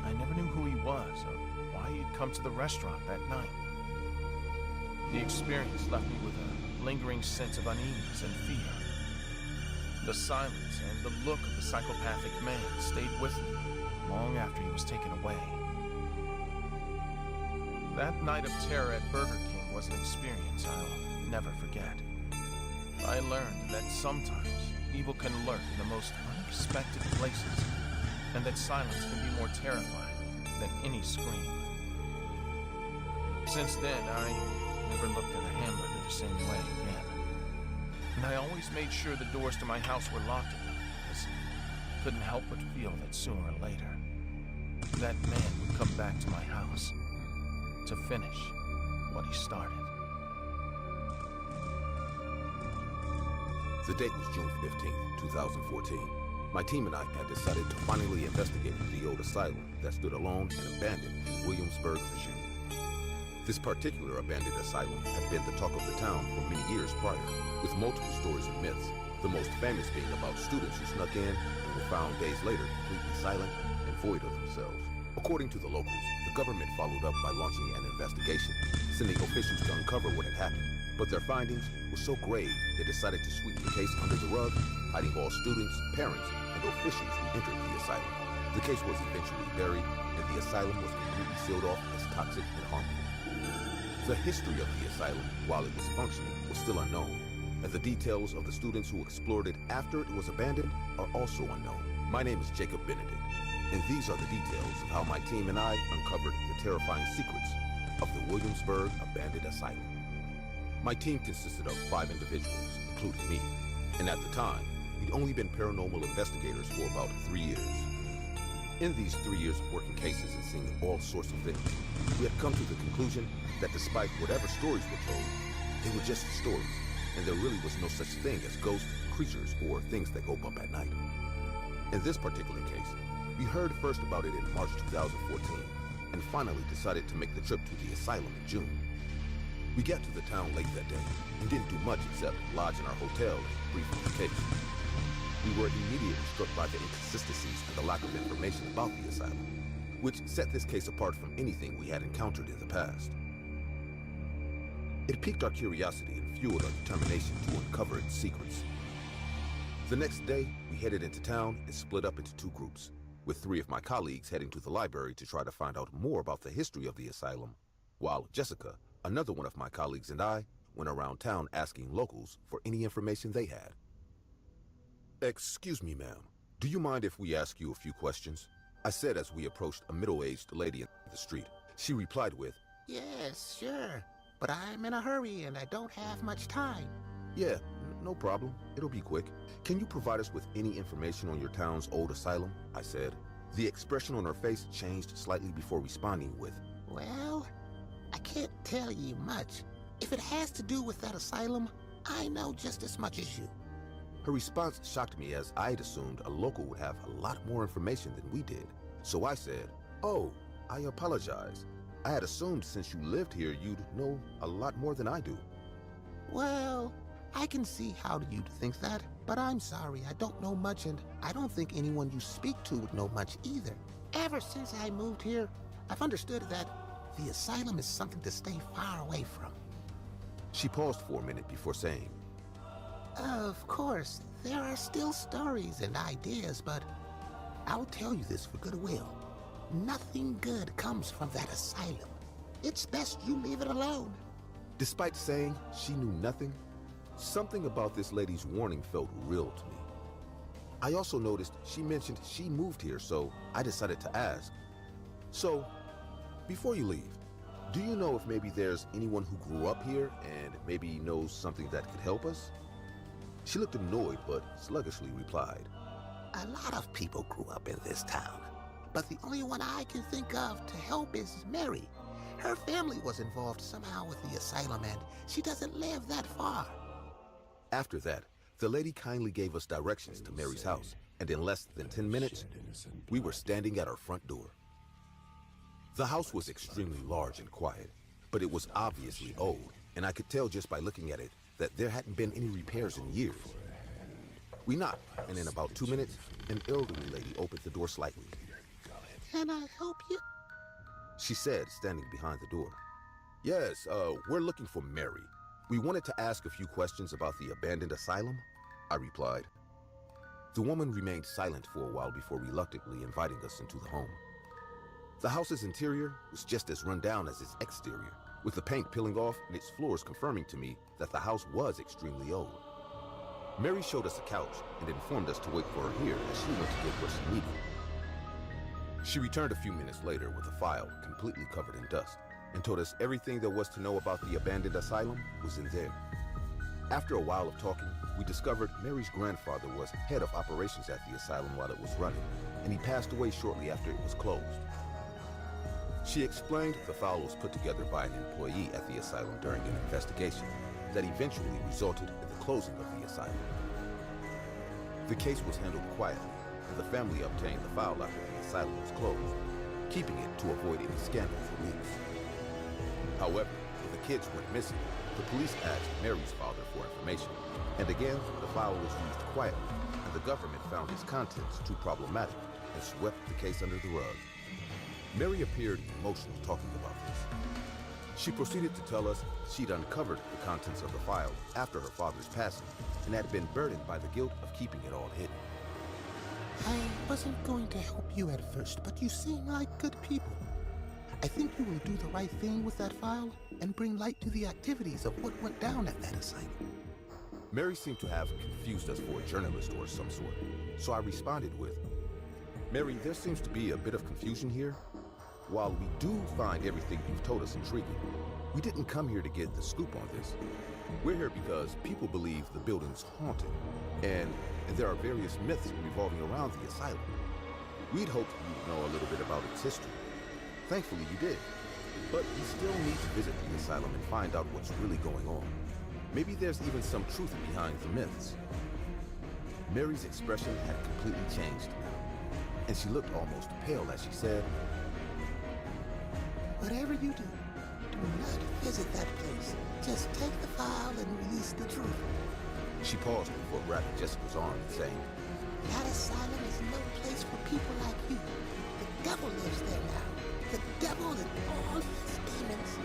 I never knew who he was or why he had come to the restaurant that night. The experience left me with a lingering sense of unease and fear. The silence and the look of the psychopathic man stayed with me long after he was taken away. That night of terror at Burger King was an experience I'll never forget. I learned that sometimes evil can lurk in the most unexpected places, and that silence can be more terrifying than any scream. Since then, I never looked at a hamburger the same way again. And I always made sure the doors to my house were locked at night, because I couldn't help but feel that sooner or later, that man would come back to my house to finish what he started. The date was June 15th, 2014. My team and I had decided to finally investigate the old asylum that stood alone and abandoned in Williamsburg, Virginia. This particular abandoned asylum had been the talk of the town for many years prior, with multiple stories and myths, the most famous being about students who snuck in and were found days later completely silent and void of themselves. According to the locals, the government followed up by launching an investigation, sending officials to uncover what had happened. But their findings were so grave, they decided to sweep the case under the rug, hiding all students, parents, and officials who entered the asylum. The case was eventually buried, and the asylum was completely sealed off as toxic and harmful. The history of the asylum, while it was functioning, was still unknown, and the details of the students who explored it after it was abandoned are also unknown. My name is Jacob Benedict, and these are the details of how my team and I uncovered the terrifying secrets of the Williamsburg Abandoned Asylum. My team consisted of 5 individuals, including me, and at the time, we'd only been paranormal investigators for about 3 years. In these 3 years of working cases and seeing all sorts of things, we had come to the conclusion that despite whatever stories were told, they were just stories, and there really was no such thing as ghosts, creatures, or things that go bump at night. In this particular case, we heard first about it in March 2014, and finally decided to make the trip to the asylum in June. We got to the town late that day, and didn't do much except lodge in our hotel and brief on the case. We were immediately struck by the inconsistencies and the lack of information about the asylum, which set this case apart from anything we had encountered in the past. It piqued our curiosity and fueled our determination to uncover its secrets. The next day, we headed into town and split up into 2 groups, with 3 of my colleagues heading to the library to try to find out more about the history of the asylum, while Jessica, another one of my colleagues, and I went around town asking locals for any information they had. "Excuse me, ma'am. Do you mind if we ask you a few questions?" I said as we approached a middle-aged lady in the street. She replied with, "Yes, sure. But I'm in a hurry and I don't have much time." "Yeah, no problem. It'll be quick. Can you provide us with any information on your town's old asylum?" I said. The expression on her face changed slightly before responding with, "Well, I can't tell you much. If it has to do with that asylum, I know just as much as you." Her response shocked me, as I had assumed a local would have a lot more information than we did. So I said, "Oh, I apologize. I had assumed since you lived here you'd know a lot more than I do." "Well, I can see how you'd think that, but I'm sorry, I don't know much, and I don't think anyone you speak to would know much either. Ever since I moved here, I've understood that the asylum is something to stay far away from." She paused for a minute before saying, "Of course, there are still stories and ideas, but I'll tell you this for goodwill. Nothing good comes from that asylum. It's best you leave it alone." Despite saying she knew nothing, something about this lady's warning felt real to me. I also noticed she mentioned she moved here, so I decided to ask, "So, before you leave, do you know if maybe there's anyone who grew up here and maybe knows something that could help us?" She looked annoyed but sluggishly replied, "A lot of people grew up in this town, but the only one I can think of to help is Mary. Her family was involved somehow with the asylum, and she doesn't live that far." After that, the lady kindly gave us directions to Mary's house, and in less than 10 minutes, we were standing at our front door. The house was extremely large and quiet, but it was obviously old, and I could tell just by looking at it that there hadn't been any repairs in years. We knocked, and in about 2 minutes, an elderly lady opened the door slightly. "Can I help you?" she said, standing behind the door. "Yes, we're looking for Mary. We wanted to ask a few questions about the abandoned asylum," I replied. The woman remained silent for a while before reluctantly inviting us into the home. The house's interior was just as run down as its exterior, with the paint peeling off and its floors confirming to me that the house was extremely old. Mary showed us a couch and informed us to wait for her here as she went to get what she needed. She returned a few minutes later with a file completely covered in dust and told us everything there was to know about the abandoned asylum was in there. After a while of talking, we discovered Mary's grandfather was head of operations at the asylum while it was running, and he passed away shortly after it was closed. She explained the file was put together by an employee at the asylum during an investigation that eventually resulted in the closing of the asylum. The case was handled quietly, and the family obtained the file after the asylum was closed, keeping it to avoid any scandals or leaks. However, when the kids went missing, the police asked Mary's father for information, and again, the file was used quietly, and the government found its contents too problematic and swept the case under the rug. Mary appeared emotional talking about this. She proceeded to tell us she'd uncovered the contents of the file after her father's passing and had been burdened by the guilt of keeping it all hidden. I wasn't going to help you at first, but you seem like good people. I think you will do the right thing with that file and bring light to the activities of what went down at that asylum. Mary seemed to have confused us for a journalist or some sort, so I responded with, Mary, there seems to be a bit of confusion here. While we do find everything you've told us intriguing, we didn't come here to get the scoop on this. We're here because people believe the building's haunted, and there are various myths revolving around the asylum. We'd hoped you'd know a little bit about its history. Thankfully you did, but we still need to visit the asylum and find out what's really going on. Maybe there's even some truth behind the myths. Mary's expression had completely changed now, and she looked almost pale as she said, Whatever you do not visit that place. Just take the file and release the truth. She paused before grabbing Jessica's arm and saying, That asylum is no place for people like you. The devil lives there now. The devil and all his demons.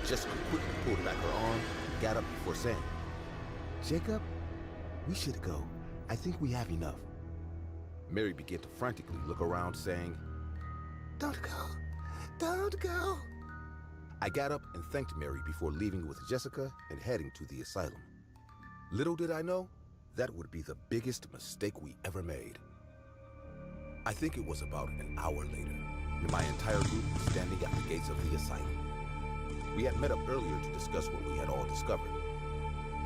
Jessica quickly pulled back her arm and got up before saying, Jacob, we should go. I think we have enough. Mary began to frantically look around, saying, Don't go. Don't go. I got up and thanked Mary before leaving with Jessica and heading to the asylum. Little did I know, that would be the biggest mistake we ever made. I think it was about an hour later, and my entire group was standing at the gates of the asylum. We had met up earlier to discuss what we had all discovered.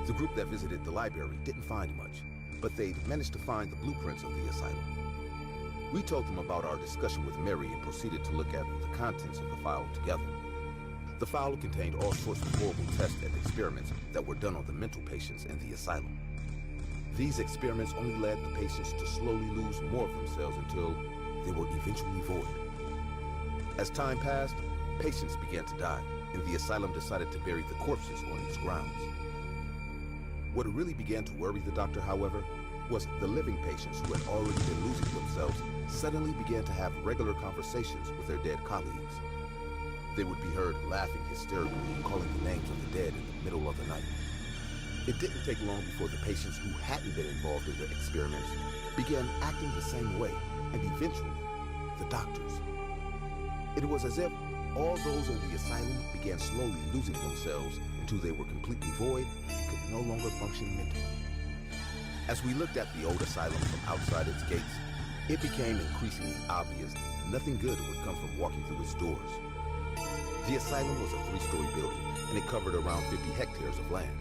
The group that visited the library didn't find much, but they'd managed to find the blueprints of the asylum. We told them about our discussion with Mary and proceeded to look at the contents of the file together. The file contained all sorts of horrible tests and experiments that were done on the mental patients in the asylum. These experiments only led the patients to slowly lose more of themselves until they were eventually void. As time passed, patients began to die, and the asylum decided to bury the corpses on its grounds. What really began to worry the doctor, however, was the living patients who had already been losing themselves suddenly began to have regular conversations with their dead colleagues. They would be heard laughing hysterically and calling the names of the dead in the middle of the night. It didn't take long before the patients who hadn't been involved in the experiments began acting the same way, and eventually, the doctors. It was as if all those in the asylum began slowly losing themselves until they were completely void and could no longer function mentally. As we looked at the old asylum from outside its gates, it became increasingly obvious nothing good would come from walking through its doors. The asylum was a 3-story building, and it covered around 50 hectares of land.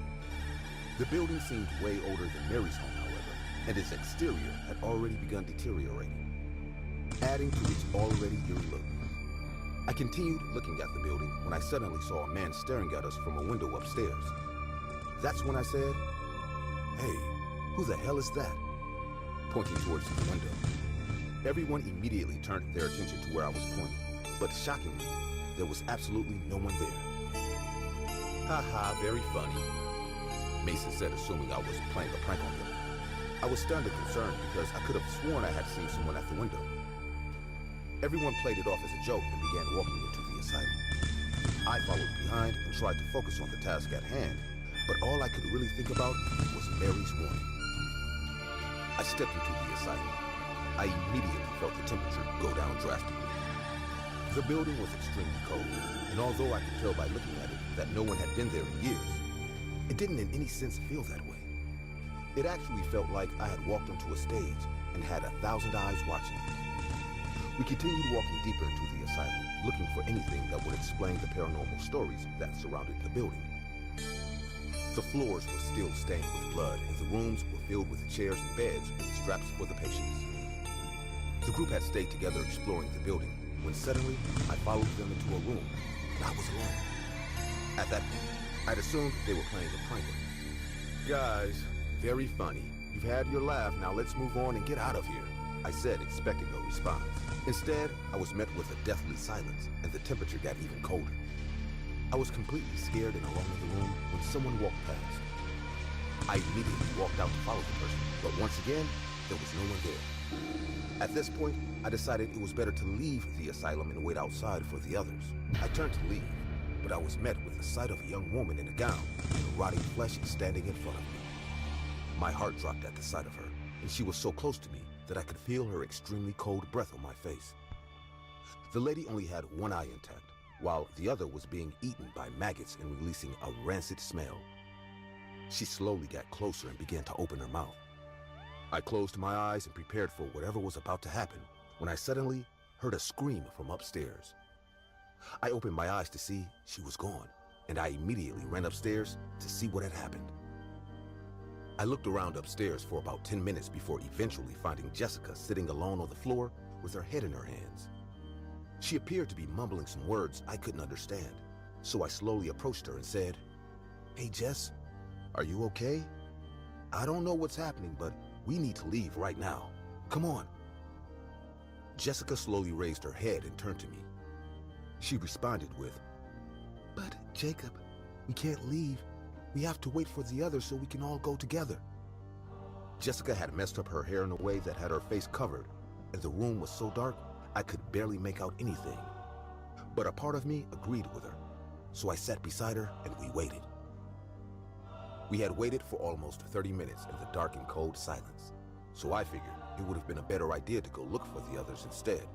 The building seemed way older than Mary's home, however, and its exterior had already begun deteriorating, adding to its already eerie look. I continued looking at the building when I suddenly saw a man staring at us from a window upstairs. That's when I said, Hey, who the hell is that? Pointing towards the window. Everyone immediately turned their attention to where I was pointing, but shockingly, there was absolutely no one there. Haha, very funny, Mason said, assuming I was playing a prank on them. I was stunned and concerned because I could have sworn I had seen someone at the window. Everyone played it off as a joke and began walking into the asylum. I followed behind and tried to focus on the task at hand, but all I could really think about was Mary's warning. I stepped into the asylum. I immediately felt the temperature go down drastically. The building was extremely cold, and although I could tell by looking at it that no one had been there in years, it didn't in any sense feel that way. It actually felt like I had walked onto a stage and had 1,000 eyes watching. We continued walking deeper into the asylum, looking for anything that would explain the paranormal stories that surrounded the building. The floors were still stained with blood, and the rooms were filled with chairs and beds with straps for the patients. The group had stayed together exploring the building, when suddenly I followed them into a room, and I was alone. At that point, I'd assumed they were playing a prank on me. Guys, very funny. You've had your laugh, now let's move on and get out of here, I said, expecting a response. Instead, I was met with a deathly silence, and the temperature got even colder. I was completely scared and alone in the room when someone walked past. I immediately walked out to follow the person, but once again, there was no one there. At this point, I decided it was better to leave the asylum and wait outside for the others. I turned to leave, but I was met with the sight of a young woman in a gown and rotting flesh standing in front of me. My heart dropped at the sight of her, and she was so close to me that I could feel her extremely cold breath on my face. The lady only had one eye intact, while the other was being eaten by maggots and releasing a rancid smell. She slowly got closer and began to open her mouth. I closed my eyes and prepared for whatever was about to happen when I suddenly heard a scream from upstairs. I opened my eyes to see she was gone, and I immediately ran upstairs to see what had happened. I looked around upstairs for about 10 minutes before eventually finding Jessica sitting alone on the floor with her head in her hands. She appeared to be mumbling some words I couldn't understand, so I slowly approached her and said, "Hey Jess, are you okay? I don't know what's happening, but we need to leave right now. Come on." Jessica slowly raised her head and turned to me. She responded with, "But Jacob, we can't leave. We have to wait for the others so we can all go together." Jessica had messed up her hair in a way that had her face covered, and the room was so dark I could barely make out anything. But a part of me agreed with her, so I sat beside her and we waited. We had waited for almost 30 minutes in the dark and cold silence, so I figured it would have been a better idea to go look for the others instead,